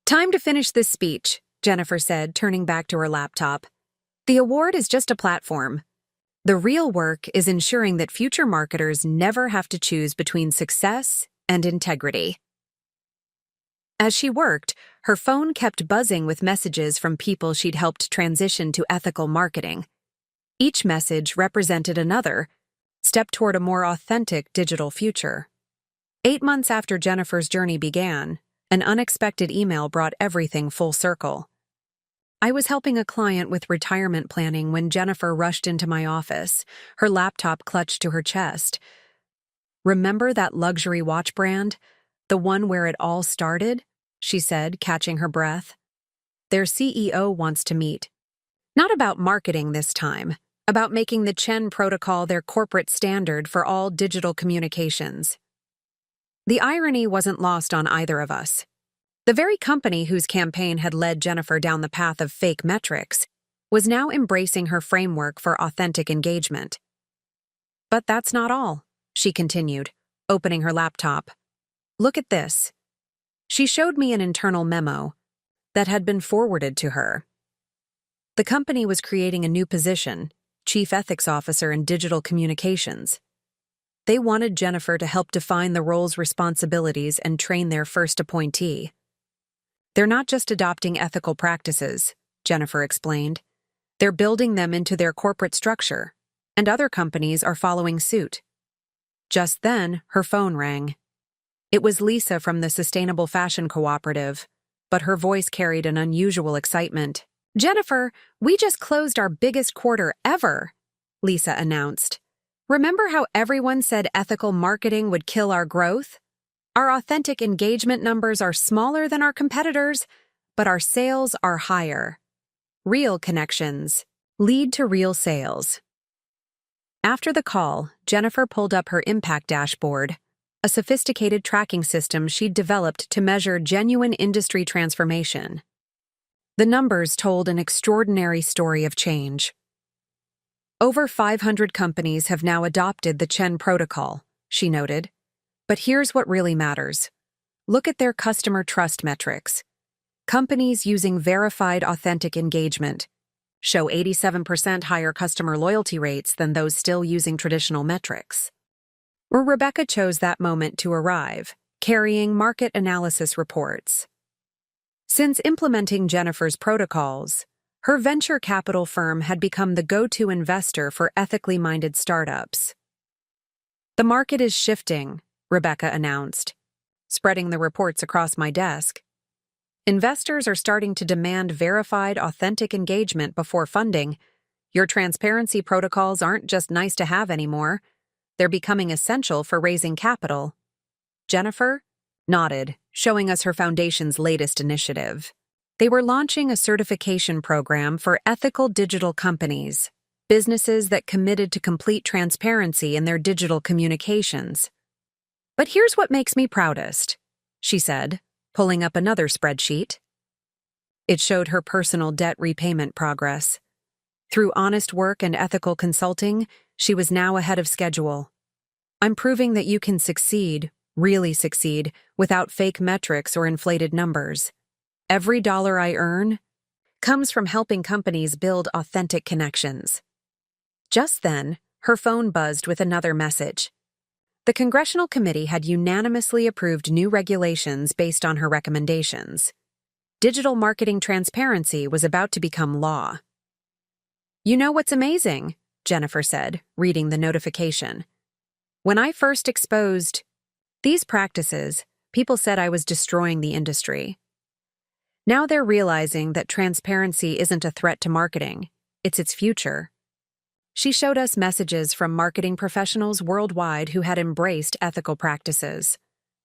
"Time to finish this speech," Jennifer said, turning back to her laptop. "The award is just a platform. The real work is ensuring that future marketers never have to choose between success and integrity." As she worked, her phone kept buzzing with messages from people she'd helped transition to ethical marketing. Each message represented another step toward a more authentic digital future. 8 months after Jennifer's journey began, an unexpected email brought everything full circle. I was helping a client with retirement planning when Jennifer rushed into my office, her laptop clutched to her chest. "Remember that luxury watch brand? The one where it all started?" she said, catching her breath. "Their CEO wants to meet. Not about marketing this time, about making the Chen Protocol their corporate standard for all digital communications." The irony wasn't lost on either of us. The very company whose campaign had led Jennifer down the path of fake metrics was now embracing her framework for authentic engagement. "But that's not all," she continued, opening her laptop. "Look at this." She showed me an internal memo that had been forwarded to her. The company was creating a new position, Chief Ethics Officer in Digital Communications. They wanted Jennifer to help define the role's responsibilities and train their first appointee. "They're not just adopting ethical practices," Jennifer explained. "They're building them into their corporate structure, and other companies are following suit." Just then, her phone rang. It was Lisa from the Sustainable Fashion Cooperative, but her voice carried an unusual excitement. "Jennifer, we just closed our biggest quarter ever," Lisa announced. "Remember how everyone said ethical marketing would kill our growth? Our authentic engagement numbers are smaller than our competitors, but our sales are higher. Real connections lead to real sales." After the call, Jennifer pulled up her impact dashboard, a sophisticated tracking system she'd developed to measure genuine industry transformation. The numbers told an extraordinary story of change. Over 500 companies have now adopted the Chen Protocol, she noted. But here's what really matters. Look at their customer trust metrics. Companies using verified authentic engagement show 87% higher customer loyalty rates than those still using traditional metrics. Rebecca chose that moment to arrive, carrying market analysis reports. Since implementing Jennifer's protocols, her venture capital firm had become the go-to investor for ethically minded startups. "The market is shifting," Rebecca announced, spreading the reports across my desk. "Investors are starting to demand verified, authentic engagement before funding. Your transparency protocols aren't just nice to have anymore. They're becoming essential for raising capital." Jennifer nodded, showing us her foundation's latest initiative. They were launching a certification program for ethical digital companies, businesses that committed to complete transparency in their digital communications. "But here's what makes me proudest," she said, pulling up another spreadsheet. It showed her personal debt repayment progress. Through honest work and ethical consulting, she was now ahead of schedule. "I'm proving that you can succeed, really succeed, without fake metrics or inflated numbers. Every dollar I earn comes from helping companies build authentic connections." Just then, her phone buzzed with another message. The Congressional Committee had unanimously approved new regulations based on her recommendations. Digital marketing transparency was about to become law. "You know what's amazing?" Jennifer said, reading the notification. "When I first exposed these practices, people said I was destroying the industry. Now they're realizing that transparency isn't a threat to marketing, it's its future." She showed us messages from marketing professionals worldwide who had embraced ethical practices.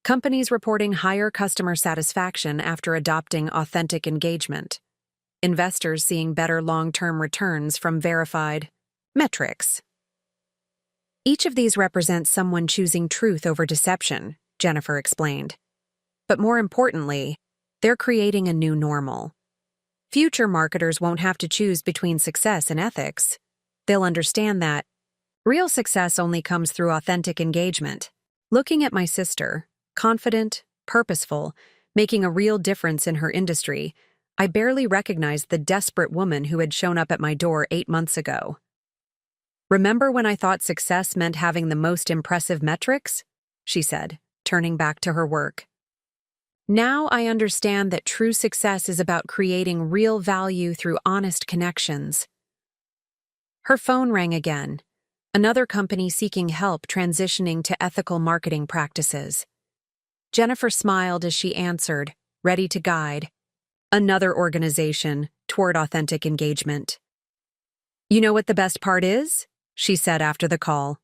Companies reporting higher customer satisfaction after adopting authentic engagement. Investors seeing better long-term returns from verified metrics. Each of these represents someone choosing truth over deception, Jennifer explained. But more importantly, they're creating a new normal. Future marketers won't have to choose between success and ethics. They'll understand that real success only comes through authentic engagement. Looking at my sister, confident, purposeful, making a real difference in her industry, I barely recognized the desperate woman who had shown up at my door 8 months ago. "Remember when I thought success meant having the most impressive metrics?" she said, turning back to her work. "Now I understand that true success is about creating real value through honest connections." Her phone rang again. Another company seeking help transitioning to ethical marketing practices. Jennifer smiled as she answered, ready to guide. Another organization toward authentic engagement. "You know what the best part is?" she said after the call.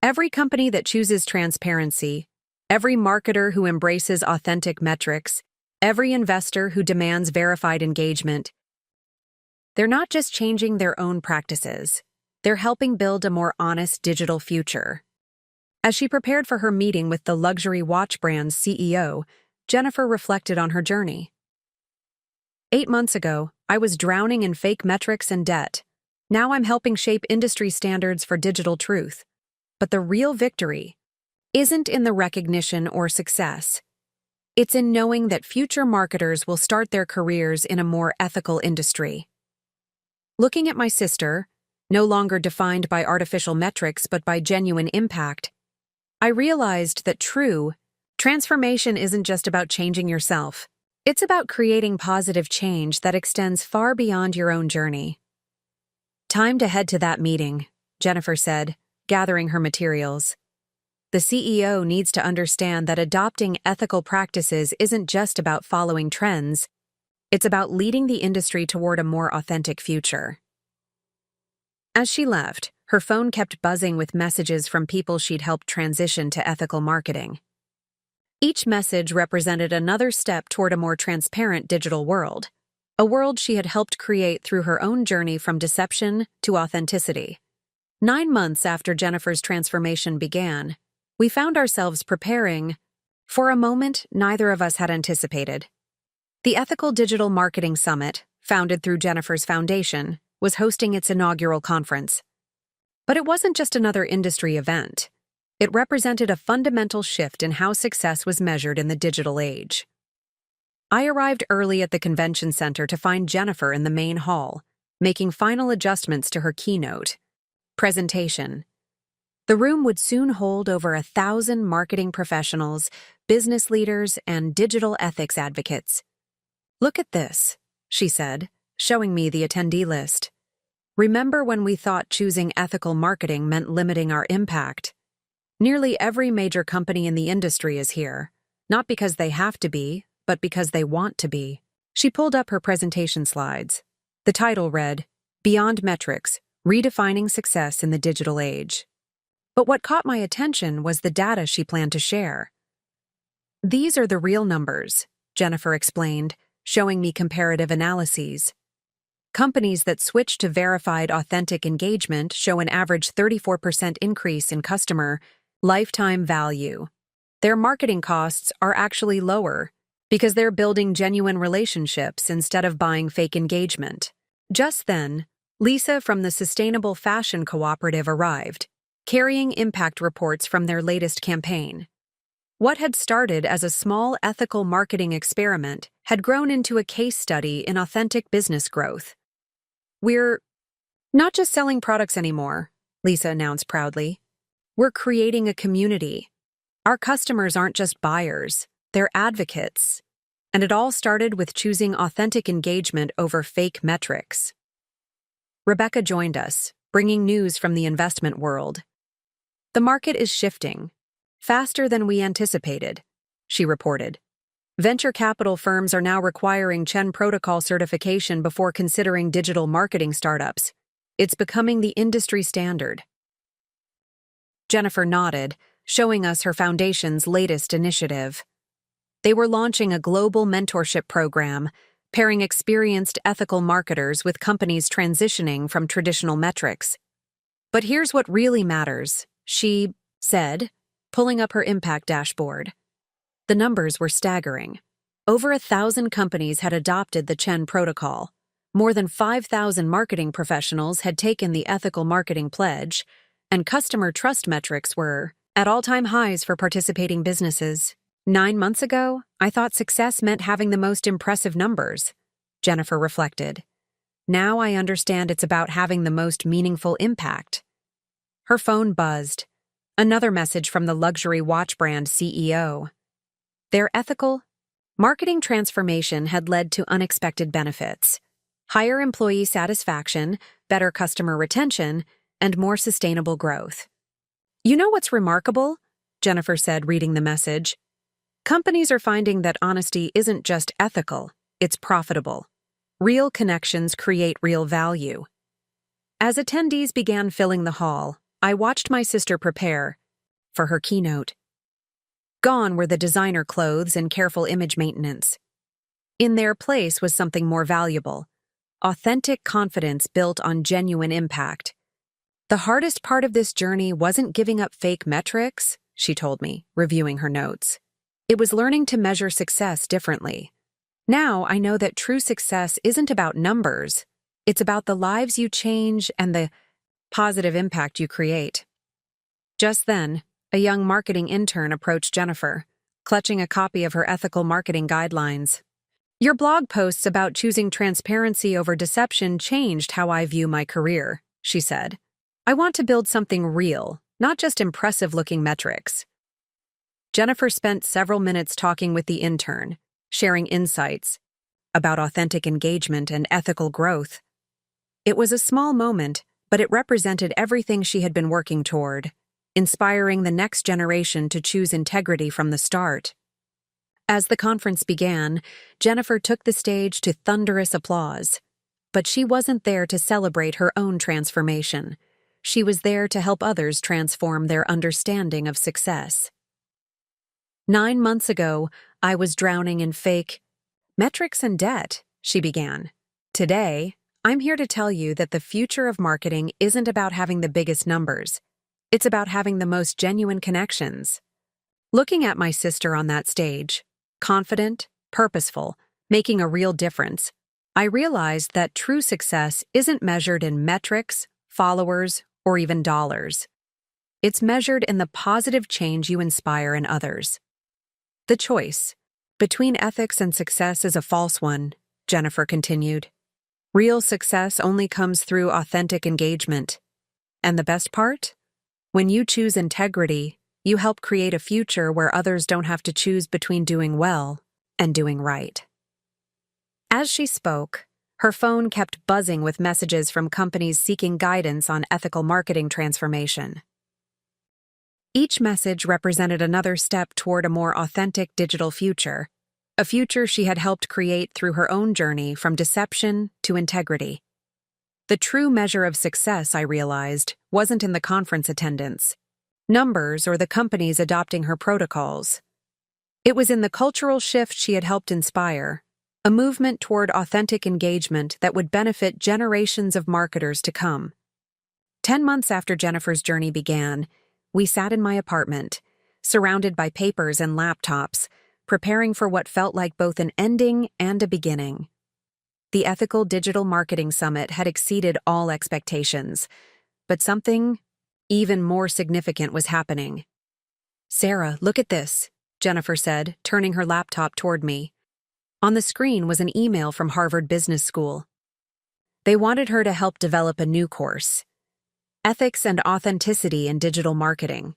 "Every company that chooses transparency, every marketer who embraces authentic metrics, every investor who demands verified engagement, they're not just changing their own practices, they're helping build a more honest digital future." As she prepared for her meeting with the luxury watch brand's CEO, Jennifer reflected on her journey. 8 months ago, I was drowning in fake metrics and debt. Now I'm helping shape industry standards for digital truth. But the real victory isn't in the recognition or success. It's in knowing that future marketers will start their careers in a more ethical industry. Looking at my sister, no longer defined by artificial metrics but by genuine impact, I realized that true transformation isn't just about changing yourself. It's about creating positive change that extends far beyond your own journey. "Time to head to that meeting," Jennifer said, gathering her materials. The CEO needs to understand that adopting ethical practices isn't just about following trends, it's about leading the industry toward a more authentic future. As she left, her phone kept buzzing with messages from people she'd helped transition to ethical marketing. Each message represented another step toward a more transparent digital world, a world she had helped create through her own journey from deception to authenticity. 9 months after Jennifer's transformation began, we found ourselves preparing for a moment neither of us had anticipated. The Ethical Digital Marketing Summit, founded through Jennifer's foundation, was hosting its inaugural conference. But it wasn't just another industry event. It represented a fundamental shift in how success was measured in the digital age. I arrived early at the convention center to find Jennifer in the main hall, making final adjustments to her keynote presentation. The room would soon hold over 1,000 marketing professionals, business leaders, and digital ethics advocates. "Look at this," she said, showing me the attendee list. "Remember when we thought choosing ethical marketing meant limiting our impact? Nearly every major company in the industry is here, not because they have to be, but because they want to be." She pulled up her presentation slides. The title read, "Beyond Metrics, Redefining Success in the Digital Age." But what caught my attention was the data she planned to share. "These are the real numbers," Jennifer explained, showing me comparative analyses. Companies that switch to verified authentic engagement show an average 34% increase in customer lifetime value. Their marketing costs are actually lower because they're building genuine relationships instead of buying fake engagement. Just then, Lisa from the Sustainable Fashion Cooperative arrived, carrying impact reports from their latest campaign. What had started as a small ethical marketing experiment had grown into a case study in authentic business growth. "We're not just selling products anymore," Lisa announced proudly. We're creating a community. Our customers aren't just buyers, they're advocates. And it all started with choosing authentic engagement over fake metrics. Rebecca joined us, bringing news from the investment world. The market is shifting, faster than we anticipated, she reported. Venture capital firms are now requiring Chen Protocol certification before considering digital marketing startups. It's becoming the industry standard. Jennifer nodded, showing us her foundation's latest initiative. They were launching a global mentorship program, pairing experienced ethical marketers with companies transitioning from traditional metrics. But here's what really matters, she said, pulling up her impact dashboard. The numbers were staggering. Over 1,000 companies had adopted the Chen Protocol. More than 5,000 marketing professionals had taken the ethical marketing pledge, and customer trust metrics were at all-time highs for participating businesses. 9 months ago, I thought success meant having the most impressive numbers, Jennifer reflected. Now I understand it's about having the most meaningful impact. Her phone buzzed. Another message from the luxury watch brand CEO. Their ethical marketing transformation had led to unexpected benefits: higher employee satisfaction, better customer retention, and more sustainable growth. You know what's remarkable? Jennifer said, reading the message. Companies are finding that honesty isn't just ethical, it's profitable. Real connections create real value. As attendees began filling the hall, I watched my sister prepare for her keynote. Gone were the designer clothes and careful image maintenance. In their place was something more valuable: authentic confidence built on genuine impact. The hardest part of this journey wasn't giving up fake metrics, she told me, reviewing her notes. It was learning to measure success differently. Now I know that true success isn't about numbers. It's about the lives you change and the positive impact you create. Just then, a young marketing intern approached Jennifer, clutching a copy of her ethical marketing guidelines. Your blog posts about choosing transparency over deception changed how I view my career, she said. I want to build something real, not just impressive-looking metrics. Jennifer spent several minutes talking with the intern, sharing insights about authentic engagement and ethical growth. It was a small moment, but it represented everything she had been working toward, inspiring the next generation to choose integrity from the start. As the conference began, Jennifer took the stage to thunderous applause. But she wasn't there to celebrate her own transformation. She was there to help others transform their understanding of success. 9 months ago, I was drowning in fake metrics and debt, she began. Today, I'm here to tell you that the future of marketing isn't about having the biggest numbers. It's about having the most genuine connections. Looking at my sister on that stage, confident, purposeful, making a real difference, I realized that true success isn't measured in metrics, followers, or even dollars. It's measured in the positive change you inspire in others. The choice between ethics and success is a false one, Jennifer continued. Real success only comes through authentic engagement. And the best part? When you choose integrity, you help create a future where others don't have to choose between doing well and doing right. As she spoke, her phone kept buzzing with messages from companies seeking guidance on ethical marketing transformation. Each message represented another step toward a more authentic digital future, a future she had helped create through her own journey from deception to integrity. The true measure of success, I realized, wasn't in the conference attendance, numbers, or the companies adopting her protocols. It was in the cultural shift she had helped inspire, a movement toward authentic engagement that would benefit generations of marketers to come. 10 months after Jennifer's journey began, we sat in my apartment, surrounded by papers and laptops, preparing for what felt like both an ending and a beginning. The Ethical Digital Marketing Summit had exceeded all expectations, but something even more significant was happening. Sarah, look at this, Jennifer said, turning her laptop toward me. On the screen was an email from Harvard Business School. They wanted her to help develop a new course, ethics and authenticity in digital marketing.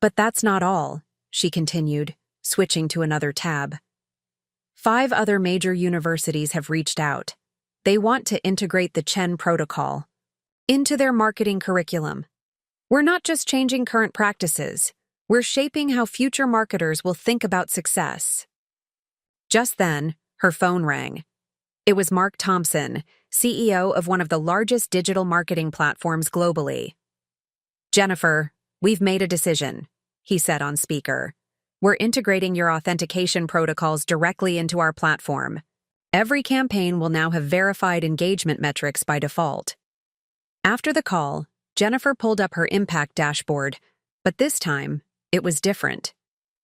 But that's not all, she continued, switching to another tab. 5 other major universities have reached out. They want to integrate the Chen protocol into their marketing curriculum. We're not just changing current practices, we're shaping how future marketers will think about success. Just then, her phone rang. It was Mark Thompson, CEO of one of the largest digital marketing platforms globally. "Jennifer, we've made a decision," he said on speaker. "We're integrating your authentication protocols directly into our platform. Every campaign will now have verified engagement metrics by default." After the call, Jennifer pulled up her impact dashboard, but this time, it was different.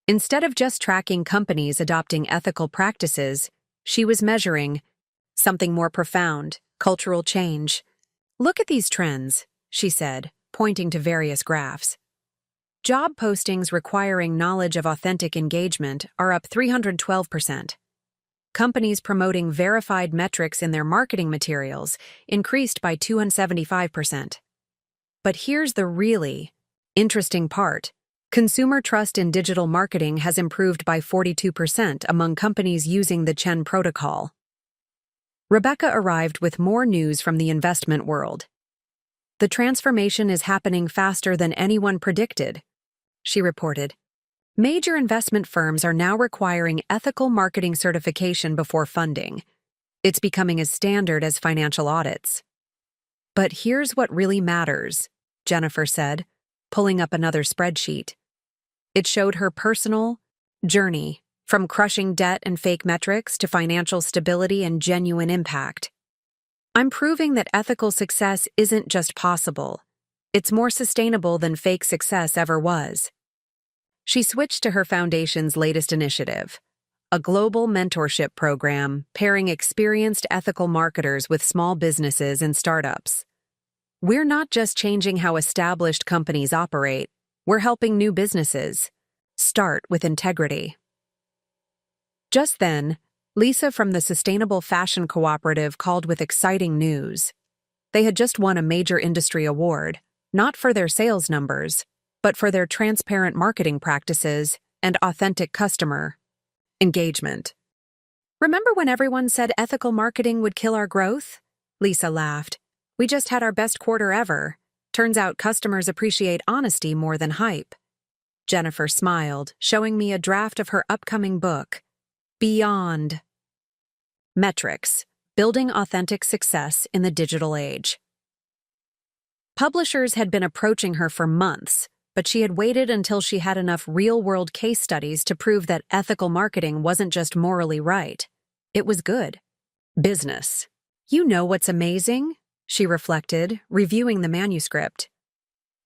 Instead of just tracking companies adopting ethical practices, she was measuring something more profound, cultural change. "Look at these trends," she said, pointing to various graphs. Job postings requiring knowledge of authentic engagement are up 312%. Companies promoting verified metrics in their marketing materials increased by 275%. But here's the really interesting part. Consumer trust in digital marketing has improved by 42% among companies using the Chen protocol. Rebecca arrived with more news from the investment world. "The transformation is happening faster than anyone predicted," she reported. "Major investment firms are now requiring ethical marketing certification before funding. It's becoming as standard as financial audits." "But here's what really matters," Jennifer said, pulling up another spreadsheet. It showed her personal journey, from crushing debt and fake metrics to financial stability and genuine impact. "I'm proving that ethical success isn't just possible. It's more sustainable than fake success ever was." She switched to her foundation's latest initiative, a global mentorship program pairing experienced ethical marketers with small businesses and startups. "We're not just changing how established companies operate, we're helping new businesses start with integrity." Just then, Lisa from the Sustainable Fashion Cooperative called with exciting news. They had just won a major industry award, not for their sales numbers, but for their transparent marketing practices and authentic customer engagement. "Remember when everyone said ethical marketing would kill our growth?" Lisa laughed. "We just had our best quarter ever. Turns out customers appreciate honesty more than hype." Jennifer smiled, showing me a draft of her upcoming book, Beyond Metrics: Building Authentic Success in the Digital Age. Publishers had been approaching her for months, but she had waited until she had enough real-world case studies to prove that ethical marketing wasn't just morally right. It was good business. "You know what's amazing?" she reflected, reviewing the manuscript.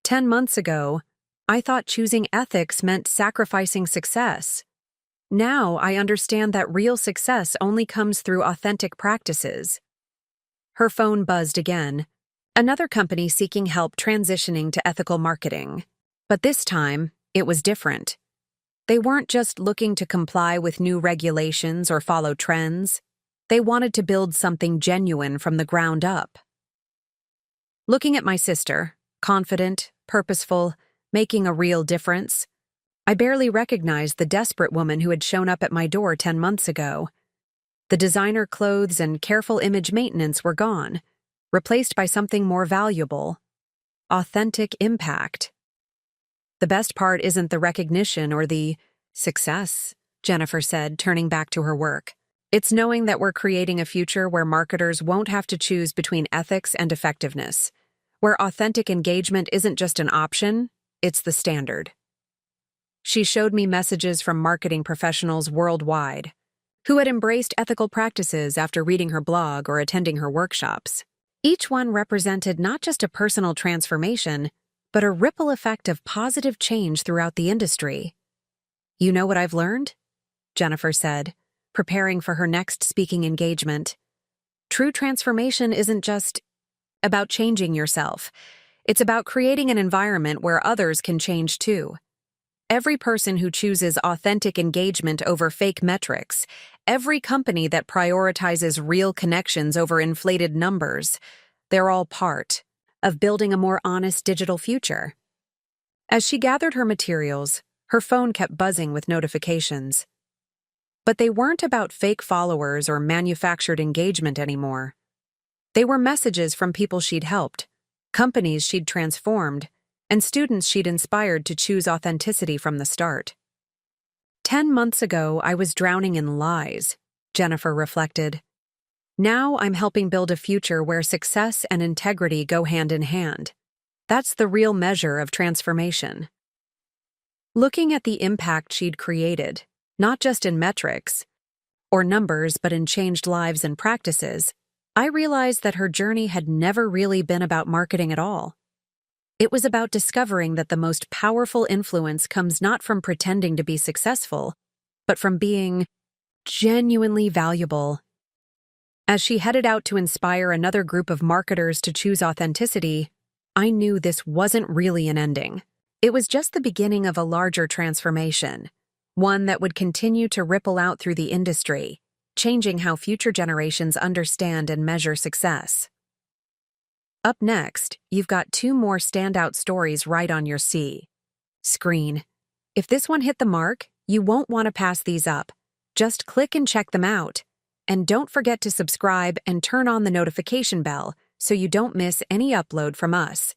10 months ago, I thought choosing ethics meant sacrificing success. Now I understand that real success only comes through authentic practices." Her phone buzzed again. Another company seeking help transitioning to ethical marketing. But this time, it was different. They weren't just looking to comply with new regulations or follow trends. They wanted to build something genuine from the ground up. Looking at my sister, confident, purposeful, making a real difference, I barely recognized the desperate woman who had shown up at my door 10 months ago. The designer clothes and careful image maintenance were gone, replaced by something more valuable: authentic impact. "The best part isn't the recognition or the success," Jennifer said, turning back to her work. "It's knowing that we're creating a future where marketers won't have to choose between ethics and effectiveness, where authentic engagement isn't just an option, it's the standard." She showed me messages from marketing professionals worldwide who had embraced ethical practices after reading her blog or attending her workshops. Each one represented not just a personal transformation, but a ripple effect of positive change throughout the industry. "You know what I've learned?" Jennifer said, preparing for her next speaking engagement. "True transformation isn't just about changing yourself. It's about creating an environment where others can change too. Every person who chooses authentic engagement over fake metrics, every company that prioritizes real connections over inflated numbers, they're all part of building a more honest digital future. As she gathered her materials, her phone kept buzzing with notifications. But they weren't about fake followers or manufactured engagement anymore. They were messages from people she'd helped, companies she'd transformed, and students she'd inspired to choose authenticity from the start. 10 months ago, I was drowning in lies, Jennifer reflected. Now I'm helping build a future where success and integrity go hand in hand. That's the real measure of transformation. Looking at the impact she'd created, not just in metrics or numbers but in changed lives and practices, I realized that her journey had never really been about marketing at all. It was about discovering that the most powerful influence comes not from pretending to be successful, but from being genuinely valuable. As she headed out to inspire another group of marketers to choose authenticity, I knew this wasn't really an ending. It was just the beginning of a larger transformation, one that would continue to ripple out through the industry, changing how future generations understand and measure success. Up next, you've got 2 more standout stories right on your screen. If this one hit the mark, you won't want to pass these up. Just click and check them out. And don't forget to subscribe and turn on the notification bell so you don't miss any upload from us.